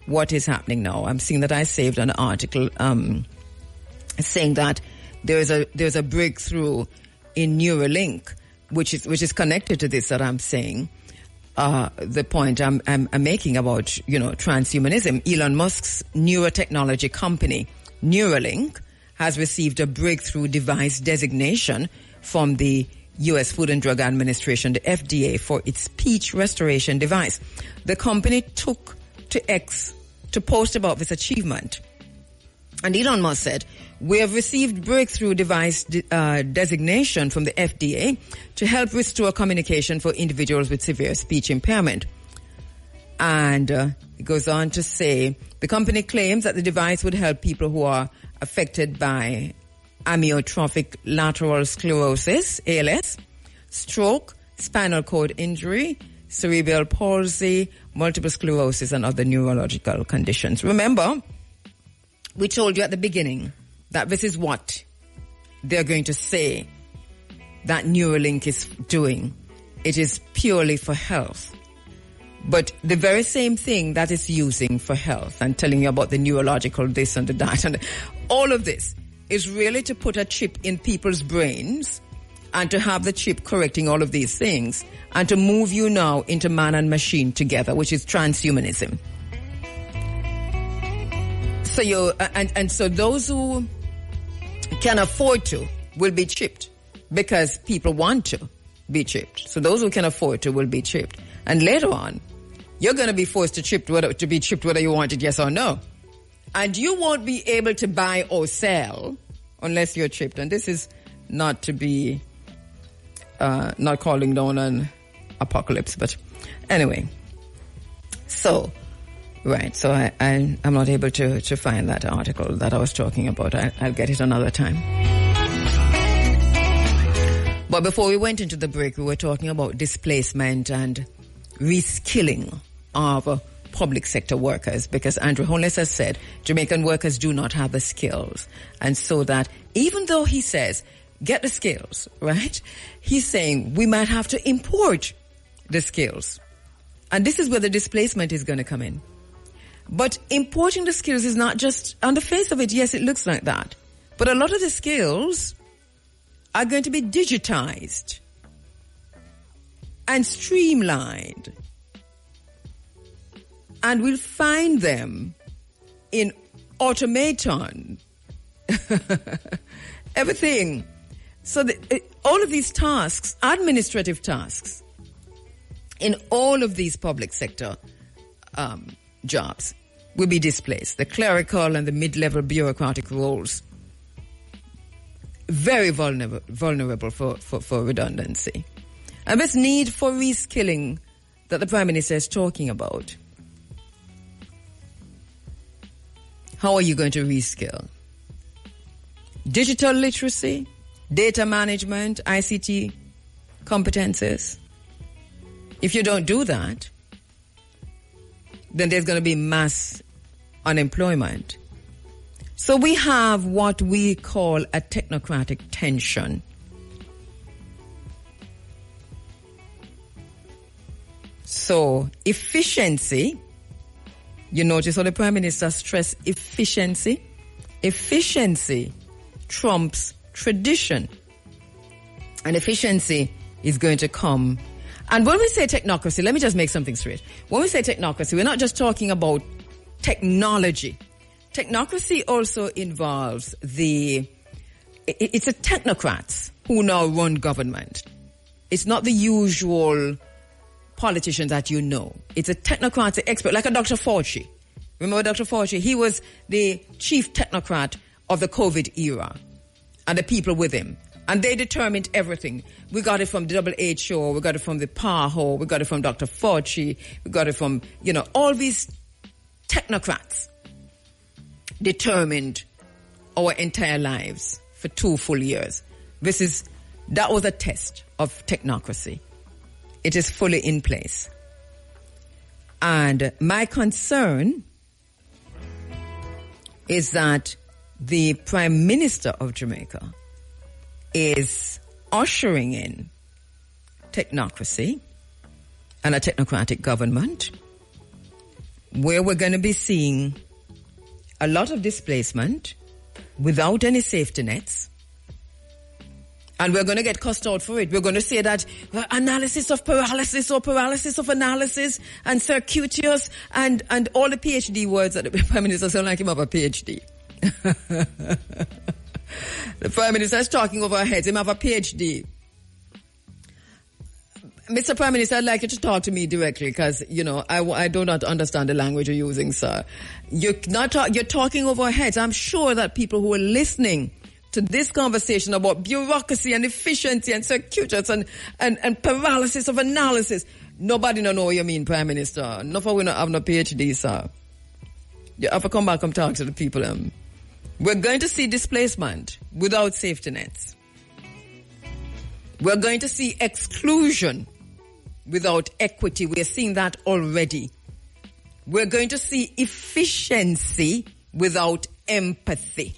[SPEAKER 4] what is happening now. I'm seeing that I saved an article saying that there's a breakthrough in Neuralink, which is connected to this that I'm saying. The point I'm making about, transhumanism. Elon Musk's neurotechnology company, Neuralink, has received a breakthrough device designation from the U.S. Food and Drug Administration, the FDA, for its speech restoration device. The company took to X to post about this achievement. And Elon Musk said, "We have received breakthrough device designation from the FDA to help restore communication for individuals with severe speech impairment." And it goes on to say, the company claims that the device would help people who are affected by amyotrophic lateral sclerosis, ALS, stroke, spinal cord injury, cerebral palsy, multiple sclerosis, and other neurological conditions. Remember, we told you at the beginning that this is what they're going to say that Neuralink is doing. It is purely for health. But the very same thing that it's using for health and telling you about the neurological this and the that and all of this is really to put a chip in people's brains and to have the chip correcting all of these things and to move you now into man and machine together, which is transhumanism. So so those who can afford to will be chipped because people want to be chipped. So those who can afford to will be chipped. And later on, you're going to be forced to be chipped whether you want it, yes or no. And you won't be able to buy or sell unless you're chipped. And this is not to be, not calling down an apocalypse, but anyway. So, right, so I'm not able to find that article that I was talking about. I'll get it another time. But before we went into the break, we were talking about displacement and reskilling of public sector workers, because Andrew Holness has said Jamaican workers do not have the skills. And so that even though he says, get the skills, right? He's saying we might have to import the skills. And this is where the displacement is going to come in. But importing the skills is not just, on the face of it, yes, it looks like that. But a lot of the skills are going to be digitized and streamlined. And we'll find them in automaton. Everything. So all of these tasks, administrative tasks, in all of these public sector jobs will be displaced. The clerical and the mid-level bureaucratic roles, very vulnerable for redundancy. And this need for reskilling that the Prime Minister is talking about. How are you going to reskill? Digital literacy, data management, ICT competences. If you don't do that, then there's going to be mass unemployment. So we have what we call a technocratic tension. So efficiency, you notice how the Prime Minister stressed efficiency. Efficiency trumps tradition. And efficiency is going to come. And when we say technocracy, let me just make something straight. When we say technocracy, we're not just talking about technology. technocracy also involves it's a technocrats who now run government. It's not the usual politicians that you know. It's a technocratic expert, like a Dr. Fauci. Remember Dr. Fauci? He was the chief technocrat of the COVID era, and the people with him. And they determined everything. We got it from the WHO, we got it from the PAHO, we got it from Dr. Fauci, we got it from, all these technocrats determined our entire lives for 2 full years. That was a test of technocracy. It is fully in place. And my concern is that the Prime Minister of Jamaica is ushering in technocracy and a technocratic government where we're going to be seeing a lot of displacement without any safety nets. And we're going to get cussed out for it. We're going to say that analysis of paralysis or paralysis of analysis and circuitous and all the PhD words that the Prime Minister sound like him have a PhD. The Prime Minister is talking over our heads. Him have a PhD. Mr. Prime Minister, I'd like you to talk to me directly because, I do not understand the language you're using, sir. You're talking over our heads. I'm sure that people who are listening to this conversation about bureaucracy and efficiency and circuitous and paralysis of analysis, nobody know what you mean, Prime Minister. No for we not have no PhD, sir. You have to come back and talk to the people. We're going to see displacement without safety nets. We're going to see exclusion without equity. We're seeing that already. We're going to see efficiency without empathy.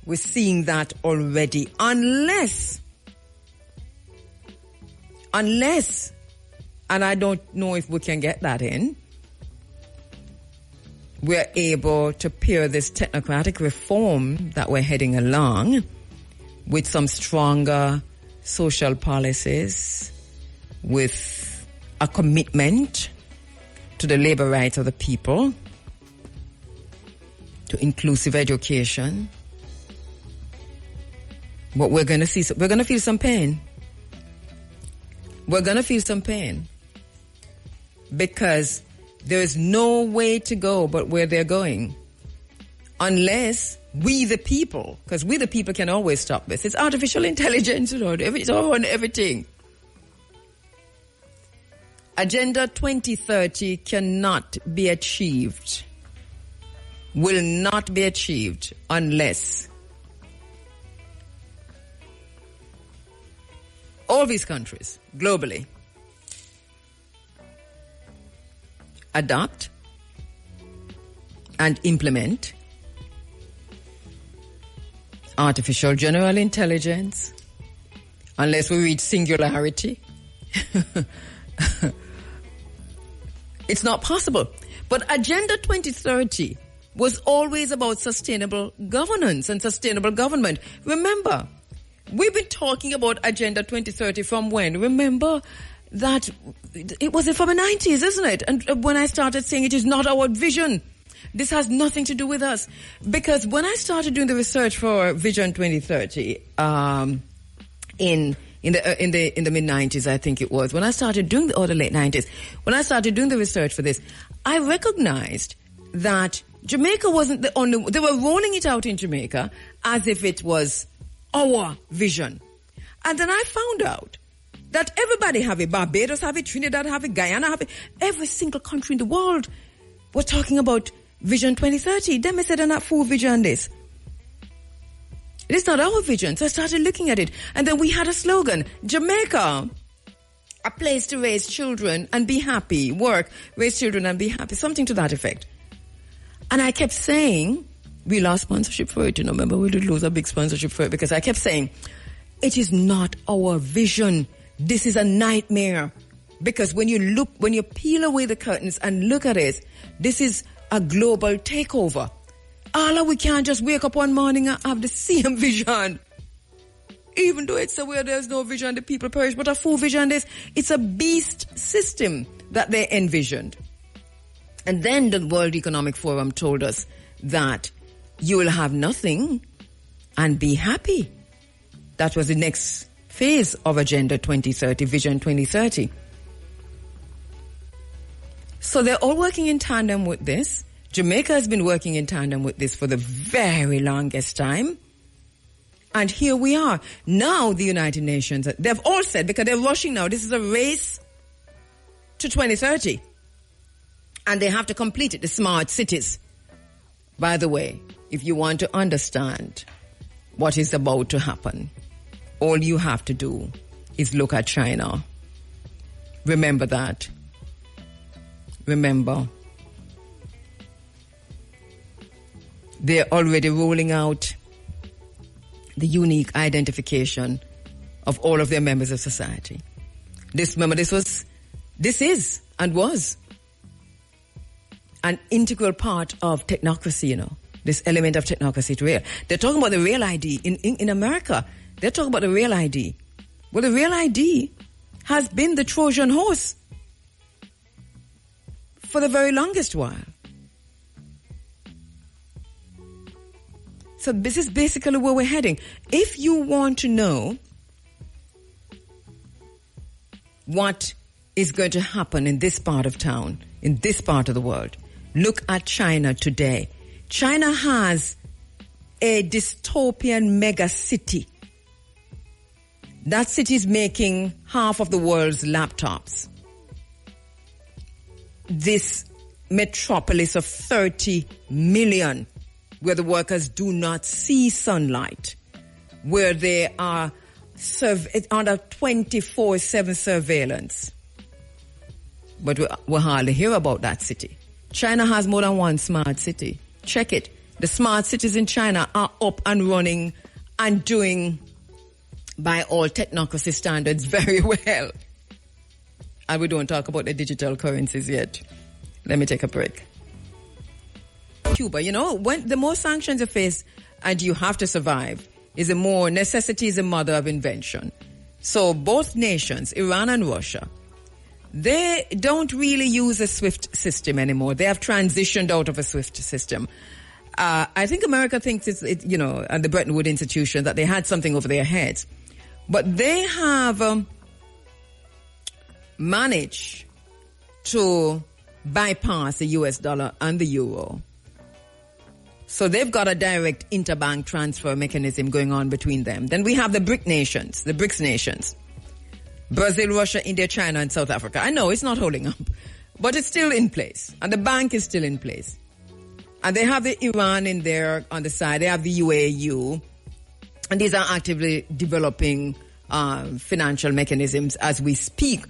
[SPEAKER 4] We're seeing that already. Unless, and I don't know if we can get that in, we're able to pair this technocratic reform that we're heading along with some stronger social policies, with a commitment to the labor rights of the people, to inclusive education. But we're going to feel some pain. We're going to feel some pain because there is no way to go but where they're going unless we the people, because we the people can always stop this. It's artificial intelligence, it's all on everything. Agenda 2030 cannot be achieved, will not be achieved unless all these countries globally adopt and implement artificial general intelligence, unless we reach singularity. It's not possible. But Agenda 2030 was always about sustainable governance and sustainable government. Remember, we've been talking about Agenda 2030 from when? Remember that it was from the 90s, isn't it? And when I started saying it is not our vision, this has nothing to do with us. Because when I started doing the research for Vision 2030, in the mid-90s, I think it was, when I started doing the late 90s, when I started doing the research for this, I recognized that Jamaica wasn't the only, they were rolling it out in Jamaica as if it was our vision. And then I found out that everybody have it. Barbados have it, Trinidad have it, Guyana have it. Every single country in the world was talking about Vision 2030. Then I said, they're not full vision this. It is not our vision. So I started looking at it. And then we had a slogan, Jamaica, a place to raise children and be happy. Work, raise children and be happy. Something to that effect. And I kept saying, we lost sponsorship for it. Remember, we did lose a big sponsorship for it because I kept saying, it is not our vision. This is a nightmare. Because when you peel away the curtains and look at it, this is a global takeover. We can't just wake up one morning and have the same vision. Even though it's where there's no vision, the people perish. But a full vision is, it's a beast system that they envisioned. And then the World Economic Forum told us that you will have nothing and be happy. That was the next phase of Agenda 2030, Vision 2030. So they're all working in tandem with this. Jamaica has been working in tandem with this for the very longest time. And here we are. Now the United Nations, they've all said, because they're rushing now, this is a race to 2030. And they have to complete it, the smart cities. By the way, if you want to understand what is about to happen, all you have to do is look at China. Remember that. Remember, they're already rolling out the unique identification of all of their members of society. This is and was an integral part of technocracy, you know, this element of technocracy to real. They're talking about the real ID. In America, they're talking about the real ID. Well, the real ID has been the Trojan horse for the very longest while. So this is basically where we're heading. If you want to know what is going to happen in this part of town, in this part of the world, look at China today. China has a dystopian mega city. That city is making half of the world's laptops. This metropolis of 30 million, where the workers do not see sunlight, where they are under 24/7 surveillance. But we hardly hear about that city. China has more than one smart city. Check it. The smart cities in China are up and running and doing, by all technocracy standards, very well. And we don't talk about the digital currencies yet. Let me take a break. Cuba, you know, when the more sanctions you face and you have to survive, is the more necessity is the mother of invention. So both nations, Iran and Russia, they don't really use a SWIFT system anymore. They have transitioned out of a SWIFT system. I think America thinks it's you know, and the Bretton Woods institution, that they had something over their heads. But they have managed to bypass the US dollar and the euro. So they've got a direct interbank transfer mechanism going on between them. Then we have the BRIC nations, the BRICS nations. Brazil, Russia, India, China, and South Africa. I know it's not holding up, but it's still in place. And the bank is still in place. And they have the Iran in there on the side. They have the UAU. And these are actively developing financial mechanisms as we speak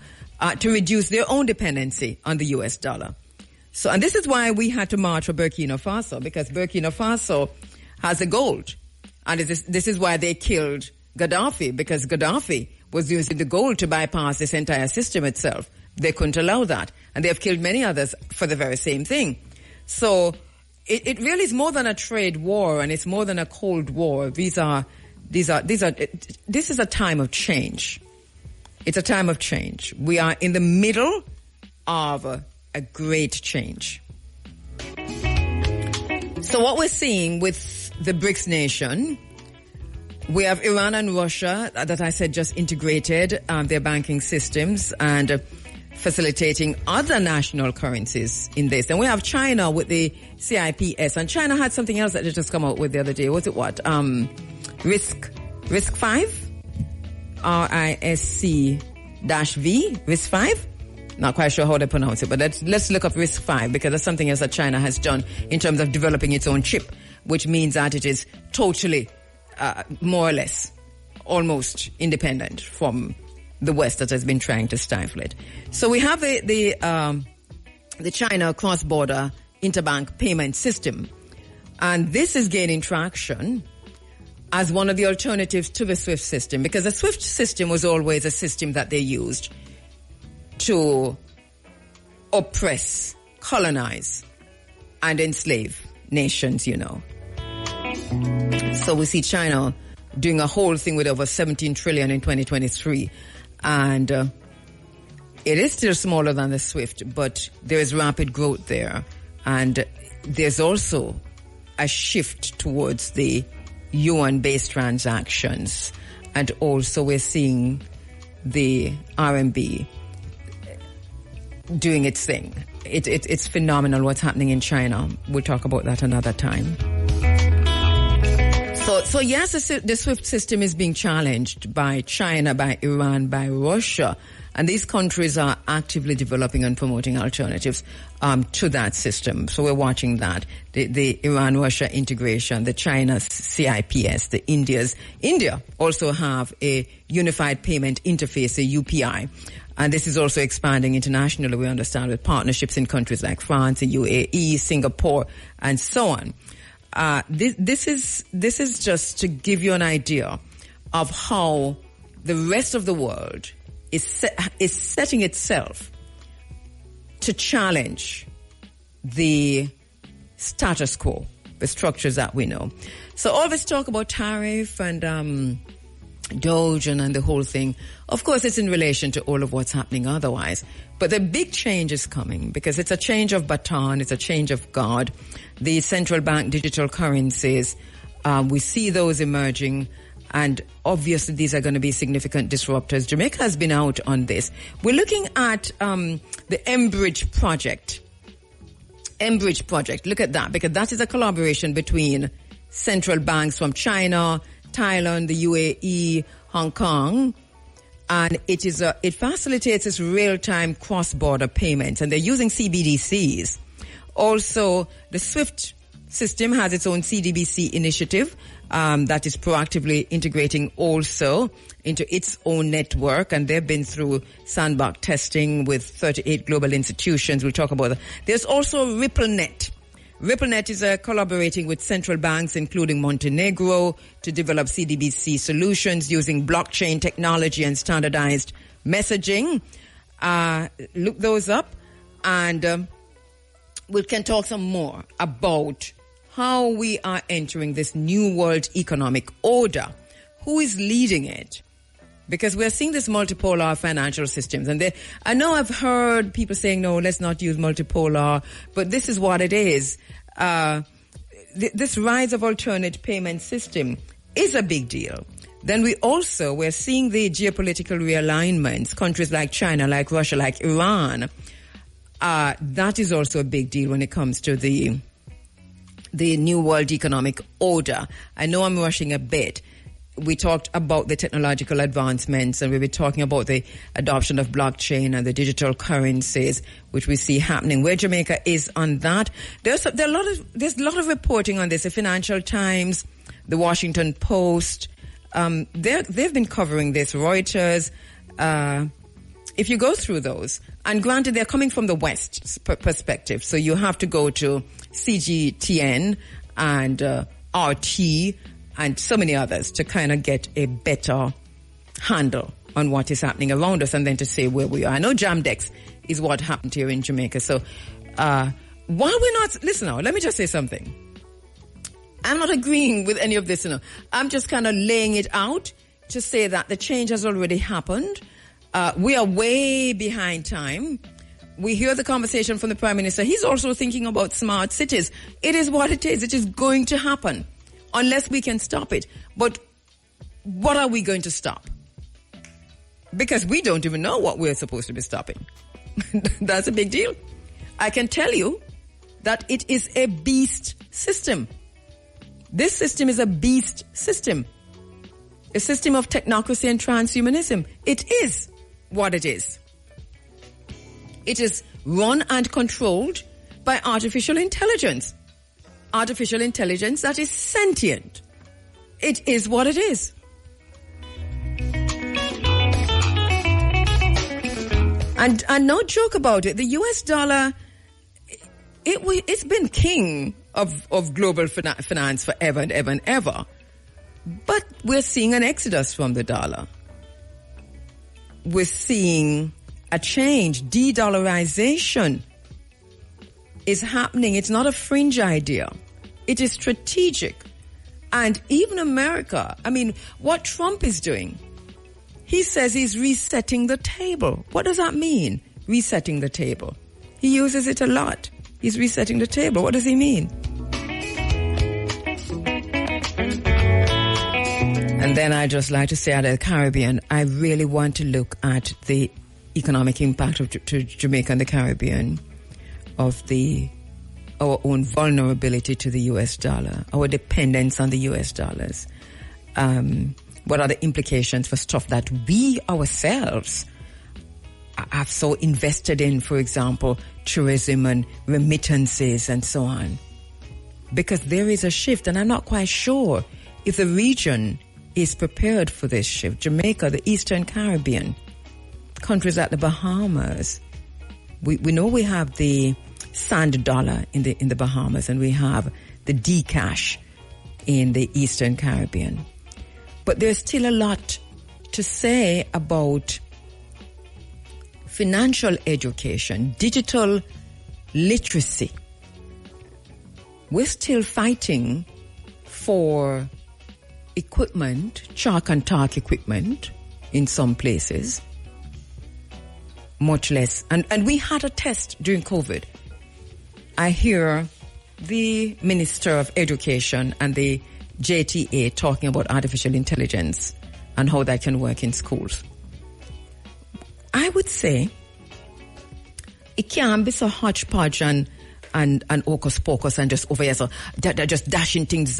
[SPEAKER 4] to reduce their own dependency on the US dollar. So, and this is why we had to march for Burkina Faso, because Burkina Faso has the gold. And this is why they killed Gaddafi, because Gaddafi was using the gold to bypass this entire system itself. They couldn't allow that. And they have killed many others for the very same thing. So it really is more than a trade war, and it's more than a Cold War. This is a time of change. It's a time of change. We are in the middle of a great change. So what we're seeing with the BRICS nation, we have Iran and Russia that I said just integrated their banking systems and facilitating other national currencies in this. And we have China with the CIPS, and China had something else that they just come out with the other day. Was it what? Risk 5? RISC-V? Risk 5? Not quite sure how they pronounce it, but let's look up Risk 5, because that's something else that China has done in terms of developing its own chip, which means that it is totally, more or less, almost independent from the West that has been trying to stifle it. So we have the China cross-border interbank payment system, and this is gaining traction as one of the alternatives to the SWIFT system, because the SWIFT system was always a system that they used to oppress, colonize, and enslave nations, you know. So we see China doing a whole thing with over 17 trillion in 2023. And it is still smaller than the SWIFT, but there is rapid growth there. And there's also a shift towards the yuan-based transactions. And also we're seeing the RMB doing its thing. It's phenomenal what's happening in China. We'll talk about that another time. So yes, the SWIFT system is being challenged by China, by Iran, by Russia. And these countries are actively developing and promoting alternatives to that system. So we're watching that. The Iran-Russia integration, the China CIPS, India also have a unified payment interface, a UPI. And this is also expanding internationally, we understand, with partnerships in countries like France, the UAE, Singapore, and so on. This is just to give you an idea of how the rest of the world is setting itself to challenge the status quo, the structures that we know. So all this talk about tariff and Doge and the whole thing, of course it's in relation to all of what's happening otherwise. But the big change is coming because it's a change of baton, it's a change of guard. The central bank digital currencies, we see those emerging, and obviously these are going to be significant disruptors. Jamaica has been out on this. We're looking at the Enbridge project. Enbridge project, look at that, because that is a collaboration between central banks from China, Thailand, the UAE, Hong Kong, and it facilitates this real-time cross-border payments, and they're using CBDCs. Also, the SWIFT system has its own CDBC initiative that is proactively integrating also into its own network, and they've been through sandbox testing with 38 global institutions. We'll talk about that. There's also RippleNet. RippleNet is collaborating with central banks, including Montenegro, to develop CDBC solutions using blockchain technology and standardized messaging. Look those up, and we can talk some more about how we are entering this new world economic order. Who is leading it? Because we're seeing this multipolar financial systems. And I know I've heard people saying, no, let's not use multipolar, but this is what it is. This rise of alternate payment system is a big deal. Then we're seeing the geopolitical realignments, countries like China, like Russia, like Iran. That is also a big deal when it comes to the new world economic order. I know I'm rushing a bit. We talked about the technological advancements, and we were talking about the adoption of blockchain and the digital currencies, which we see happening. Where Jamaica is on that, there's a lot of reporting on this. The Financial Times, the Washington Post, they've been covering this. Reuters. If you go through those, and granted they're coming from the West perspective, so you have to go to CGTN and RT and so many others to kind of get a better handle on what is happening around us, and then to say where we are. I know Jamdex is what happened here in Jamaica. So while we're not, listen now, let me just say something. I'm not agreeing with any of this. I'm just kind of laying it out to say that the change has already happened. We are way behind time. We hear the conversation from the Prime Minister. He's also thinking about smart cities. It is what it is. It is going to happen unless we can stop it. But what are we going to stop? Because we don't even know what we're supposed to be stopping. That's a big deal. I can tell you that it is a beast system. This system is a beast system. A system of technocracy and transhumanism. It is what it is. It is run and controlled by artificial intelligence. Artificial intelligence that is sentient. It is what it is. And no joke about it. The US dollar, it's been king of global finance forever and ever and ever. But we're seeing an exodus from the dollar. We're seeing a change. De-dollarization is happening. It's not a fringe idea. It is strategic. And even America, I mean, what Trump is doing, he says he's resetting the table. What does that mean, resetting the table? He uses it a lot. He's resetting the table. What does he mean? And then I just like to say, out of the Caribbean, I really want to look at the economic impact of to Jamaica and the Caribbean of our own vulnerability to the US dollar, our dependence on the US dollars. What are the implications for stuff that we ourselves have so invested in, for example, tourism and remittances and so on? Because there is a shift, and I'm not quite sure if the region is prepared for this shift. Jamaica, the Eastern Caribbean, countries like the Bahamas. We know we have the sand dollar in the Bahamas, and we have the D-cash in the Eastern Caribbean. But there's still a lot to say about financial education, digital literacy. We're still fighting for equipment, chalk and talk equipment in some places, much less. And we had a test during COVID. I hear the Minister of Education and the JTA talking about artificial intelligence and how that can work in schools. I would say it can't be so hodgepodge and hocus pocus and just over here, so just dashing things.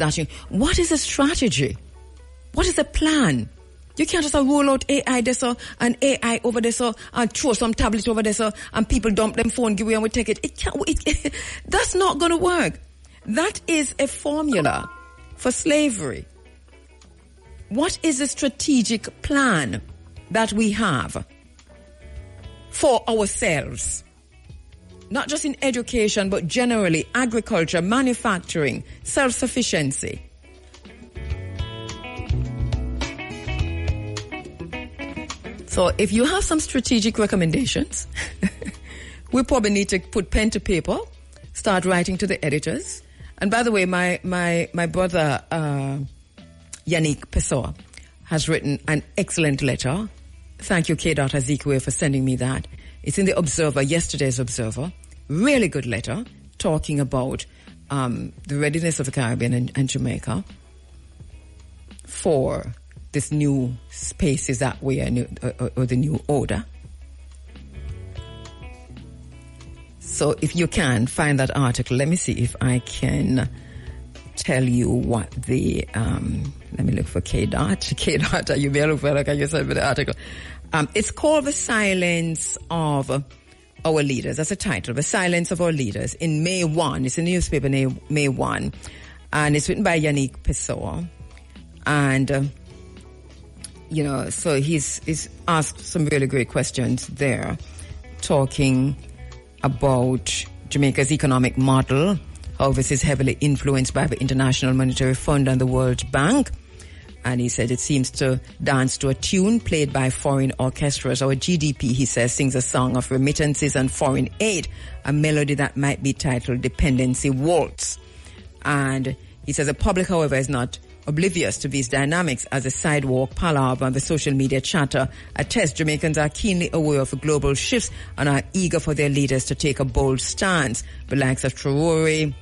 [SPEAKER 4] What is the strategy? What is the plan? You can't just roll out AI there so, and AI over there so, and throw some tablets over there so, and people dump them phone, give away and we take it. That's not going to work. That is a formula for slavery. What is the strategic plan that we have for ourselves? Not just in education, but generally agriculture, manufacturing, self-sufficiency. So if you have some strategic recommendations, we probably need to put pen to paper, start writing to the editors. And by the way, my brother, Yannick Pessoa, has written an excellent letter. Thank you, KiDS Ezekwe, for sending me that. It's in the Observer, yesterday's Observer. Really good letter talking about the readiness of the Caribbean and Jamaica for this new spaces that we are, or the new order. So if you can find that article, let me see if I can tell you what the, let me look for KiDS, you may look for it, you send me the article. It's called The Silence of Our Leaders. That's the title, The Silence of Our Leaders, in May 1. It's in the newspaper, May 1. And it's written by Yannick Pessoa. And, so he's asked some really great questions there, talking about Jamaica's economic model, how this is heavily influenced by the International Monetary Fund and the World Bank. And he said it seems to dance to a tune played by foreign orchestras. Our GDP, he says, sings a song of remittances and foreign aid, a melody that might be titled Dependency Waltz. And he says the public, however, is not oblivious to these dynamics, as the sidewalk palaver and the social media chatter attest. Jamaicans are keenly aware of global shifts and are eager for their leaders to take a bold stance. The likes of Traore,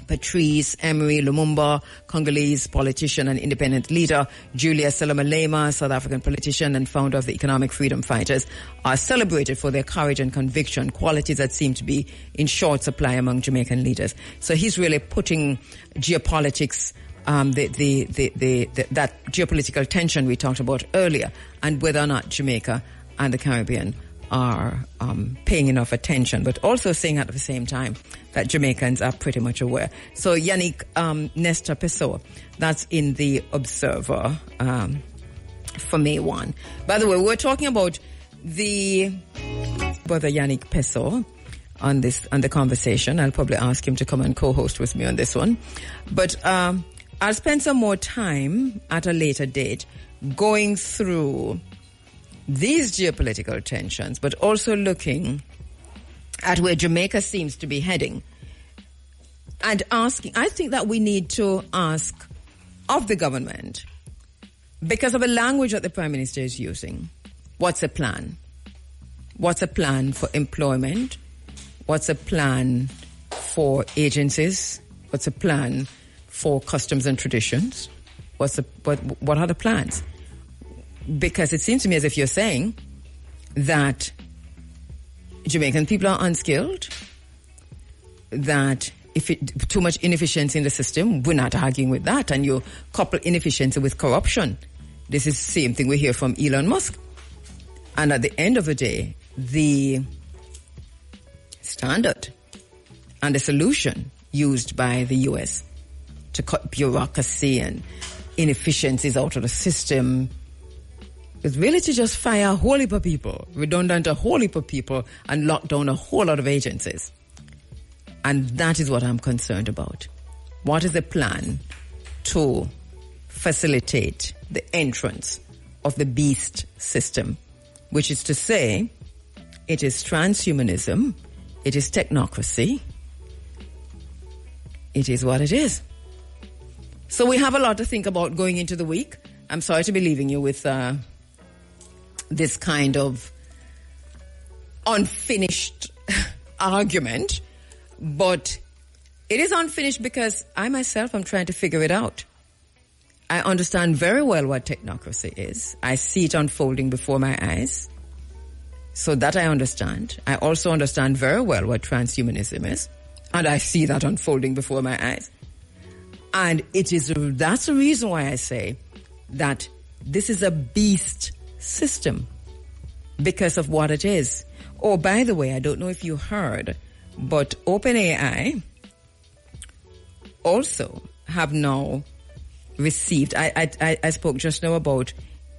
[SPEAKER 4] Patrice Emery Lumumba, Congolese politician and independent leader, Julius Salamalema, South African politician and founder of the Economic Freedom Fighters, are celebrated for their courage and conviction, qualities that seem to be in short supply among Jamaican leaders. So he's really putting geopolitics, that geopolitical tension we talked about earlier, and whether or not Jamaica and the Caribbean are paying enough attention, but also saying at the same time that Jamaicans are pretty much aware. So Yannick Nestor Pessoa, that's in the Observer for May 1. By the way, we're talking about the brother Yannick Pessoa on the conversation. I'll probably ask him to come and co-host with me on this one. But I'll spend some more time at a later date going through these geopolitical tensions, but also looking at where Jamaica seems to be heading and asking, I think that we need to ask of the government, because of the language that the Prime Minister is using, what's a plan? What's a plan for employment? What's a plan for agencies? What's a plan for customs and traditions? What are the plans? Because it seems to me as if you're saying that Jamaican people are unskilled, that too much inefficiency in the system. We're not arguing with that. And you couple inefficiency with corruption. This is the same thing we hear from Elon Musk. And at the end of the day, the standard and the solution used by the U.S. to cut bureaucracy and inefficiencies out of the system is really to just fire a whole heap of people, redundant a whole heap of people, and lock down a whole lot of agencies. And that is what I'm concerned about. What is the plan to facilitate the entrance of the beast system, which is to say, it is transhumanism, it is technocracy, it is what it is. So we have a lot to think about going into the week. I'm sorry to be leaving you with this kind of unfinished argument, but it is unfinished because I myself am trying to figure it out. I understand very well what technocracy is. I see it unfolding before my eyes. So that I understand. I also understand very well what transhumanism is. And I see that unfolding before my eyes. And that's the reason why I say that this is a beast system because of what it is. Oh, by the way, I don't know if you heard, but OpenAI also have now received, I spoke just now about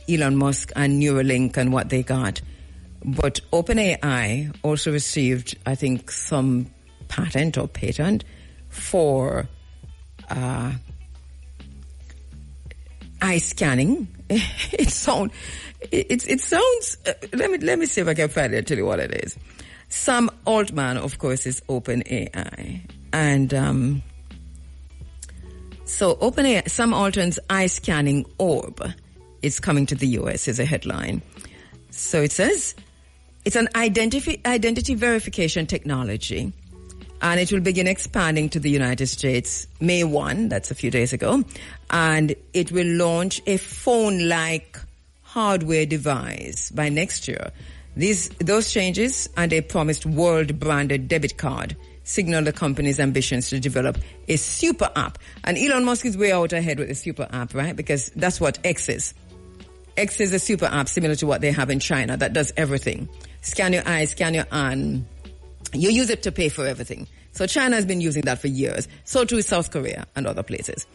[SPEAKER 4] Elon Musk and Neuralink and what they got, but OpenAI also received, I think, some patent for eye scanning. It sounds. Let me see if I can find it and tell you what it is. Sam Altman, of course, is OpenAI, and so OpenAI, Sam Altman's eye scanning orb is coming to the U.S. is a headline. So it says it's an identity verification technology, and it will begin expanding to the United States May 1, that's a few days ago, and it will launch a phone-like hardware device by next year. Those changes and a promised world-branded debit card signal the company's ambitions to develop a super app. And Elon Musk is way out ahead with the super app, right? Because that's what X is. X is a super app similar to what they have in China that does everything. Scan your eye, scan your hand. You use it to pay for everything. So China has been using that for years. So too is South Korea and other places.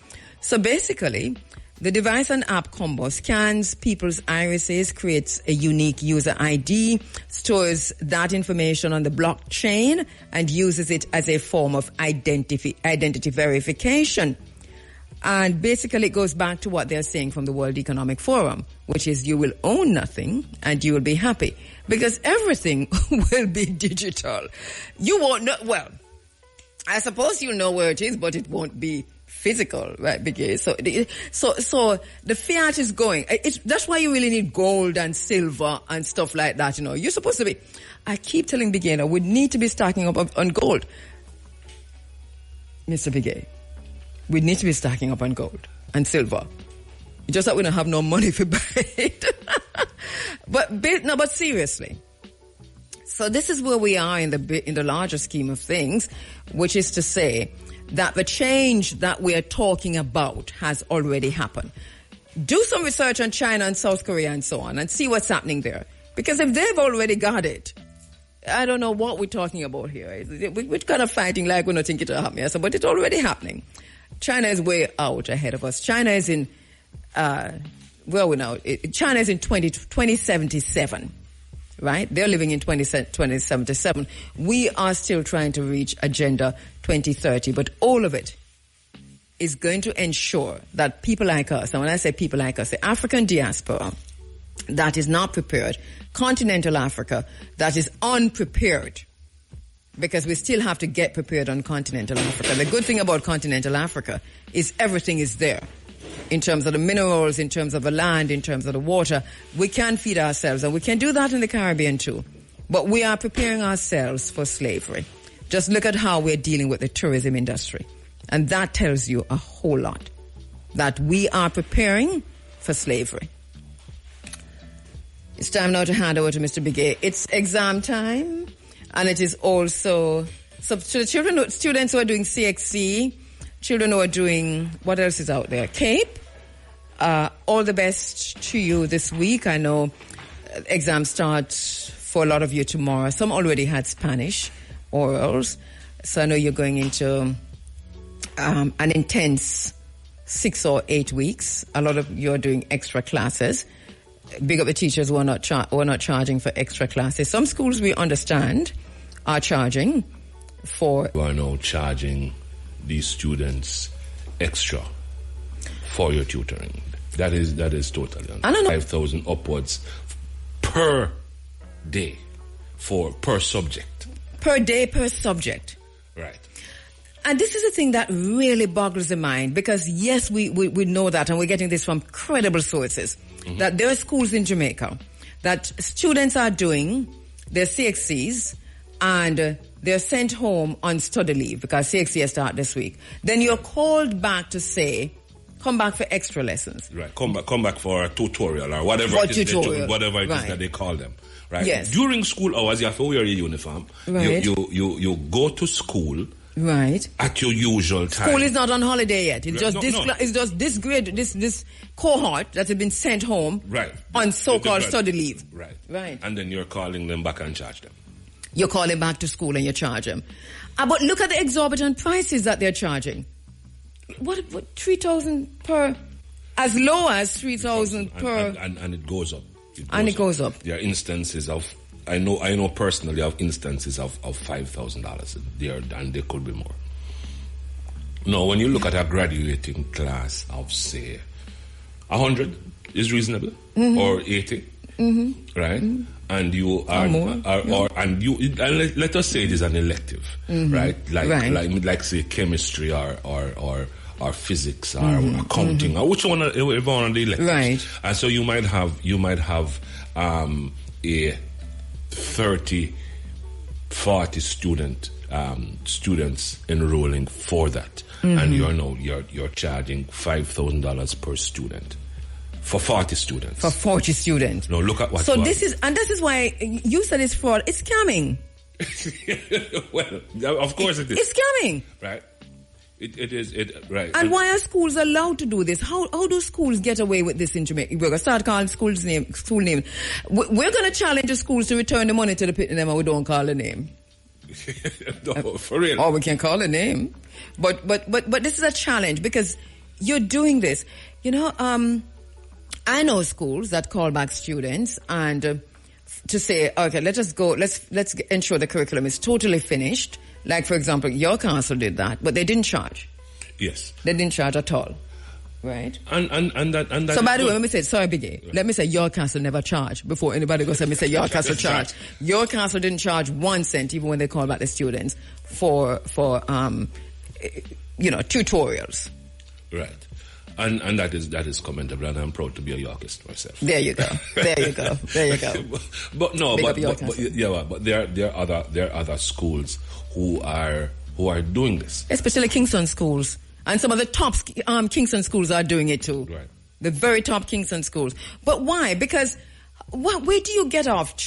[SPEAKER 4] So basically, the device and app combo scans people's irises, creates a unique user ID, stores that information on the blockchain, and uses it as a form of identity verification. And basically it goes back to what they're saying from the World Economic Forum, which is you will own nothing and you will be happy. Because everything will be digital. You won't know, well, I suppose you'll know where it is, but it won't be physical, right? Because so the fiat is going. That's why you really need gold and silver and stuff like that. You know, you're supposed to be. I keep telling Beginner we need to be stacking up on gold, Mr. Bigay. We need to be stacking up on gold and silver. It's just that we don't have no money for buy it. But seriously. So this is where we are in the larger scheme of things, which is to say that the change that we are talking about has already happened. Do some research on China and South Korea and so on and see what's happening there. Because if they've already got it, I don't know what we're talking about here. We're kind of fighting like we don't think it'll happen, yes, but it's already happening. China is way out ahead of us. China is in, where are we now? China is in 2077. Right? They're living in 2077. We are still trying to reach Agenda 2030, but all of it is going to ensure that people like us, and when I say people like us, the African diaspora that is not prepared, continental Africa that is unprepared, because we still have to get prepared on continental Africa. The good thing about continental Africa is everything is there. In terms of the minerals, in terms of the land, in terms of the water, we can feed ourselves, and we can do that in the Caribbean too. But we are preparing ourselves for slavery. Just look at how we're dealing with the tourism industry. And that tells you a whole lot. that we are preparing for slavery. It's time now to hand over to Mr. Bigay. It's exam time, and it is also so to the children, students who are doing CXC, children who are doing, what else is out there? CAPE. All the best to you this week. I know exams start for a lot of you tomorrow. Some already had Spanish orals, so I know you're going into an intense 6 or 8 weeks. A lot of you are doing extra classes. Big up the teachers who are not charging for extra classes. Some schools, we understand, are charging for...
[SPEAKER 12] You are now charging these students extra for your tutoring. That is totally
[SPEAKER 4] I don't know.
[SPEAKER 12] 5,000 upwards per day per subject.
[SPEAKER 4] Per day, per subject.
[SPEAKER 12] Right.
[SPEAKER 4] And this is the thing that really boggles the mind, because yes, we know that, and we're getting this from credible sources, that there are schools in Jamaica that students are doing their CXCs and they're sent home on study leave because CXCs start this week. Then you're called back to say, come back for extra lessons.
[SPEAKER 12] Right. Come back for a tutorial or whatever it is that they call them. Right.
[SPEAKER 4] Yes.
[SPEAKER 12] During school hours, you have to wear a uniform.
[SPEAKER 4] Right.
[SPEAKER 12] You go to school.
[SPEAKER 4] Right.
[SPEAKER 12] At your usual time.
[SPEAKER 4] School is not on holiday yet. It's
[SPEAKER 12] Right.
[SPEAKER 4] just it's just this grade, this cohort that has been sent home.
[SPEAKER 12] Right.
[SPEAKER 4] On so-called
[SPEAKER 12] Right.
[SPEAKER 4] study leave.
[SPEAKER 12] Right.
[SPEAKER 4] Right.
[SPEAKER 12] And then you're calling them back and charge them.
[SPEAKER 4] You're calling back to school and you charge them. But look at the exorbitant prices that they're charging. What 3,000 per? As low as 3,000 per.
[SPEAKER 12] And it goes up.
[SPEAKER 4] It goes up.
[SPEAKER 12] There are instances of, I know personally of instances of $5,000 there, and there could be more. No, when you look at a graduating class of, say, 100 is reasonable, or 80, right? And you are, and let us say it is an elective, right? Like say chemistry or physics or accounting or whichever one of the electives.
[SPEAKER 4] Right.
[SPEAKER 12] And so you might have a 30, 40 students enrolling for that, and you're charging $5,000 per student for 40 students.
[SPEAKER 4] For 40 students.
[SPEAKER 12] No, look at what.
[SPEAKER 4] So this is why you said it's fraud. It's scamming.
[SPEAKER 12] Well, of course it is.
[SPEAKER 4] It's scamming.
[SPEAKER 12] Right. It is right.
[SPEAKER 4] And why are schools allowed to do this? How do schools get away with this in Jamaica? We're gonna start calling school name. We're gonna challenge the schools to return the money to the pit and we don't call the name.
[SPEAKER 12] No, for real.
[SPEAKER 4] Or we can call a name. But this is a challenge because you're doing this. I know schools that call back students and to say, okay, let's ensure the curriculum is totally finished. Like, for example, your council did that, but they didn't charge.
[SPEAKER 12] Yes.
[SPEAKER 4] They didn't charge at all. Right?
[SPEAKER 12] And that
[SPEAKER 4] So by the way, let me say, sorry, Bigay. Let me say your council never charged before anybody goes, let me say your council charged. Your council didn't charge 1 cent even when they called back the students for tutorials.
[SPEAKER 12] Right. And that is commendable, and I'm proud to be a Yorkist myself.
[SPEAKER 4] There you go.
[SPEAKER 12] But there are other schools who are doing this.
[SPEAKER 4] Especially Kingston schools. And some of the top Kingston schools are doing it too.
[SPEAKER 12] Right.
[SPEAKER 4] The very top Kingston schools. But why? Because where do you get off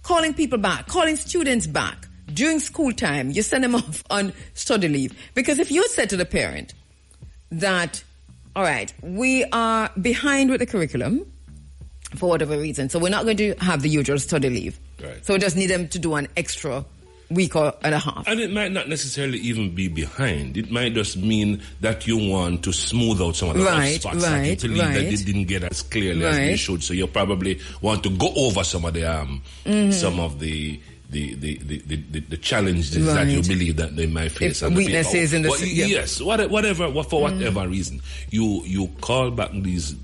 [SPEAKER 4] calling people back, calling students back during school time? You send them off on study leave. Because if you said to the parent that, all right, we are behind with the curriculum for whatever reason, so we're not going to have the usual study leave.
[SPEAKER 12] Right.
[SPEAKER 4] So we just need them to do an extra week and a half.
[SPEAKER 12] And it might not necessarily even be behind. It might just mean that you want to smooth out some of the spots that you believe that they didn't get as clearly as they should. So you probably want to go over some of the challenges that you believe that they might face.
[SPEAKER 4] Weaknesses in the
[SPEAKER 12] yes, for whatever reason, you call back these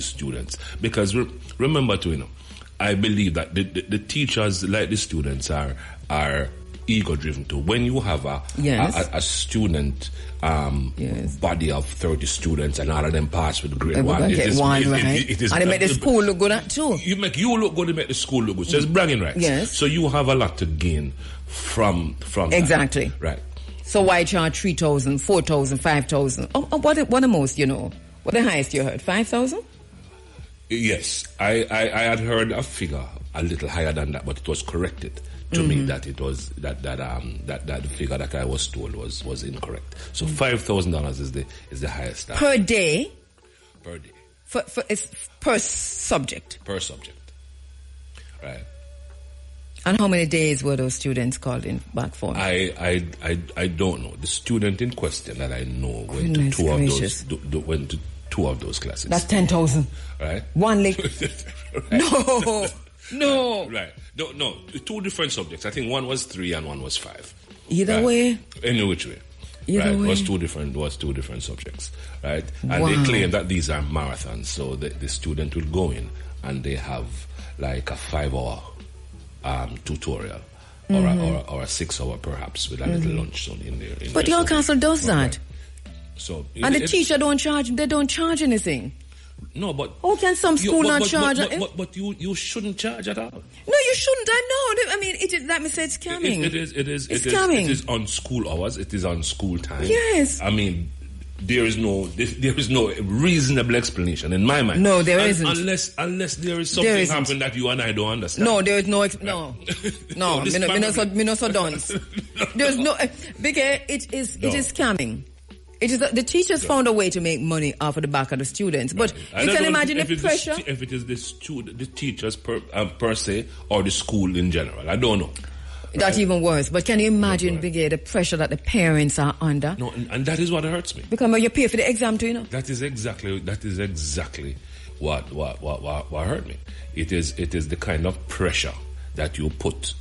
[SPEAKER 12] students because remember too, I believe that the teachers, like the students, are ego driven too. When you have a student body of 30 students and all of them pass with grade 1, it is,
[SPEAKER 4] and they make the school look good at too.
[SPEAKER 12] You look good, you make the school look good. So it's bragging rights.
[SPEAKER 4] Yes.
[SPEAKER 12] So you have a lot to gain from
[SPEAKER 4] exactly
[SPEAKER 12] that. Right.
[SPEAKER 4] So why charge 3,000, 4,000, 5,000? What the most, you know? What the highest you heard? 5,000?
[SPEAKER 12] Yes, I had heard a figure a little higher than that, but it was corrected to me that it was that the figure that I was told was incorrect. So $5,000 is the highest
[SPEAKER 4] per day.
[SPEAKER 12] Per day.
[SPEAKER 4] It's per subject.
[SPEAKER 12] Per subject. Right.
[SPEAKER 4] And how many days were those students called in back for?
[SPEAKER 12] I don't know. The student in question that I know went to two of those classes.
[SPEAKER 4] That's 10,000.
[SPEAKER 12] Right.
[SPEAKER 4] One late.
[SPEAKER 12] Right.
[SPEAKER 4] No.
[SPEAKER 12] Right. No. Two different subjects. I think one was 3 and one was 5.
[SPEAKER 4] Either way.
[SPEAKER 12] Any which way.
[SPEAKER 4] Either way.
[SPEAKER 12] Was two different subjects. Right. And they claim that these are marathons. So the student will go in and they have like a 5-hour tutorial or a 6-hour perhaps with a little lunch in there.
[SPEAKER 4] But your council does that.
[SPEAKER 12] So
[SPEAKER 4] and the teacher don't charge. They don't charge anything.
[SPEAKER 12] No, but
[SPEAKER 4] how can some school not charge?
[SPEAKER 12] But you shouldn't charge at all.
[SPEAKER 4] No, you shouldn't. I know. I mean, let me say it's scamming.
[SPEAKER 12] It is
[SPEAKER 4] scamming.
[SPEAKER 12] It is on school hours. It is on school time.
[SPEAKER 4] Yes.
[SPEAKER 12] I mean, there is no reasonable explanation in my mind.
[SPEAKER 4] No, there isn't.
[SPEAKER 12] Unless there is something happen that you and I don't understand.
[SPEAKER 4] No, there is no. No. Me no so dunce. There's no because it is scamming. It is the teachers found a way to make money off of the back of the students, but you can imagine the pressure.
[SPEAKER 12] If it is the teachers per se or the school in general, I don't know.
[SPEAKER 4] That's even worse. But can you imagine the pressure that the parents are under?
[SPEAKER 12] No, and that is what hurts me.
[SPEAKER 4] Because you pay for the exam too, you know.
[SPEAKER 12] That is exactly what hurt me. It is the kind of pressure that you put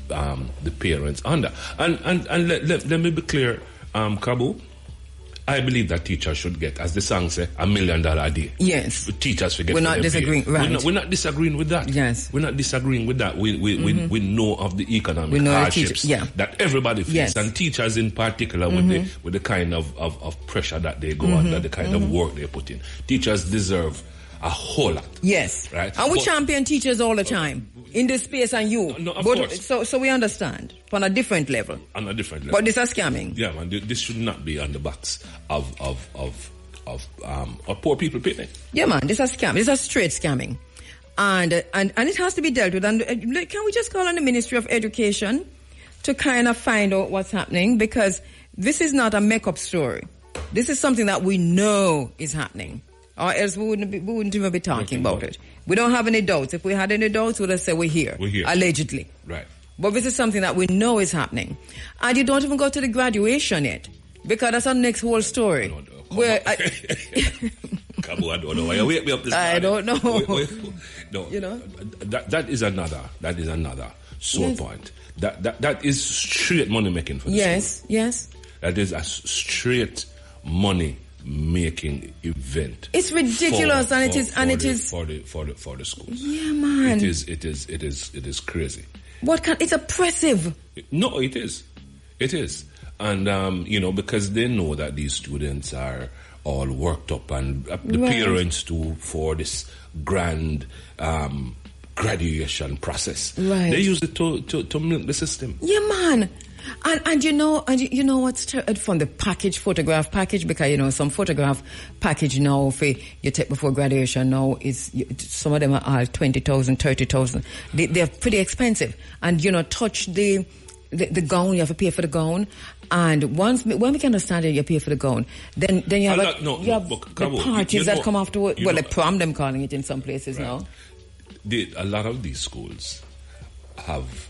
[SPEAKER 12] the parents under. And let me be clear, Kabu. I believe that teachers should get, as the song says, $1 million a day.
[SPEAKER 4] Yes.
[SPEAKER 12] Teachers should get.
[SPEAKER 4] We're not disagreeing, right?
[SPEAKER 12] We're not disagreeing with that.
[SPEAKER 4] Yes.
[SPEAKER 12] We're not disagreeing with that. We know of the economic hardships that everybody faces,
[SPEAKER 4] yes.
[SPEAKER 12] And teachers in particular with the kind of pressure that they go under, the kind of work they put in. Teachers deserve a whole lot.
[SPEAKER 4] Yes.
[SPEAKER 12] Right?
[SPEAKER 4] And we champion teachers all the time. In this space and you.
[SPEAKER 12] No, of course.
[SPEAKER 4] So we understand. On a different level.
[SPEAKER 12] On a different level.
[SPEAKER 4] But this is scamming.
[SPEAKER 12] Yeah, man. This should not be on the backs of poor people paying.
[SPEAKER 4] Yeah, man. This is scam. This is straight scamming. And it has to be dealt with. And can we just call on the Ministry of Education to kind of find out what's happening? Because this is not a make-up story. This is something that we know is happening. Or else we wouldn't even be talking about it. We don't have any doubts. If we had any doubts, we'd have said we're here. Allegedly.
[SPEAKER 12] Right.
[SPEAKER 4] But this is something that we know is happening. And you don't even go to the graduation yet. Because that's our next whole story.
[SPEAKER 12] Kabu, I don't know why you wake me up this morning.
[SPEAKER 4] I don't know.
[SPEAKER 12] No.
[SPEAKER 4] You know?
[SPEAKER 12] That is another sore point. That is straight money making for the school.
[SPEAKER 4] Yes.
[SPEAKER 12] That is a straight money making event.
[SPEAKER 4] It's ridiculous and it is
[SPEAKER 12] for the school.
[SPEAKER 4] Yeah, man.
[SPEAKER 12] It is crazy.
[SPEAKER 4] It's oppressive.
[SPEAKER 12] No, it is. And because they know that these students are all worked up and the parents too for this grand graduation process.
[SPEAKER 4] Right.
[SPEAKER 12] They use it to milk the system.
[SPEAKER 4] Yeah, man. And you know what's from the photograph package, because some photograph package now for you take before graduation now is some of them are all 20,000, 30,000. They're pretty expensive, and touch the gown, you have to pay for the gown, and when we can understand that you pay for the gown, then you have the parties that come afterwards. Well, the prom, them calling it in some places now.
[SPEAKER 12] A lot of these schools have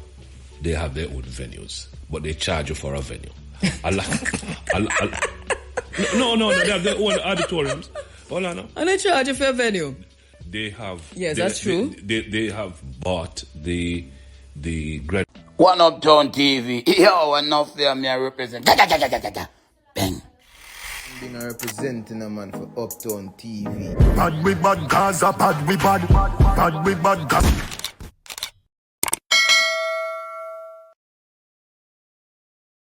[SPEAKER 12] their own venues, but they charge you for a venue. No, they have their own auditoriums. Hold on now.
[SPEAKER 4] And they charge you for a venue.
[SPEAKER 12] They have.
[SPEAKER 4] Yes, that's true.
[SPEAKER 12] They have bought the
[SPEAKER 1] One Uptown TV. Yo, enough there, me I represent. Bang.
[SPEAKER 2] Being representing a man for Uptown TV.
[SPEAKER 3] Bad we bad Gaza, bad we bad. Bad we bad Gaza.